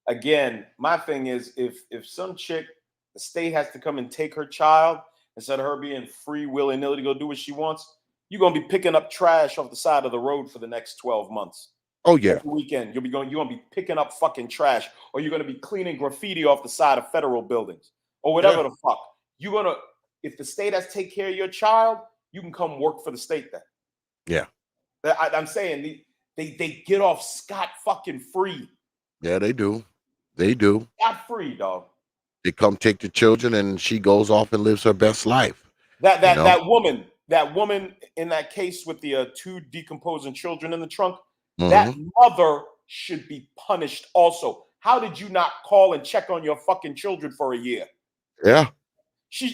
Again, my thing is if some chick, the state has to come and take her child instead of her being free willy nilly to go do what she wants, you're gonna be picking up trash off the side of the road for the next 12 months. Oh yeah. Every weekend, you're gonna be picking up fucking trash, or you're gonna be cleaning graffiti off the side of federal buildings, or whatever Yeah. the fuck. You're gonna, if the state has to take care of your child, you can come work for the state then. Yeah. I'm saying they get off scot fucking free. Yeah, they do. They do. Scot free, dog. They come take the children and she goes off and lives her best life. That You that know? that woman in that case with the two decomposing children in the trunk, that Hmm. mother should be punished also. How did you not call and check on your fucking children for a year? Yeah.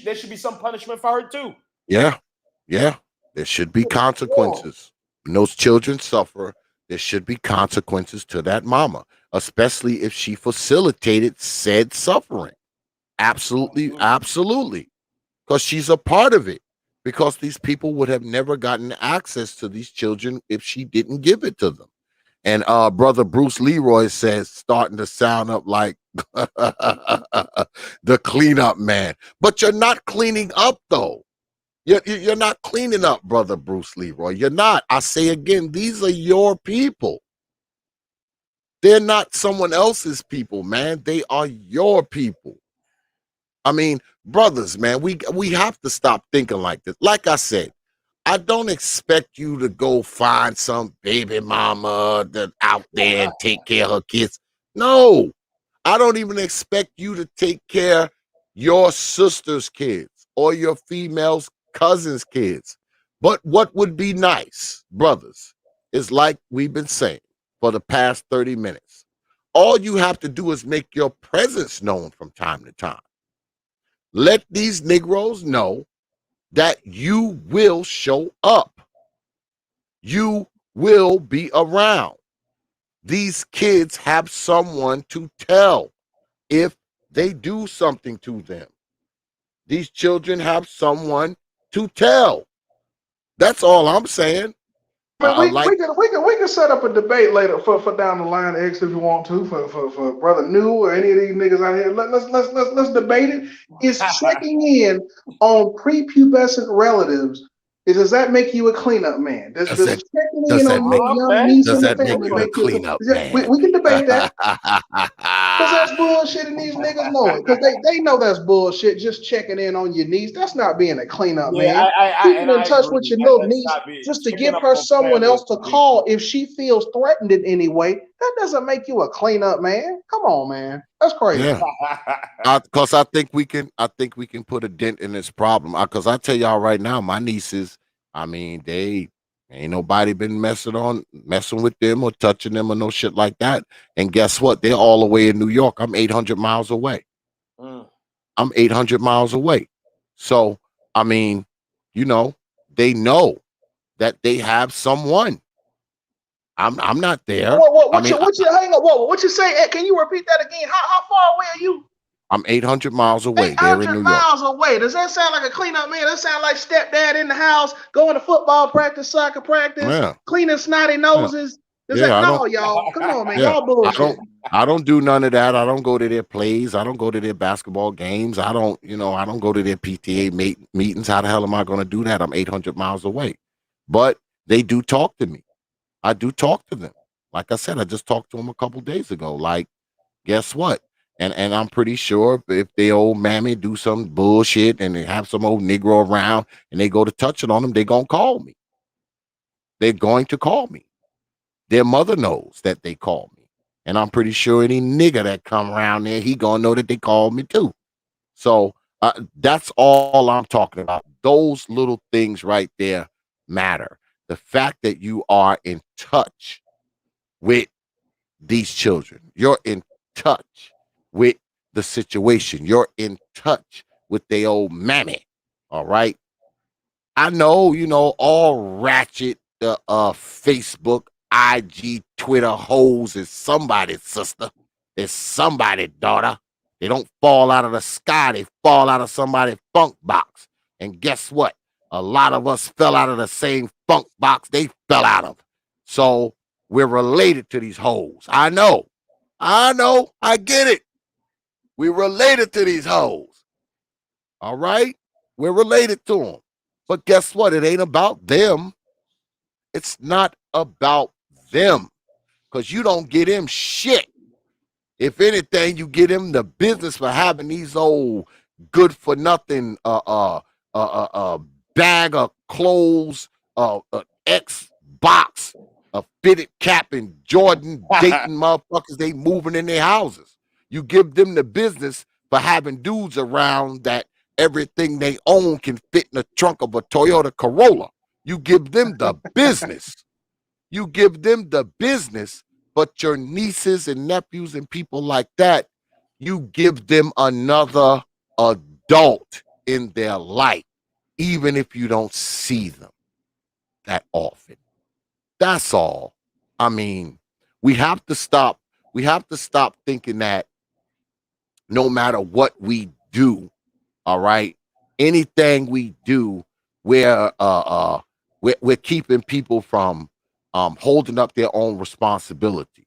There should be some punishment for her too. Yeah. Yeah. There should be consequences. When those children suffer, there should be consequences to that mama, especially if she facilitated said suffering. Absolutely, absolutely. Because she's a part of it. Because these people would have never gotten access to these children if she didn't give it to them. And brother Bruce Leroy says, starting to sound up like the cleanup man. But you're not cleaning up though. You're not cleaning up, brother Bruce Leroy. You're not. I say again, these are your people. They're not someone else's people, man. They are your people. I mean, brothers, man, we have to stop thinking like this. Like I said, I don't expect you to go find some baby mama that out there and take care of her kids. No, I don't even expect you to take care of your sister's kids or your female's cousin's kids. But what would be nice, brothers, is like we've been saying for the past 30 minutes. All you have to do is make your presence known from time to time. Let these Negroes know that you will show up. You will be around. These kids have someone to tell if they do something to them. These children have someone to tell. That's all I'm saying. I mean, Like, we can set up a debate later for down the line, X, if you want to, for brother New or any of these niggas out here. Let's debate it. Is checking in on prepubescent relatives, does that make you a cleanup man? Does Does that checking does in that on your make young Okay. niece does and the that make family you a make you? cleanup We, man? we can debate that. Because that's bullshit and these niggas know it. Because they know that's bullshit, just checking in on your niece. That's not being a cleanup Yeah, man. and Keeping in I touch with agree. your little That's niece not being just to checking give up her on someone family is else to not being call if she feels threatened in any way, that doesn't make you a cleanup man. Come on, man. That's crazy. Yeah. Because I think we can put a dent in this problem. Because I tell y'all right now, my nieces, I mean, they ain't nobody been messing with them or touching them or no shit like that. And guess what? They're all the way in New York. I'm 800 miles away. Mm. I'm 800 miles away. So, I mean, you know, they know that they have someone. I'm not there. I mean, Hang on, what you say? Can you repeat that again? How far away are you? I'm 800 miles away. They're in 800 New York. miles away. Does that sound like a cleanup man? That sound like stepdad in the house, going to football practice, soccer practice, Yeah. cleaning snotty Yeah. noses. Does that Yeah. no, y'all? Come on, man. Yeah, Y'all bullshit. I don't do none of that. I don't go to their plays. I don't go to their basketball games. I don't go to their PTA meetings. How the hell am I going to do that? I'm 800 miles away. But they do talk to me. I do talk to them. Like I said, I just talked to them a couple days ago. Like, guess what? And I'm pretty sure if the old mammy do some bullshit and they have some old Negro around and they go to touching on them, they going to call me. They're going to call me. Their mother knows that they call me. And I'm pretty sure any nigga that come around there, he gonna know that they called me too. So that's all I'm talking about. Those little things right there matter. The fact that you are in touch with these children, you're in touch with the situation, you're in touch with the old mammy. All right. I know, all ratchet Facebook, IG, Twitter hoes is somebody's sister. It's somebody's daughter. They don't fall out of the sky. They fall out of somebody's funk box. And guess what? A lot of us fell out of the same funk box they fell out of. So we're related to these hoes. I know. I get it. We related to these hoes. All right? We're related to them. But guess what? It ain't about them. It's not about them because you don't get him shit. If anything, you get him the business for having these old good for nothing bag of clothes, X box, a fitted cap, and Jordan dating motherfuckers. They moving in their houses. You give them the business for having dudes around that everything they own can fit in the trunk of a Toyota Corolla. You give them the business. You give them the business, but your nieces and nephews and people like that, you give them another adult in their life, even if you don't see them that often. That's all. I mean, we have to stop. We have to stop thinking that no matter what we do, all right, anything we do, we're we're keeping people from holding up their own responsibility.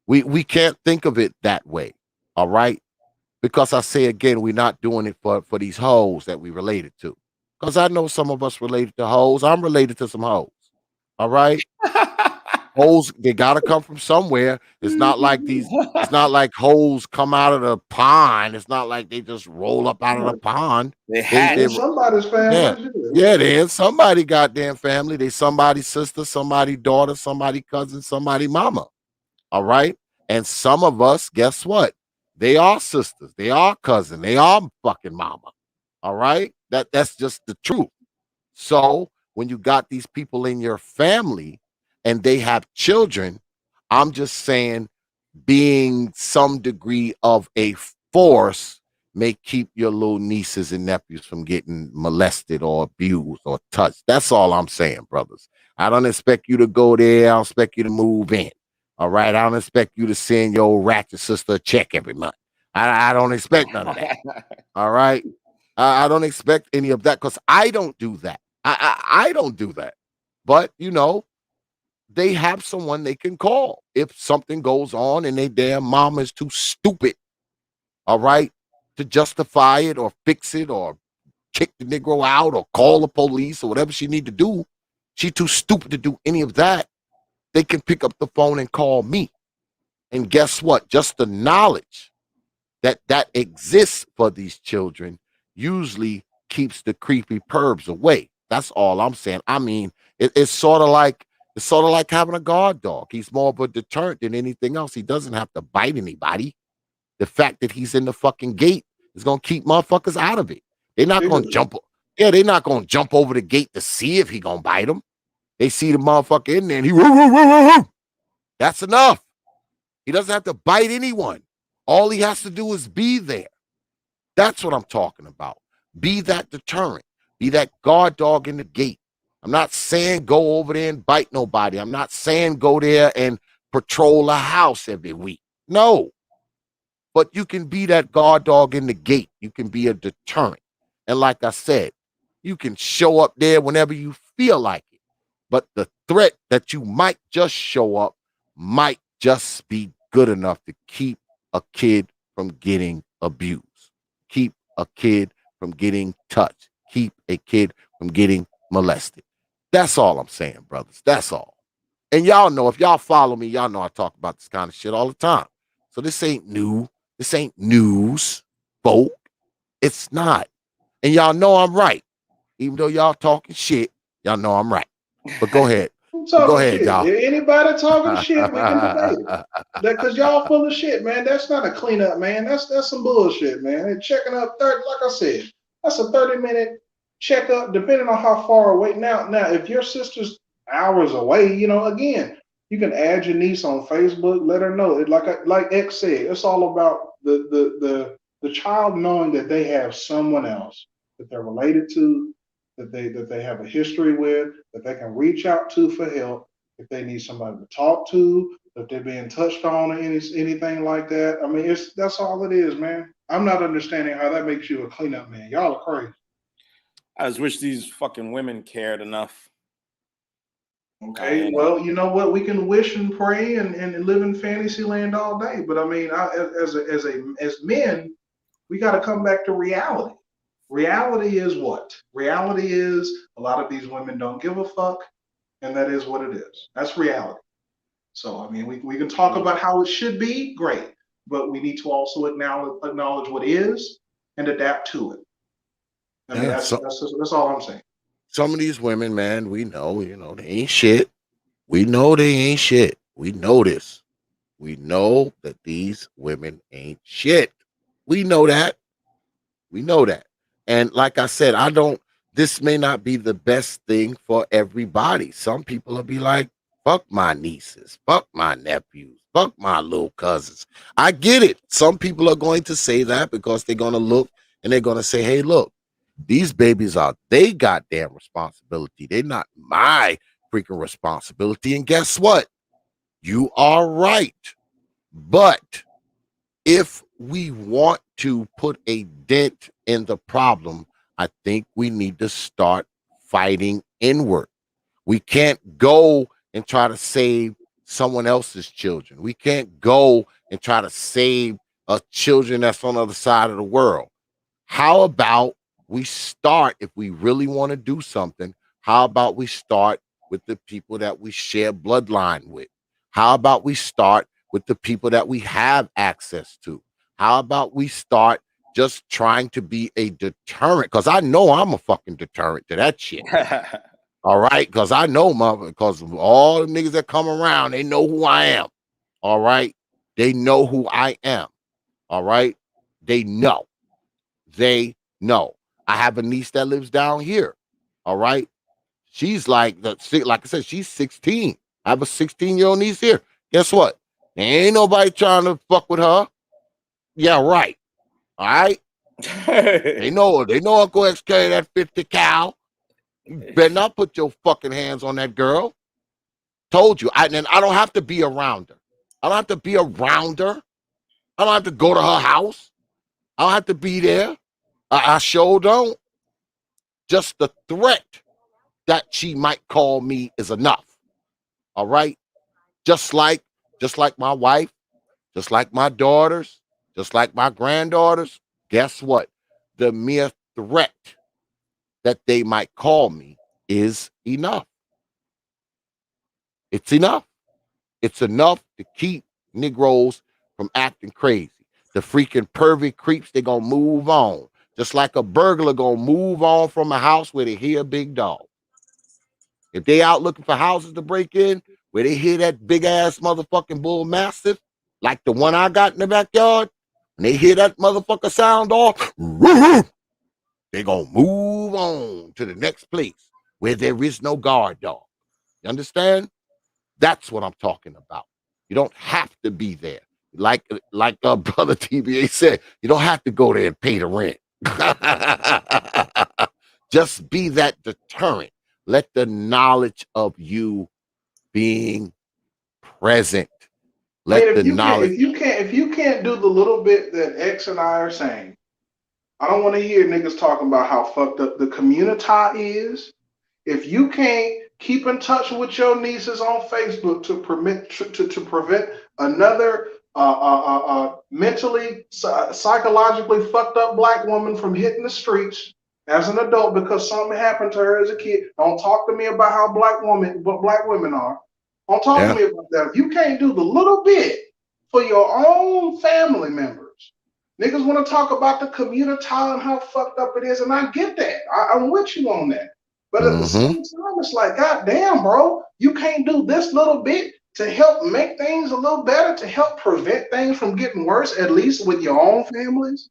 We can't think of it that way, all right? Because I say again, we're not doing it for these hoes that we related to. Because I know some of us related to hoes. I'm related to some hoes. All right. Hoes, they gotta come from somewhere. It's not like hoes come out of the pond. It's not like they just roll up out of the pond. They They In hatch. somebody's yeah. family. Yeah, they in somebody goddamn family. They somebody's sister, somebody daughter, somebody cousin, somebody mama. All right. And some of us, guess what? They are sisters, they are cousin, they are fucking mama. All right. That's just the truth. So when you got these people in your family and they have children, I'm just saying being some degree of a force may keep your little nieces and nephews from getting molested or abused or touched. That's all I'm saying, brothers. I don't expect you to go there. I don't expect you to move in. All right. I don't expect you to send your ratchet sister a check every month. I don't expect none of that. All right. I don't expect any of that because I don't do that. I don't do that. But, they have someone they can call if something goes on and they damn mama is too stupid, all right, to justify it or fix it or kick the Negro out or call the police or whatever she need to do. She too stupid to do any of that. They can pick up the phone and call me. And guess what? Just the knowledge that exists for these children usually keeps the creepy pervs away. That's all I'm saying. I mean, it's sort of like having a guard dog. He's more of a deterrent than anything else. He doesn't have to bite anybody. The fact that he's in the fucking gate is gonna keep motherfuckers out of it. They're not gonna jump. Yeah, they're not gonna jump over the gate to see if he gonna bite them. They see the motherfucker in there and he woo, woo, woo, woo, woo. That's enough. He doesn't have to bite anyone. All he has to do is be there. That's what I'm talking about. Be that deterrent. Be that guard dog in the gate. I'm not saying go over there and bite nobody. I'm not saying go there and patrol a house every week. No. But you can be that guard dog in the gate. You can be a deterrent. And like I said, you can show up there whenever you feel like it. But the threat that you might just show up might just be good enough to keep a kid from getting abused, keep a kid from getting touched, keep a kid from getting molested. That's all I'm saying, brothers. That's all. And y'all know, if y'all follow me, y'all know I talk about this kind of shit all the time. So this ain't new. This ain't news, folk. It's not. And y'all know I'm right. Even though y'all talking shit, y'all know I'm right. But go ahead. Go ahead, shit. y'all. Anybody talking shit, we can debate it. That because y'all full of shit, man. That's not a cleanup, man. That's some bullshit, man. And checking up 30, like I said, that's a 30-minute checkup, depending on how far away. Now, if your sister's hours away, again, you can add your niece on Facebook, let her know. Like X said, it's all about the child knowing that they have someone else that they're related to, that they have a history with, that they can reach out to for help if they need somebody to talk to, if they're being touched on or anything like that. I mean, that's all it is, man. I'm not understanding how that makes you a cleanup man. Y'all are crazy. I just wish these fucking women cared enough. Okay, well, you know what? We can wish and pray and live in fantasy land all day, but I mean, as men, we got to come back to reality. Reality is what? Reality is a lot of these women don't give a fuck, and that is what it is. That's reality. So, I mean, we can talk about how it should be, great, but we need to also acknowledge what is and adapt to it. I mean, that's all I'm saying. Some of these women, man, we know, they ain't shit. We know they ain't shit. We know this. We know that these women ain't shit. We know that. We know that. And like I said, this may not be the best thing for everybody. Some people will be like, fuck my nieces, fuck my nephews, fuck my little cousins. I get it. Some people are going to say that because they're going to look and they're going to say, hey, look, these babies are they goddamn responsibility. They're not my freaking responsibility. And guess what? You are right. But if we want to put a dent in the problem, I think we need to start fighting inward. We can't go and try to save someone else's children. We can't go and try to save children that's on the other side of the world. How about we start, if we really want to do something, how about we start with the people that we share bloodline with? How about we start with the people that we have access to? How about we start just trying to be a deterrent? Because I know I'm a fucking deterrent to that shit. All right? Because I know, because all the niggas that come around, they know who I am. All right? They know who I am. All right? They know. They know. I have a niece that lives down here. All right. She's like I said, she's 16. I have a 16-year-old niece here. Guess what? There ain't nobody trying to fuck with her. Yeah, right. All right. They know Uncle X carry that 50 cal. You better not put your fucking hands on that girl. Told you. And I don't have to be around her. I don't have to be around her. I don't have to go to her house. I don't have to be there. I sure don't. Just the threat that she might call me is enough. All right. Just like my wife, just like my daughters, just like my granddaughters. Guess what? The mere threat that they might call me is enough. It's enough. It's enough to keep Negroes from acting crazy. The freaking pervy creeps, they gonna move on. Just like a burglar gonna move on from a house where they hear a big dog. If they out looking for houses to break in, where they hear that big ass motherfucking bull mastiff, like the one I got in the backyard, and they hear that motherfucker sound off, they gonna move on to the next place where there is no guard dog. You understand? That's what I'm talking about. You don't have to be there. Like brother TBA said, you don't have to go there and pay the rent. Just be that deterrent. Let the knowledge of you being present. Let Man, the knowledge. if you can't do the little bit that X and I are saying, I don't want to hear niggas talking about how fucked up the community is. If you can't keep in touch with your nieces on Facebook to prevent another mentally, psychologically fucked up black woman from hitting the streets as an adult because something happened to her as a kid, don't talk to me about how black women are. Don't talk to me about that. If you can't do the little bit for your own family members, niggas want to talk about the community and how fucked up it is, and I get that. I'm with you on that. But at the same time, it's like, God damn, bro, you can't do this little bit to help make things a little better, to help prevent things from getting worse, at least with your own families.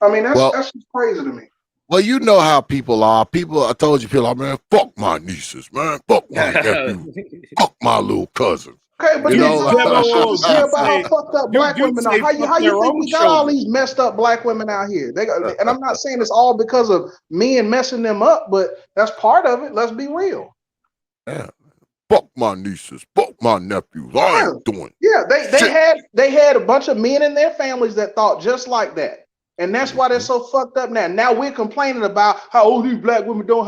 I mean, that's just crazy to me. Well, you know how people are. I told you, people are, man, fuck my nieces, man, fuck my nephews, fuck my little cousins. Okay, but you niggas know, all this shit to say about how fucked up black women are. How you think we got all these messed up black women out here? And I'm not saying it's all because of men messing them up, but that's part of it. Let's be real. Yeah. Fuck my nieces, fuck my nephews. I ain't doing. Yeah, they had a bunch of men in their families that thought just like that. And that's why they're so fucked up now. Now we're complaining about how these black women don't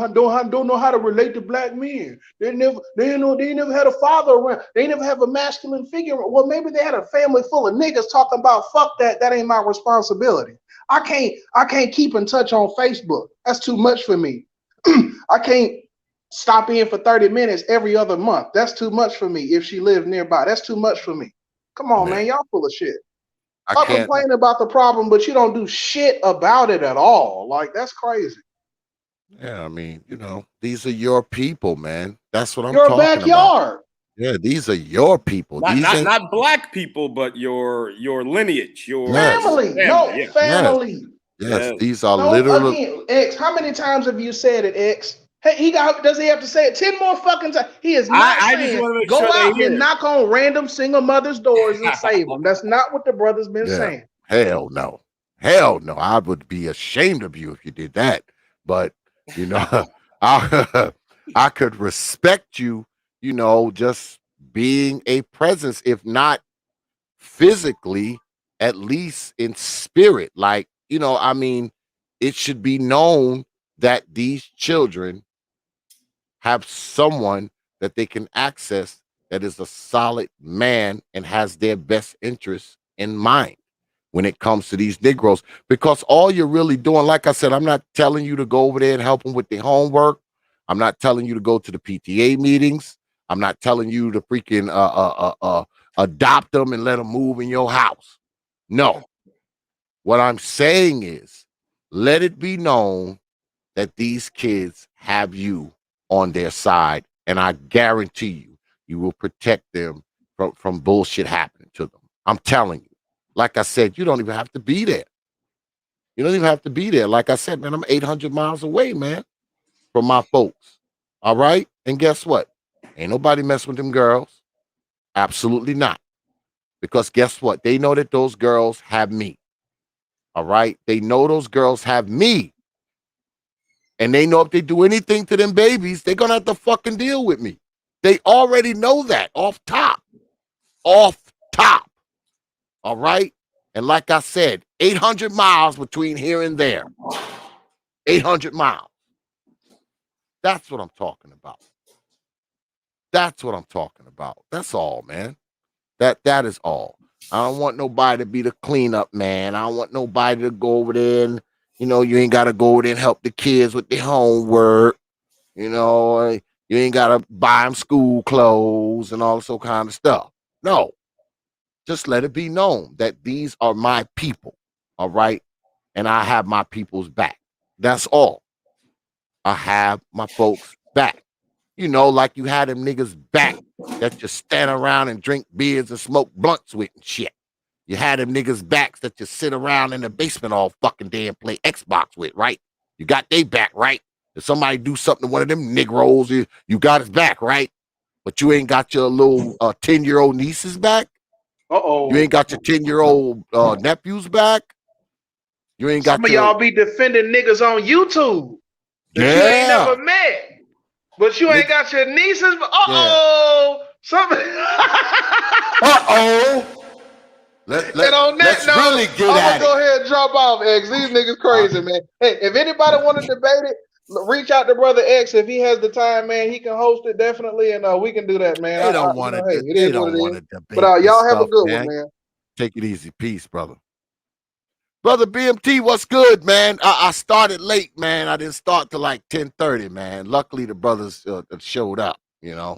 know how to relate to black men. They never had a father around. They never have a masculine figure. Well, maybe they had a family full of niggas talking about fuck that. That ain't my responsibility. I can't keep in touch on Facebook. That's too much for me. I can't stop in for 30 minutes every other month. That's too much for me. If she lived nearby, that's too much for me. Come on, man, y'all full of shit. Stop complaining about the problem, but you don't do shit about it at all. Like, that's crazy. Yeah, I mean, these are your people, man. That's what I'm your talking backyard. about. Yeah, these are your people. Not black people, but your lineage, your family. No, family. Yes, these are literally. Again, X, how many times have you said it, X? Hey, does he have to say it 10 more fucking times? He is not saying go out and knock on random single mothers' doors and save them. That's not what the brother's been saying. Hell no. Hell no. I would be ashamed of you if you did that. But, I could respect you, just being a presence, if not physically, at least in spirit. Like, I mean, it should be known that these children have someone that they can access that is a solid man and has their best interests in mind when it comes to these Negroes. Because all you're really doing, like I said, I'm not telling you to go over there and help them with their homework. I'm not telling you to go to the PTA meetings. I'm not telling you to freaking adopt them and let them move in your house. No. What I'm saying is, let it be known that these kids have you on their side, and I guarantee you will protect them from bullshit happening to them. I'm telling you. Like I said, you don't even have to be there. You don't even have to be there. Like I said, man, I'm 800 miles away, man, from my folks. All right? And guess what? Ain't nobody messing with them girls. Absolutely not. Because guess what? They know that those girls have me. All right? They know those girls have me. And they know if they do anything to them babies, they're going to have to fucking deal with me. They already know that off top. Off top. All right? And like I said, 800 miles between here and there. 800 miles. That's what I'm talking about. That's what I'm talking about. That's all, man. That is all. I don't want nobody to be the cleanup man. I don't want nobody to go over there You know, you ain't gotta go there and help the kids with their homework. You know, you ain't gotta buy them school clothes and all so kind of stuff. No, just let it be known that these are my people. All right, and I have my people's back. That's all. I have my folks back. You know, like you had them niggas back that you stand around and drink beers and smoke blunts with and shit. You had them niggas backs that you sit around in the basement all fucking day and play Xbox with, right? You got they back, right? If somebody do something to one of them Negroes, you got his back, right? But you ain't got your little 10-year-old nieces back. You ain't got your 10-year-old nephews back. You ain't got Some of y'all be defending niggas on YouTube that you ain't never met. But you ain't got your nieces. Something. And on that note, really get I'm at gonna go ahead and drop off, X. These niggas crazy, man. Hey, if anybody want to debate it, reach out to Brother X. If he has the time, man, he can host it definitely, and we can do that, man. They don't want to. Hey, it is what it is. Debate. But y'all have stuff, a good man. one, man. Take it easy, peace, brother. Brother BMT, what's good, man? I started late, man. I didn't start till like 10:30, man. Luckily, the brothers showed up. You know,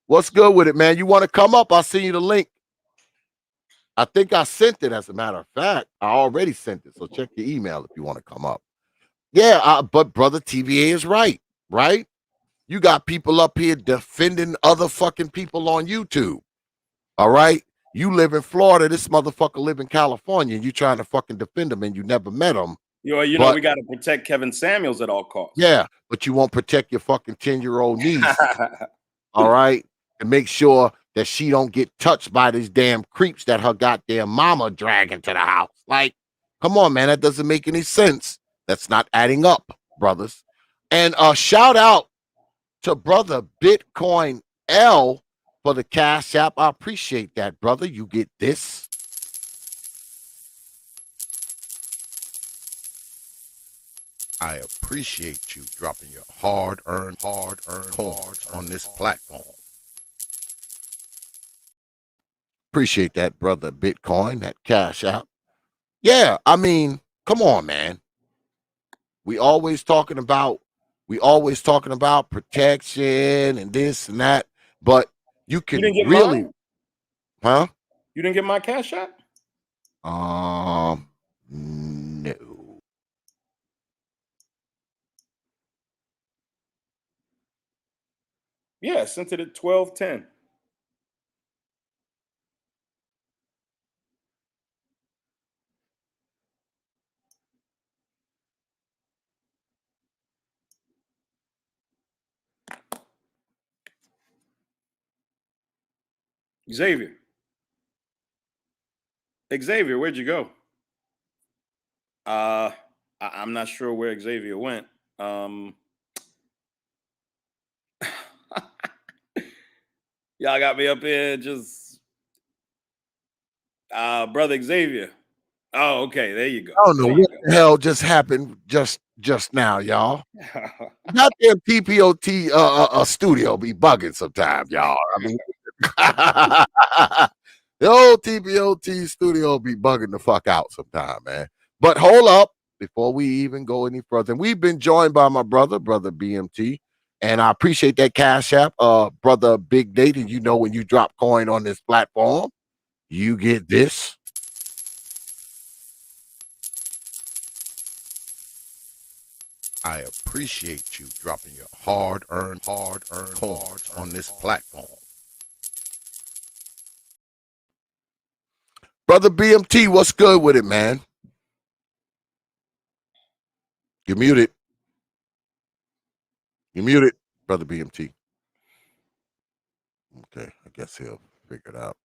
what's good with it, man? You want to come up? I'll send you the link. I think I sent it. As a matter of fact, I already sent it. So check your email if you want to come up. Yeah, but brother TVA is right, right? You got people up here defending other fucking people on YouTube. All right? You live in Florida. This motherfucker live in California. And you trying to fucking defend him and you never met him. You know, we got to protect Kevin Samuels at all costs. Yeah, but you won't protect your fucking 10-year-old niece. All right? And make sure that she don't get touched by these damn creeps that her goddamn mama dragging to the house. Like, come on, man. That doesn't make any sense. That's not adding up, brothers. And shout out to brother Bitcoin L for the Cash App. I appreciate that, brother. You get this. I appreciate you dropping your hard-earned coins on this platform. Appreciate that, brother Bitcoin, that Cash App. Yeah, I mean, come on, man. We always talking about protection and this and that, but you can really, mine? huh? You didn't get my Cash App? No. Yeah, I sent it at 12:10. Xavier, where'd you go? I'm not sure where Xavier went. Y'all got me up here just brother Xavier. Oh, okay, there you go. I don't know what the hell just happened just now, y'all. Goddamn T.P.O.T. Studio be bugging sometimes, y'all. I mean, the old T.P.O.T. studio be bugging the fuck out sometime, man. But hold up, before we even go any further, and we've been joined by my brother BMT, and I appreciate that Cash App, brother Big Nate. And you know, when you drop coin on this platform, you get this. I appreciate you dropping your hard-earned coins on this platform. Brother BMT, what's good with it, man? You're muted. You're muted, brother BMT. Okay, I guess he'll figure it out.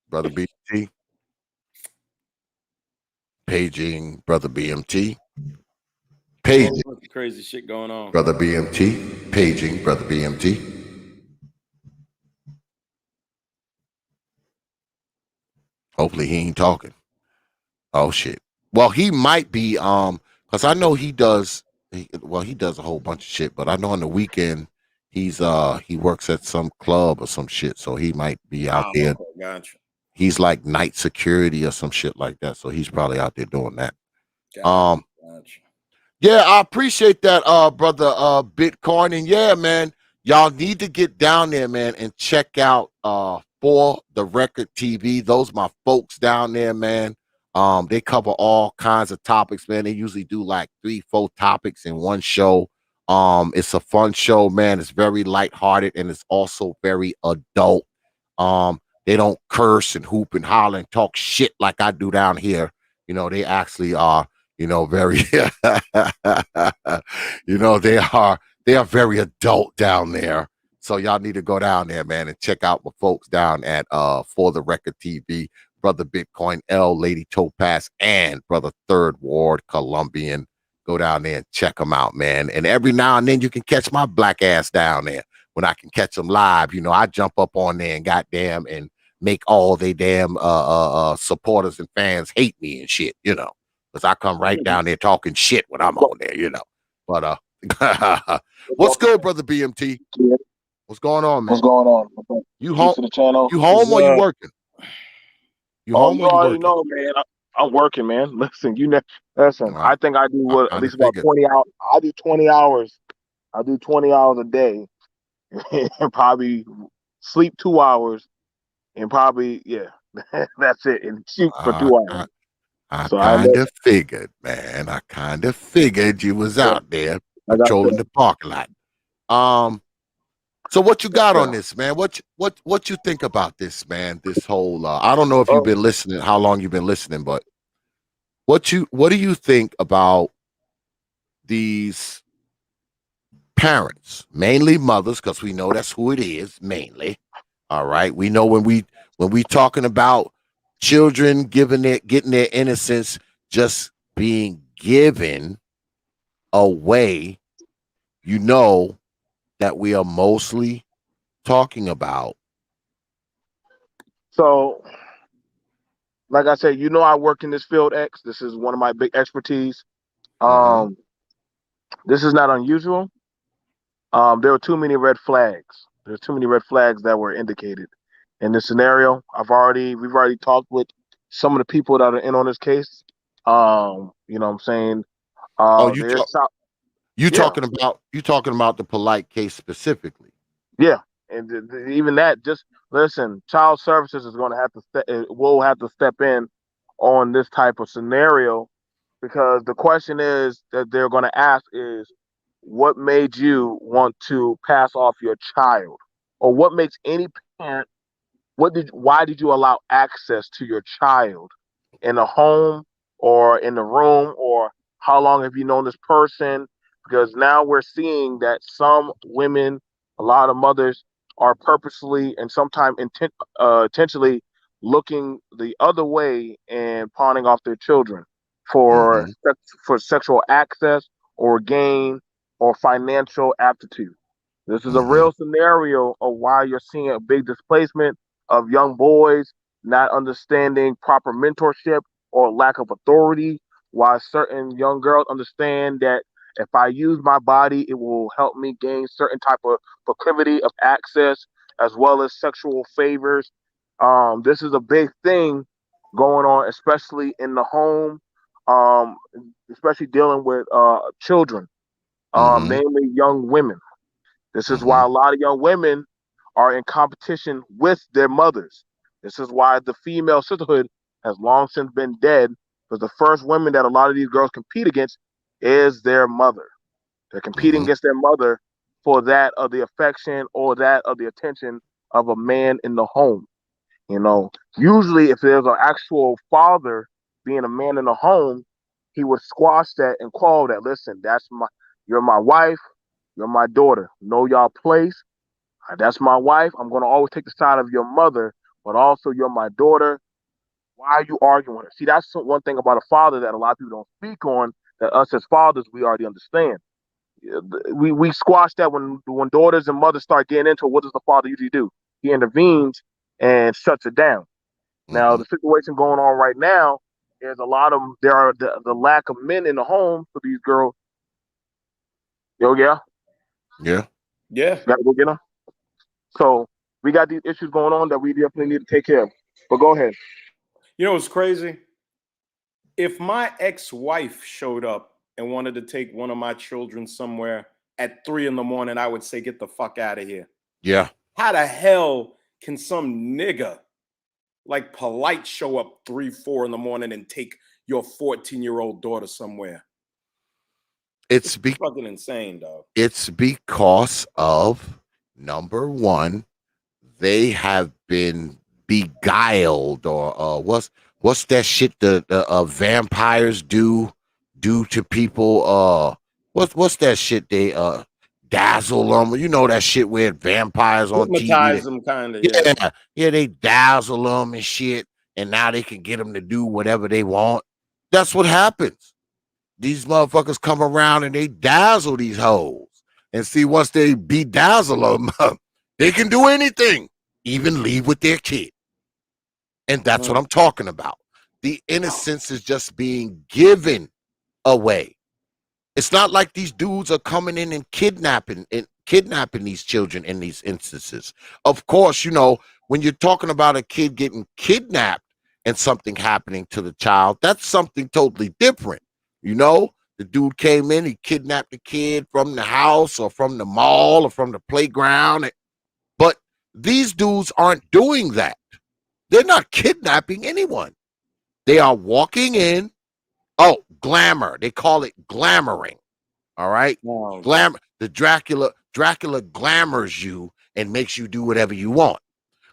Brother BMT. Paging brother BMT. Paging. Crazy shit going on. Brother BMT. Paging brother BMT. Hopefully he ain't talking. Oh shit. Well, he might be because I know he does he does a whole bunch of shit, but I know on the weekend he works at some club or some shit, so he might be out there. Gotcha. He's like night security or some shit like that. So he's probably out there doing that. Gotcha. Yeah, I appreciate that, brother Bitcoin. And yeah, man, y'all need to get down there, man, and check out For the Record TV. Those my folks down there, man. They cover all kinds of topics, man. They usually do like 3-4 topics in one show. It's a fun show, man. It's very lighthearted and it's also very adult. They don't curse and hoop and holler and talk shit like I do down here. You know, they actually are, very they are very adult down there. So y'all need to go down there, man, and check out my folks down at For the Record TV, Brother Bitcoin L, Lady Topaz, and Brother Third Ward Colombian. Go down there and check them out, man. And every now and then you can catch my black ass down there. When I can catch them live, I jump up on there and goddamn and make all they damn supporters and fans hate me and shit, because I come right down there talking shit when I'm on there, But what's good, brother BMT? What's going on, man? What's going on? You home? To the channel. You home or you working? You home or you already working? know, man. I'm working, man. Listen, listen. Right. I think I do at least about figured. 20 hours. I do 20 hours. I do 20 hours a day, and probably sleep 2 hours, and probably that's it. And shoot for 2 hours. I kind of figured, man. I kind of figured you was out there patrolling the parking lot. So what you got on this, man? What you think about this, man? This whole I don't know if you've been listening, how long you've been listening, but what do you think about these parents, mainly mothers, because we know that's who it is, mainly. All right. We know when we talking about children getting their innocence just being given away, that we are mostly talking about. So, like I said, I work in this field, X. This is one of my big expertise. This is not unusual. There were too many red flags. There's too many red flags that were indicated in this scenario. We've already talked with some of the people that are in on this case. You know what I'm saying? You talking about the polite case specifically? Yeah, and even that. Just listen. Child Services is going to have to will have to step in on this type of scenario, because the question is that they're going to ask is, what made you want to pass off your child, or what makes any parent? Why did you allow access to your child in the home or in the room, or how long have you known this person? Because now we're seeing that some women, a lot of mothers, are purposely and sometimes intentionally looking the other way and pawning off their children for sexual access or gain or financial aptitude. This is a real scenario of why you're seeing a big displacement of young boys not understanding proper mentorship or lack of authority, while certain young girls understand that if I use my body, it will help me gain certain type of proclivity of access as well as sexual favors. This is a big thing going on, especially in the home, especially dealing with children, namely young women. This is why a lot of young women are in competition with their mothers. This is why the female sisterhood has long since been dead, because the first women that a lot of these girls compete against is their mother. They're competing against their mother for that of the affection or that of the attention of a man in the home. Usually if there's an actual father being a man in the home, he would squash that and call that, listen, you're my wife, you're my daughter. Know y'all place. That's my wife. I'm going to always take the side of your mother, but also you're my daughter. Why are you arguing with her? See, that's one thing about a father that a lot of people don't speak on, that us as fathers, we already understand. We squash that when daughters and mothers start getting into it. What does the father usually do? He intervenes and shuts it down. Now, the situation going on right now is there are the lack of men in the home for these girls. Yeah. Gotta go get them. So we got these issues going on that we definitely need to take care of. But go ahead. You know what's crazy? If my ex-wife showed up and wanted to take one of my children somewhere at 3 a.m, I would say, get the fuck out of here. Yeah. How the hell can some nigga like Polite show up 3, 4 in and take your 14-year-old daughter somewhere? It's fucking insane, dog. It's because of, number one, they have been beguiled, or what's that shit the vampires do to people? What's that shit they dazzle them? You know that shit where vampires on TV. Hypnotize them, kind of. Yeah, they dazzle them and shit, and now they can get them to do whatever they want. That's what happens. These motherfuckers come around and they dazzle these hoes. And see, once they bedazzle them, they can do anything, even leave with their kid. And that's what I'm talking about. The innocence is just being given away. It's not like these dudes are coming in and kidnapping these children in these instances. Of course, you know, when you're talking about a kid getting kidnapped and something happening to the child, that's something totally different. You know, the dude came in, he kidnapped the kid from the house or from the mall or from the playground. But these dudes aren't doing that. They're not kidnapping anyone. They are walking in. Oh, glamour. They call it glamoring. All right. Glamour. The Dracula glamours you and makes you do whatever you want.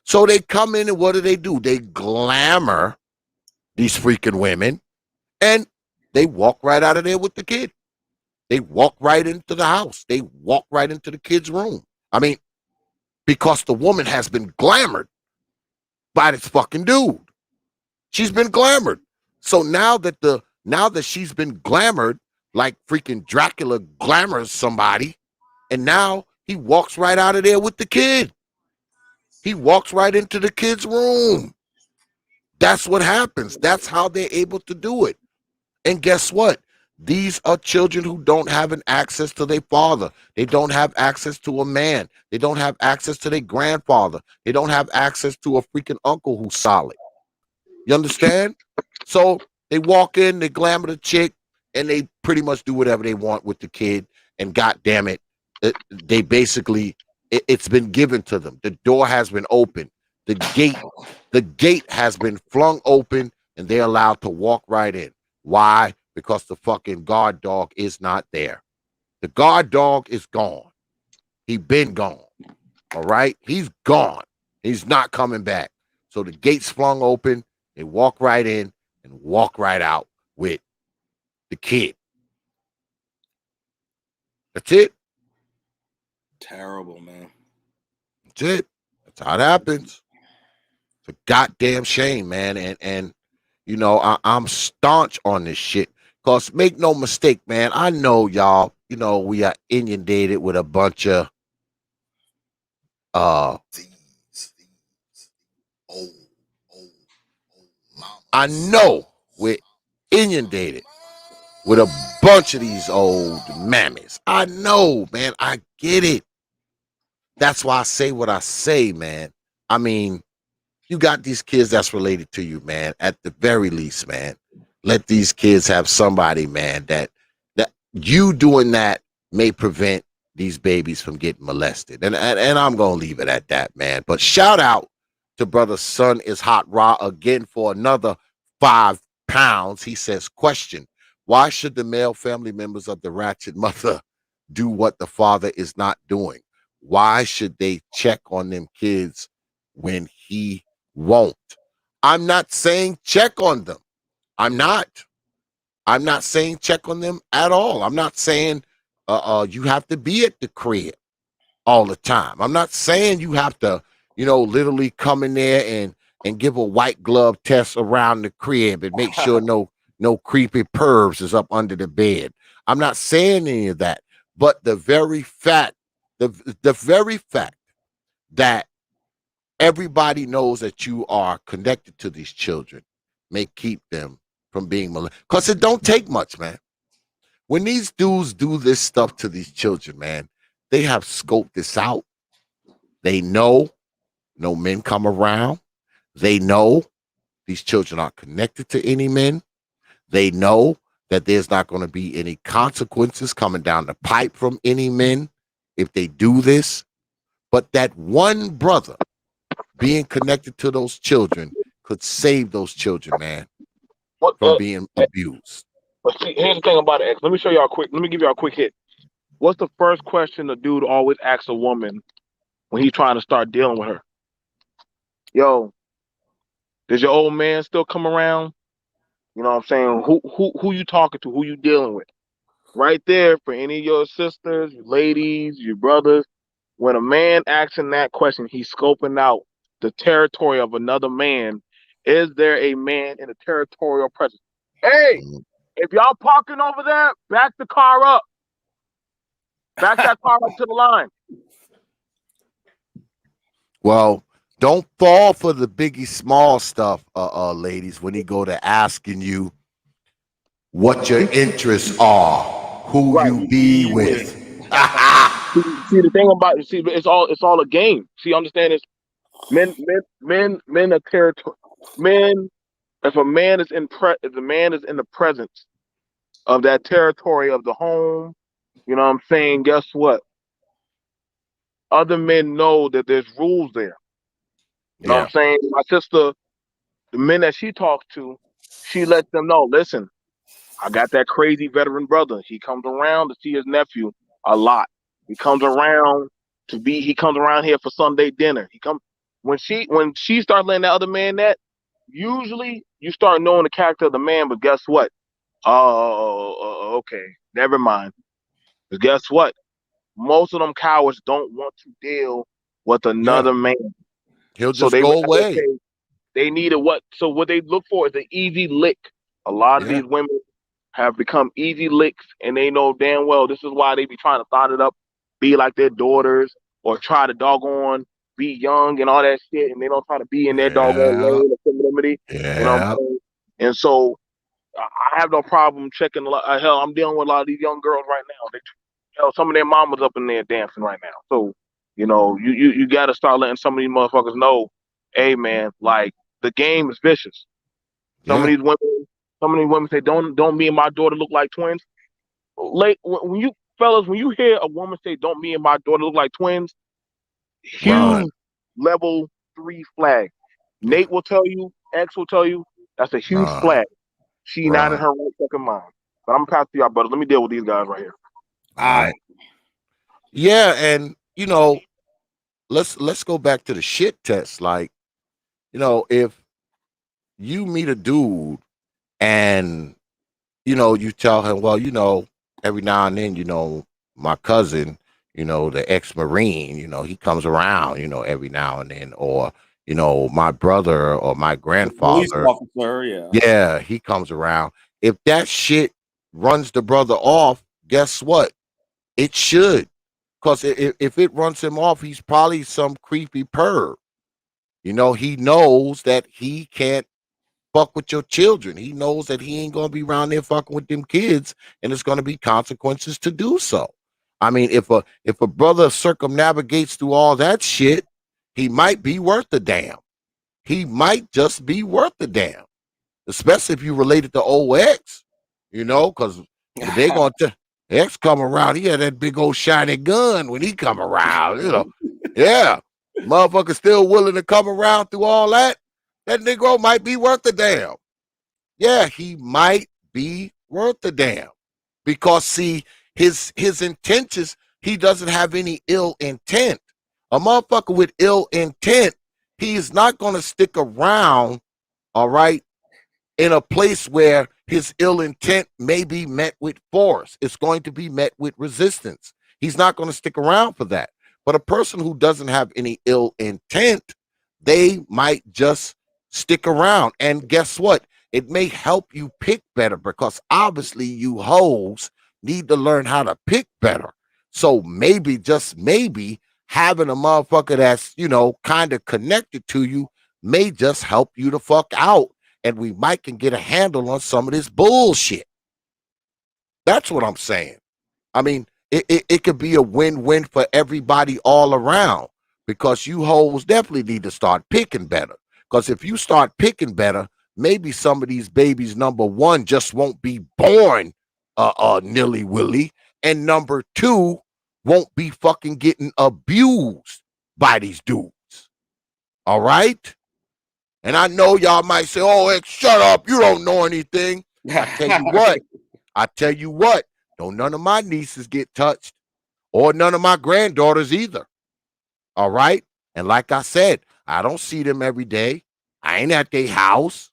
So they come in and what do? They glamour these freaking women and they walk right out of there with the kid. They walk right into the house. They walk right into the kid's room. I mean, because the woman has been glamored by this fucking dude. She's been glamored. So now that she's been glamored, like freaking Dracula glamours somebody, and now he walks right out of there with the kid. He walks right into the kid's room. That's what happens. That's how they're able to do it. And guess what? These are children who don't have an access to their father. They don't have access to a man. They don't have access to their grandfather. They don't have access to a freaking uncle who's solid. You understand? So they walk in, they glamour the chick, and they pretty much do whatever they want with the kid. And God damn it, they basically, it's been given to them. The door has been opened. The gate has been flung open, and they're allowed to walk right in. Why? Because the fucking guard dog is not there. The guard dog is gone. He been gone. All right? He's gone. He's not coming back. So the gate's flung open. They walk right in and walk right out with the kid. That's it. Terrible, man. That's it. That's how it happens. It's a goddamn shame, man. And you know, I'm staunch on this shit. Because make no mistake, man, I know y'all, you know, we are inundated with a bunch of I know we're inundated with a bunch of these old mammies. I know, man. I get it. That's why I say what I say, man. I mean, you got these kids that's related to you, man. At the very least, man, let these kids have somebody, man, that you doing that may prevent these babies from getting molested. And I'm going to leave it at that, man. But shout out to brother Son is Hot Raw again for another 5 pounds. He says, question, why should the male family members of the ratchet mother do what the father is not doing? Why should they check on them kids when he won't? I'm not saying check on them. I'm not saying check on them at all. I'm not saying you have to be at the crib all the time. I'm not saying you have to, you know, literally come in there and give a white glove test around the crib and make sure no creepy pervs is up under the bed. I'm not saying any of that. But the very fact that everybody knows that you are connected to these children may keep them from being molested. Because it don't take much, man. When these dudes do this stuff to these children, man, they have scoped this out. They know no men come around. They know these children aren't connected to any men. They know that there's not going to be any consequences coming down the pipe from any men if they do this. But that one brother being connected to those children could save those children, man, What? from being abused. But see, here's the thing about it, X. Let me show y'all quick. Let me give y'all a quick hit. What's the first question a dude always asks a woman when he's trying to start dealing with her? Yo, does your old man still come around? You know what I'm saying? Who you talking to? Who you dealing with? Right there for any of your sisters, your ladies, your brothers. When a man asking that question, he's scoping out the territory of another man. Is there a man in a territorial presence? Hey, if y'all parking over there, back the car up. Back that car up to the line. Well, don't fall for the Biggie Small stuff, ladies, when he go to asking you what your interests are, who Right. you be with. See the thing about it, see, it's all a game. See, understand this. Men are territory. Men, if a man is if the man is in the presence of that territory of the home, you know what I'm saying? Guess what? Other men know that there's rules there. You know what I'm saying? My sister, the men that she talks to, she lets them know, listen, I got that crazy veteran brother. He comes around to see his nephew a lot. He comes around here for Sunday dinner. When she starts letting that other man that, usually you start knowing the character of the man, but guess what? Okay. Never mind. But guess what? Most of them cowards don't want to deal with another man. He'll So just they go rather away. say they needed what they look for is an easy lick. A lot of these women have become easy licks, and they know damn well this is why they be trying to thought it up, be like their daughters, or try to doggone be young and all that shit, and they don't try to be in their doggone lane of femininity. You know what I'm saying? And so I have no problem checking. Hell, I'm dealing with a lot of these young girls right now. Some of their mamas up in there dancing right now. So, you got to start letting some of these motherfuckers know, hey man, like the game is vicious. Some of these women say, don't me and my daughter look like twins. Like when you hear a woman say, don't me and my daughter look like twins, huge level 3 flag. Nate will tell you, X will tell you, that's a huge flag. She not in her right fucking mind. But I'm gonna pass to y'all, brother. Let me deal with these guys right here. All right. Yeah, and let's go back to the shit test. Like, if you meet a dude and you tell him, well, every now and then, my cousin, the ex-Marine, he comes around, every now and then, or my brother or my grandfather, police officer, yeah, he comes around. If that shit runs the brother off, guess what? It should. Because if it runs him off, he's probably some creepy perv. He knows that he can't fuck with your children. He knows that he ain't going to be around there fucking with them kids, and there's going to be consequences to do so. I mean, if a brother circumnavigates through all that shit, he might be worth a damn. He might just be worth a damn, especially if you relate it to OX, because they're going to X come around. He had that big old shiny gun when he come around, Yeah. Motherfucker still willing to come around through all that. That Negro might be worth a damn. Yeah, he might be worth a damn. Because see, his intentions, he doesn't have any ill intent. A motherfucker with ill intent, he is not going to stick around, all right, in a place where his ill intent may be met with force. It's going to be met with resistance. He's not going to stick around for that. But a person who doesn't have any ill intent, they might just stick around. And guess what? It may help you pick better, because obviously you hoes need to learn how to pick better. So maybe, just maybe, having a motherfucker that's, kind of connected to you may just help you the fuck out. And we might can get a handle on some of this bullshit. That's what I'm saying. I mean, it could be a win-win for everybody all around, because you hoes definitely need to start picking better. Because if you start picking better, maybe some of these babies, number one, just won't be born nilly-willy, and number two, won't be fucking getting abused by these dudes. All right? And I know y'all might say, oh, X, shut up. You don't know anything. I tell you what, don't none of my nieces get touched or none of my granddaughters either. All right? And like I said, I don't see them every day. I ain't at their house.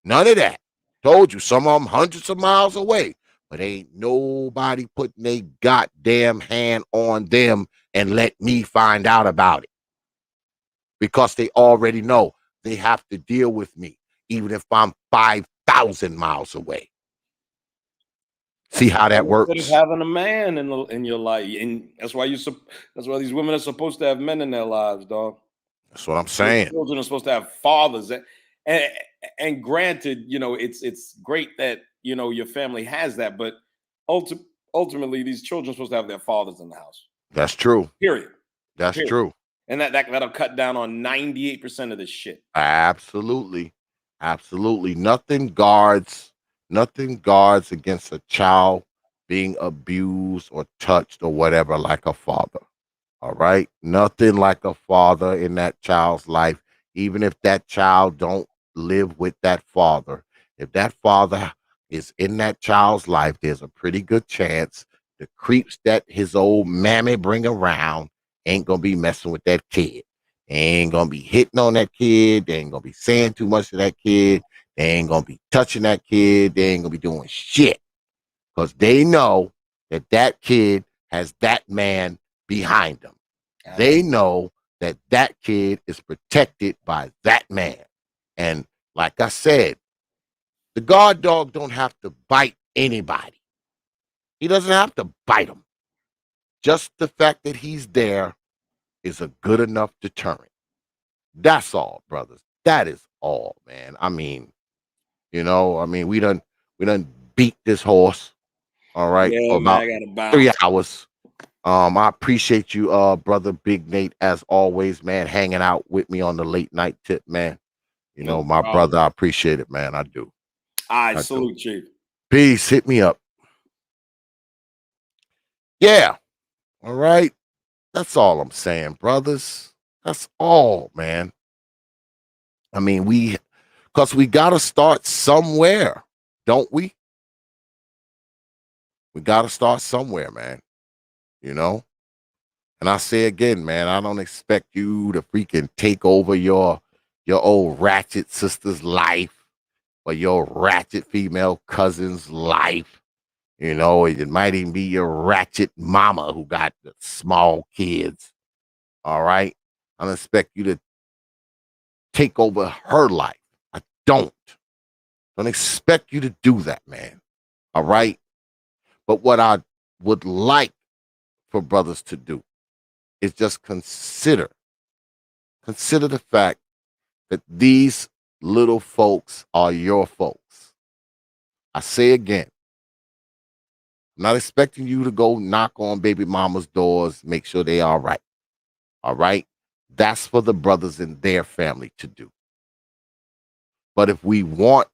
None of that. Told you, some of them hundreds of miles away. But ain't nobody putting a goddamn hand on them and let me find out about it. Because they already know they have to deal with me, even if I'm 5,000 miles away. See how that works? Instead of having a man in your life, and that's why these women are supposed to have men in their lives, dog. That's what I'm saying. Children are supposed to have fathers, and granted, it's great that your family has that, but ultimately, these children are supposed to have their fathers in the house. That's true. Period. That's true. And that'll cut down on 98% of this shit. Absolutely. Absolutely. Nothing guards against a child being abused or touched or whatever like a father. All right. Nothing like a father in that child's life, even if that child don't live with that father. If that father is in that child's life, there's a pretty good chance the creeps that his old mammy bring around ain't gonna be messing with that kid. They ain't gonna be hitting on that kid. They ain't gonna be saying too much to that kid. They ain't gonna be touching that kid. They ain't gonna be doing shit. Because they know that that kid has that man behind them. They know that that kid is protected by that man. And like I said, the guard dog don't have to bite anybody. He doesn't have to bite them. Just the fact that he's there is a good enough deterrent. That's all, brothers. That is all, man. I mean, we done beat this horse, all right, Yeah, for about man, I gotta bounce. 3 hours. I appreciate you, brother Big Nate, as always, man, hanging out with me on the late night tip, man. No My problem. brother, I appreciate it, man. I do. I salute, Chief. Peace. Hit me up. Yeah. All right. That's all I'm saying, brothers. That's all, man. I mean, because we got to start somewhere, don't we? We got to start somewhere, man. And I say again, man, I don't expect you to freaking take over your old ratchet sister's life or your ratchet female cousin's life. It might even be your ratchet mama who got the small kids. All right. I don't expect you to take over her life. I don't expect you to do that, man. All right. But what I would like for brothers to do is just consider the fact that these little folks are your folks. I say again, I'm not expecting you to go knock on baby mama's doors, make sure they all right. All right. That's for the brothers in their family to do. But if we want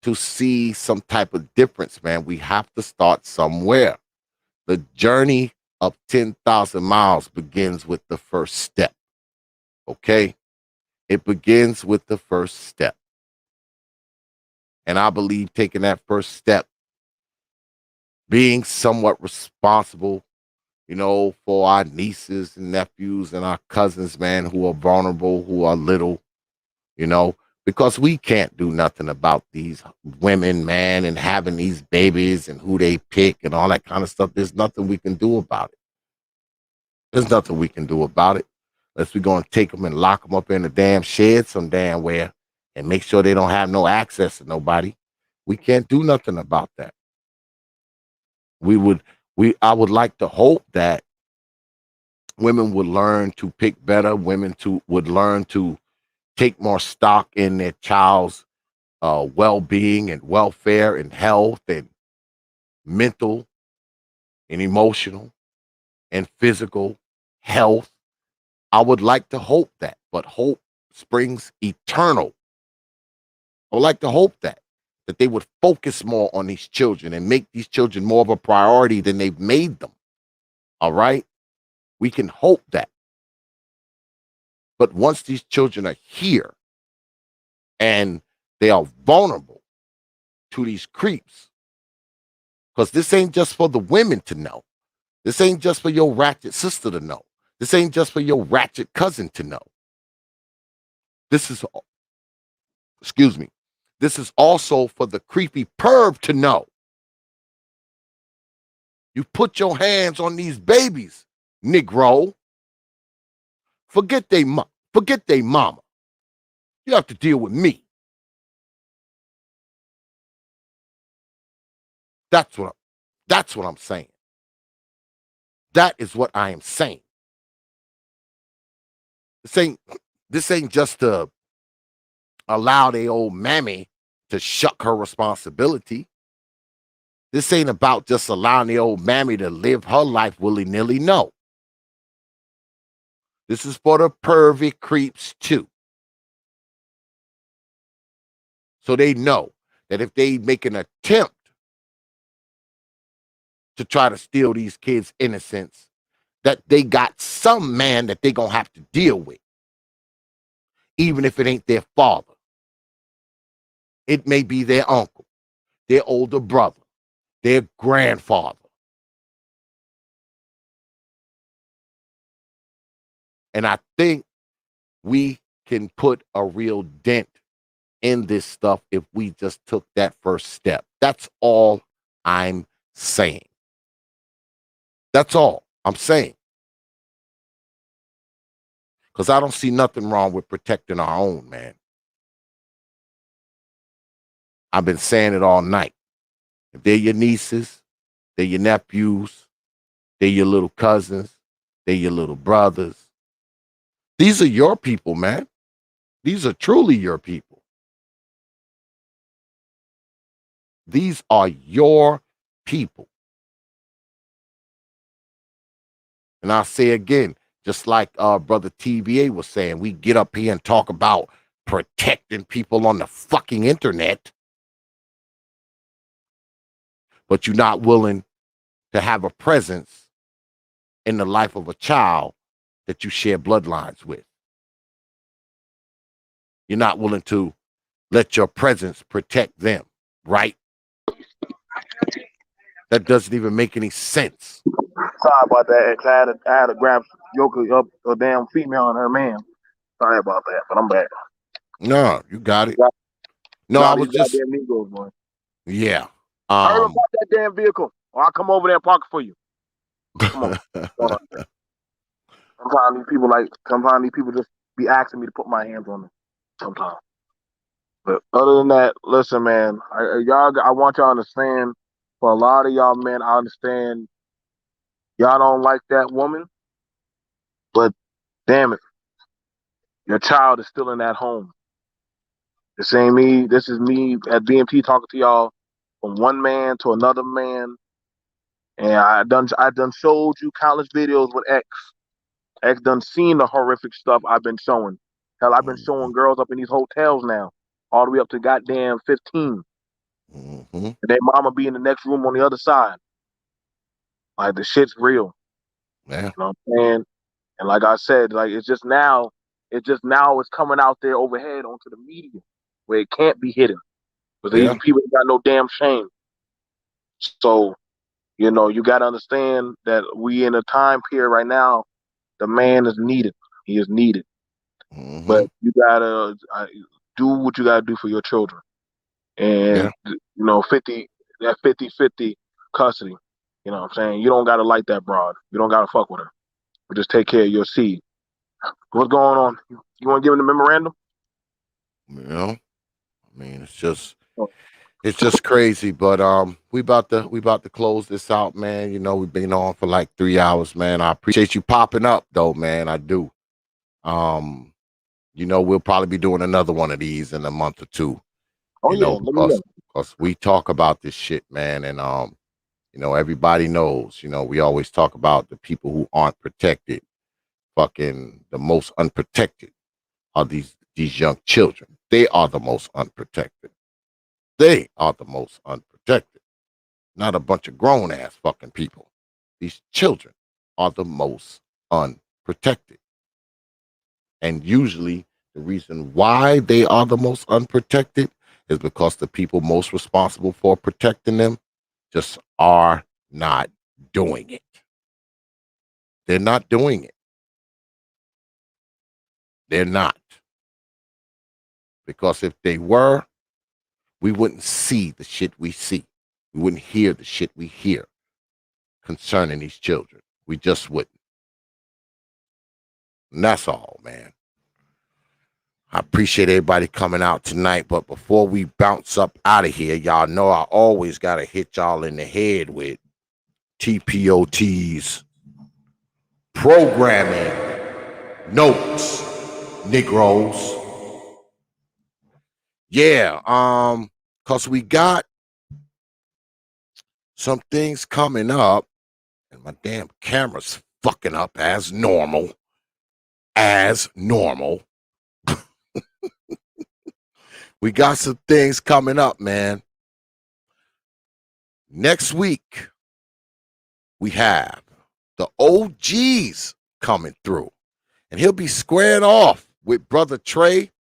to see some type of difference, man, we have to start somewhere. The journey of 10,000 miles begins with the first step. Okay? It begins with the first step. And I believe taking that first step, being somewhat responsible, for our nieces and nephews and our cousins, man, who are vulnerable, who are little, because we can't do nothing about these women, man, and having these babies and who they pick and all that kind of stuff. There's nothing we can do about it. There's nothing we can do about it unless we're going to take them and lock them up in a damn shed some damn where and make sure they don't have no access to nobody. We can't do nothing about that. I would like to hope that women would learn to pick better. Women would learn to take more stock in their child's well-being and welfare and health and mental and emotional and physical health. I would like to hope that, but hope springs eternal. I would like to hope that they would focus more on these children and make these children more of a priority than they've made them. All right? We can hope that. But once these children are here and they are vulnerable to these creeps, because this ain't just for the women to know. This ain't just for your ratchet sister to know. This ain't just for your ratchet cousin to know. This is, excuse me, this is also for the creepy perv to know. You put your hands on these babies, Negro. Forget they mama. You have to deal with me. That's what I'm saying. That is what I am saying. This ain't just to allow the old mammy to shuck her responsibility. This ain't about just allowing the old mammy to live her life willy-nilly. No. This is for the pervy creeps too. So they know that if they make an attempt to try to steal these kids' innocence, that they got some man that they gonna have to deal with. Even if it ain't their father. It may be their uncle, their older brother, their grandfather. And I think we can put a real dent in this stuff if we just took that first step. That's all I'm saying. That's all I'm saying. Because I don't see nothing wrong with protecting our own, man. I've been saying it all night. If they're your nieces, they're your nephews, they're your little cousins, they're your little brothers. These are your people, man. These are truly your people. These are your people. And I'll say again, just like Brother TBA was saying, we get up here and talk about protecting people on the fucking internet, but you're not willing to have a presence in the life of a child that you share bloodlines with. You're not willing to let your presence protect them, right? That doesn't even make any sense. Sorry about that. I had to grab Yoka up a damn female and her man. Sorry about that, but I'm back. No, you got it. No, Nah, I these was just, goddamn Negroes, boy. yeah. Hurry up, park that damn vehicle, or I'll come over there and park it for you. Come on. Sometimes these people just be asking me to put my hands on them. Sometimes. But other than that, listen, man. I want y'all to understand. For a lot of y'all, man, I understand. Y'all don't like that woman, but damn it, your child is still in that home. This ain't me. This is me at BMT talking to y'all from one man to another man. And I done showed you countless videos with X. X done seen the horrific stuff I've been showing. Hell, I've been showing girls up in these hotels now, all the way up to goddamn 15. And their mama be in the next room on the other side. Like, the shit's real. Yeah. You know what I'm saying? And like I said, like it's just now it's coming out there overhead onto the media where it can't be hidden. Because these people ain't got no damn shame. So, you know, you gotta understand that we in a time period right now, the man is needed. He is needed. But you gotta do what you gotta do for your children. And you know, 50-50 custody. You know what I'm saying? You don't gotta like that broad. You don't gotta fuck with her. But just take care of your seed. What's going on? You wanna give him the memorandum? You know, I mean, it's just crazy. But we about to close this out, man. You know, we've been on for like 3 hours, man. I appreciate you popping up, though, man. I do. You know, we'll probably be doing another one of these in a month or two. Oh, you know, because we talk about this shit, man, and you know, everybody knows. You know, we always talk about the people who aren't protected. Fucking the most unprotected are these these young children. They are the most unprotected. They are the most unprotected. Not a bunch of grown ass fucking people. These children are the most unprotected. And usually the reason why they are the most unprotected is because the people most responsible for protecting them just are not doing it. They're not doing it. They're not. Because if they were, we wouldn't see the shit we see. We wouldn't hear the shit we hear concerning these children. We just wouldn't. And that's all, man. I appreciate everybody coming out tonight. But before we bounce up out of here, y'all know I always got to hit y'all in the head with T.P.O.T's programming notes, Negroes. Yeah, because we got some things coming up, and my damn camera's fucking up as normal. As normal. We got some things coming up, man. Next week, we have the OGs coming through, and he'll be squaring off with Brother Trey,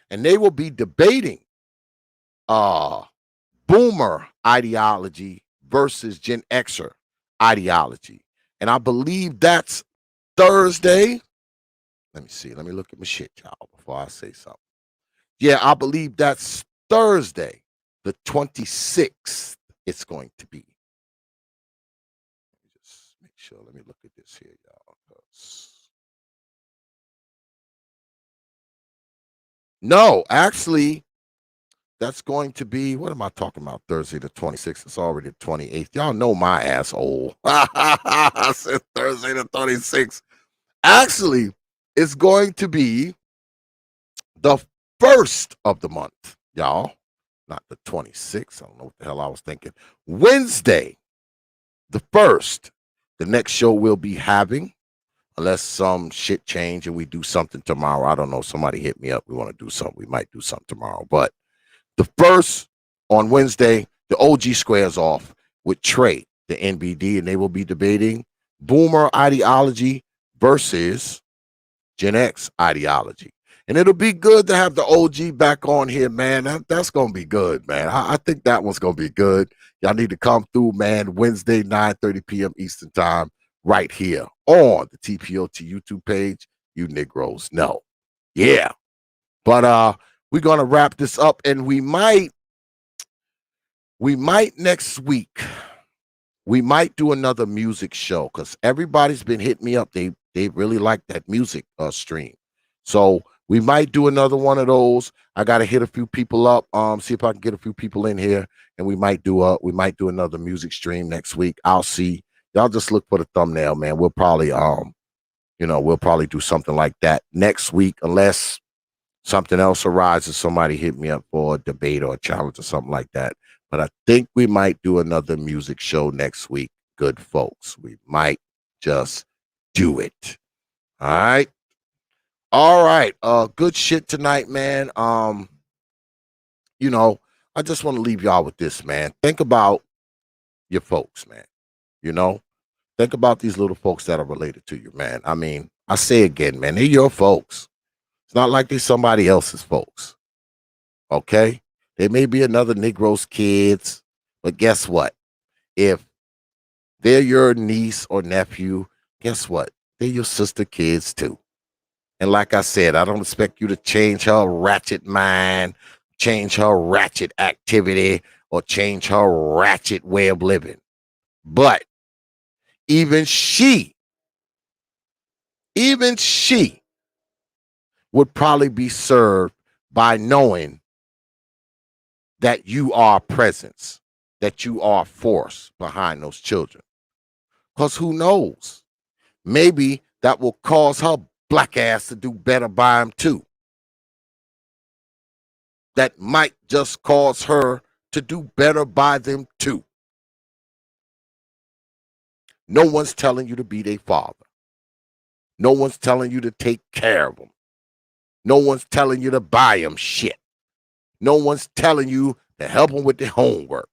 and they will be debating boomer ideology versus Gen Xer ideology. And I believe that's Thursday. Let me see. Let me look at my shit, y'all, before I say something. Yeah, I believe that's Thursday, the 26th. It's going to be. Let me just make sure. Let me look at this here, y'all. No, actually, that's going to be, what am I talking about? Thursday the 26th. It's already the 28th. Y'all know my asshole. I said Thursday the 26th. Actually, it's going to be the first of the month, y'all. Not the 26th. I don't know what the hell I was thinking. Wednesday, the 1st. The next show we'll be having, unless some shit change and we do something tomorrow. I don't know. Somebody hit me up. We want to do something. We might do something tomorrow. But the 1st on Wednesday, the OG squares off with Trey, the NBD, and they will be debating boomer ideology versus Gen X ideology. And it'll be good to have the OG back on here, man. That's going to be good, man. I think that one's going to be good. Y'all need to come through, man, Wednesday, 9:30 p.m. Eastern time, right here on the T.P.O.T YouTube page. You Negroes know. Yeah. But we're going to wrap this up, and we might next week, we might do another music show because everybody's been hitting me up. They really like that music stream. So we might do another one of those. I got to hit a few people up, see if I can get a few people in here, and we might do another music stream next week. I'll see. Y'all just look for the thumbnail, man. We'll probably we'll probably do something like that next week, unless something else arises. Somebody hit me up for a debate or a challenge or something like that. But I think we might do another music show next week. Good folks. We might just do it. All right. All right. Good shit tonight, man. I just want to leave y'all with this, man. Think about your folks, man. Think about these little folks that are related to you, man. I mean, I say again, man, they're your folks. It's not like they're somebody else's folks. Okay? They may be another Negro's kids, but guess what? If they're your niece or nephew, guess what? They're your sister kids too. And like I said, I don't expect you to change her ratchet mind, change her ratchet activity, or change her ratchet way of living. But even she would probably be served by knowing that you are a presence, that you are a force behind those children. Because who knows? Maybe that will cause her black ass to do better by him too. That might just cause her to do better by them too. No one's telling you to be their father. No one's telling you to take care of them. No one's telling you to buy them shit. No one's telling you to help them with their homework.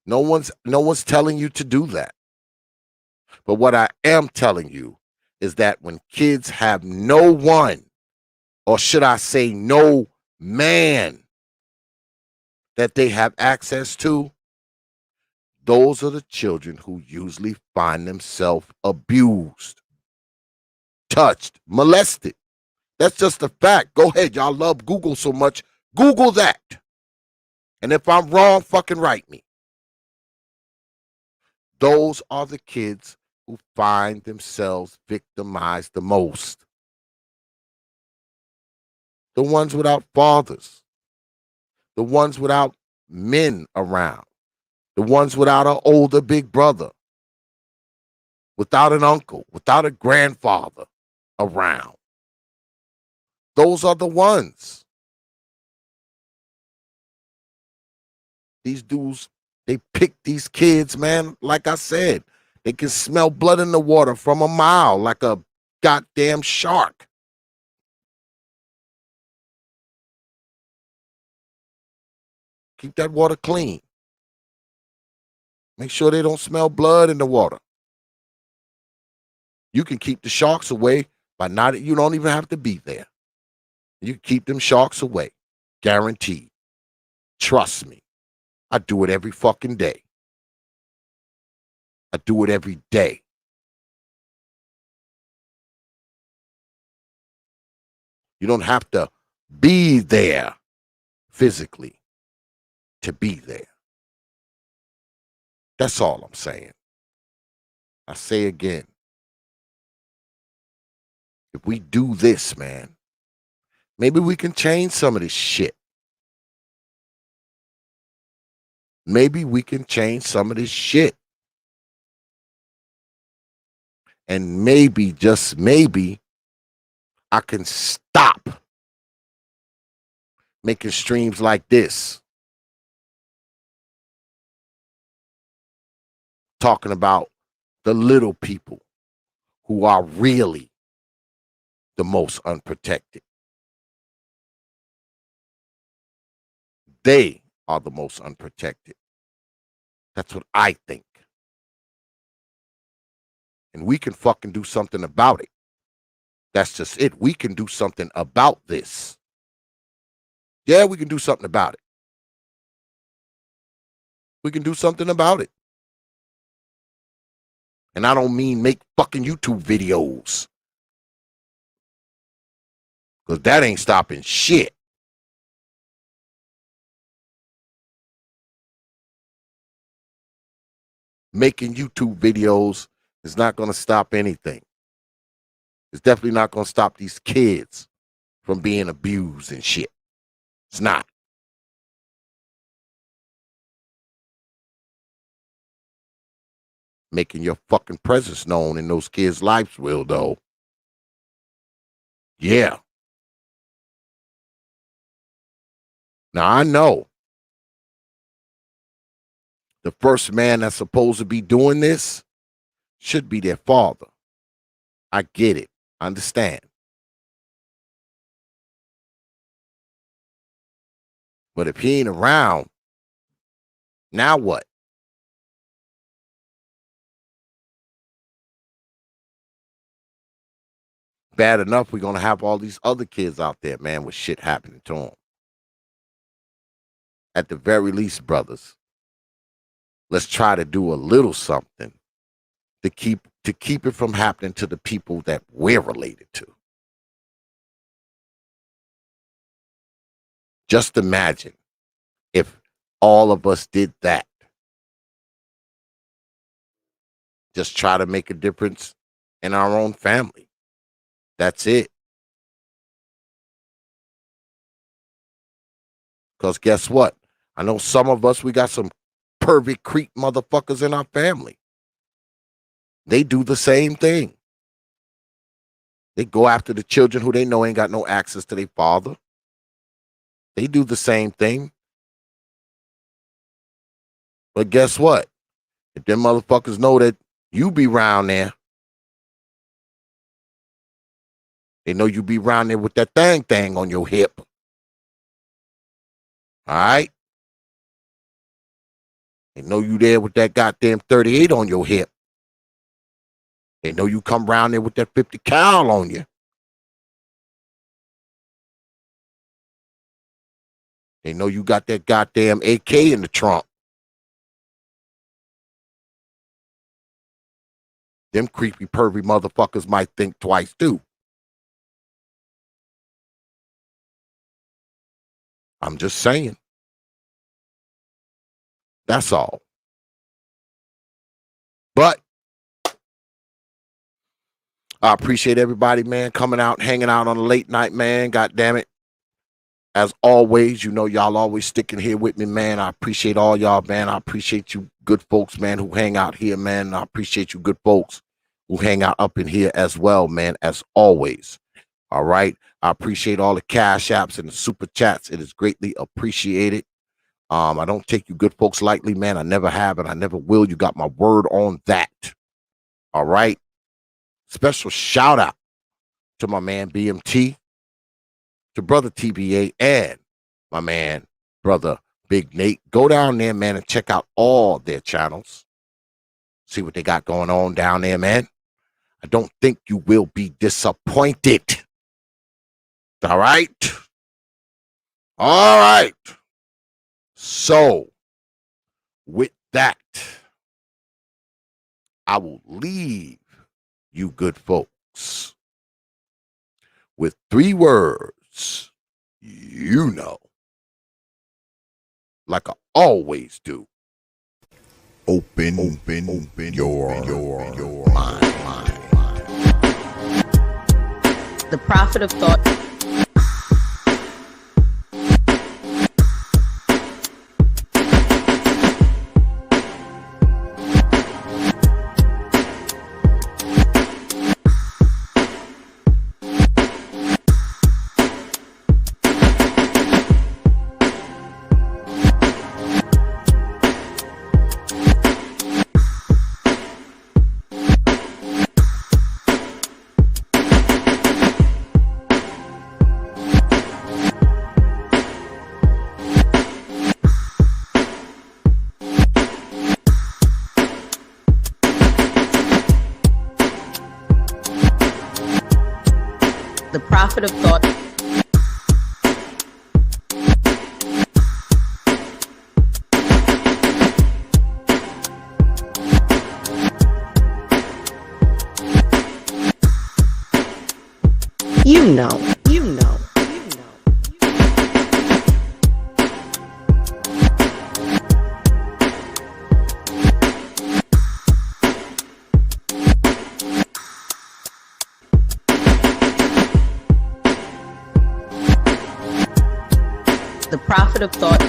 No one's telling you to do that. But what I am telling you is that when kids have no one, or should I say no man that they have access to, those are the children who usually find themselves abused, touched, molested. That's just a fact. Go ahead. Y'all love Google so much. Google that. And if I'm wrong, fucking write me. Those are the kids who find themselves victimized the most. The ones without fathers. The ones without men around. The ones without an older big brother. Without an uncle. Without a grandfather around. Those are the ones. These dudes, they pick these kids, man. Like I said, they can smell blood in the water from a mile like a goddamn shark. Keep that water clean. Make sure they don't smell blood in the water. You can keep the sharks away by not, you don't even have to be there. You can keep them sharks away. Guaranteed. Trust me. I do it every fucking day. I do it every day. You don't have to be there physically to be there. That's all I'm saying. I say again, if we do this, man, maybe we can change some of this shit. Maybe we can change some of this shit. And maybe, just maybe, I can stop making streams like this, talking about the little people who are really the most unprotected. They are the most unprotected. That's what I think. And we can fucking do something about it. That's just it. We can do something about this. Yeah, we can do something about it. We can do something about it. And I don't mean make fucking YouTube videos. Because that ain't stopping shit. Making YouTube videos is not going to stop anything. It's definitely not going to stop these kids from being abused and shit. It's not. Making your fucking presence known in those kids' lives will, though. Yeah. Now, I know the first man that's supposed to be doing this should be their father. I get it. I understand. But if he ain't around, now what? Bad enough we're going to have all these other kids out there, man, with shit happening to them. At the very least, brothers, let's try to do a little something to keep it from happening to the people that we're related to. Just imagine if all of us did that. Just try to make a difference in our own family. That's it. Because guess what? I know some of us, we got some pervy creep motherfuckers in our family. They do the same thing. They go after the children who they know ain't got no access to their father. They do the same thing. But guess what? If them motherfuckers know that you be around there, They know you be around there with that thing on your hip. All right? They know you there with that goddamn 38 on your hip. They know you come around there with that 50 cal on you. They know you got that goddamn AK in the trunk. Them creepy, pervy motherfuckers might think twice, too. I'm just saying. That's all. But I appreciate everybody, man, coming out, hanging out on a late night, man. God damn it. As always, you know, y'all always sticking here with me, man. I appreciate all y'all, man. I appreciate you good folks, man, who hang out here, man. I appreciate you good folks who hang out up in here as well, man, as always. All right. I appreciate all the cash apps and the super chats. It is greatly appreciated. I don't take you good folks lightly, man. I never have and I never will. You got my word on that. All right. Special shout out to my man BMT, to brother TBA, and my man, brother Big Nate. Go down there, man, and check out all their channels. See what they got going on down there, man. I don't think you will be disappointed. All right? All right. So, with that, I will leave you good folks with 3 words, you know, like I always do. Open your mind. The prophet of thought. The prophet of thought. You know. The prophet of thought.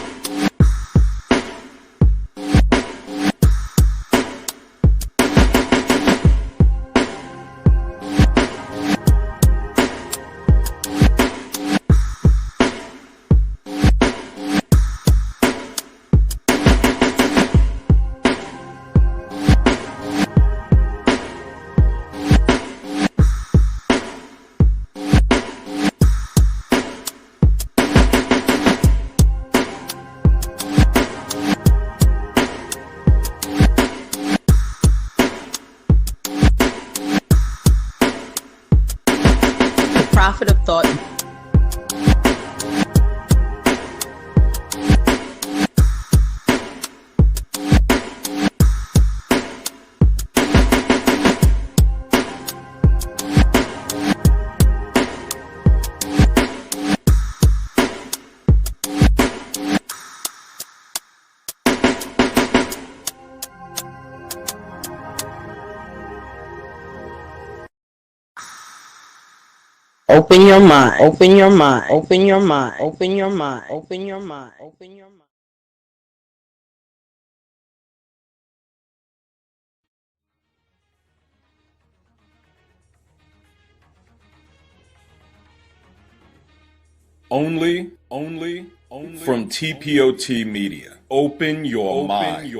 Prophet of thought. Open your mind. Open your mind. Open your mind. Open your mind. Open your mind. Open your mind. Only from T.P.O.T. Media. Open your mind.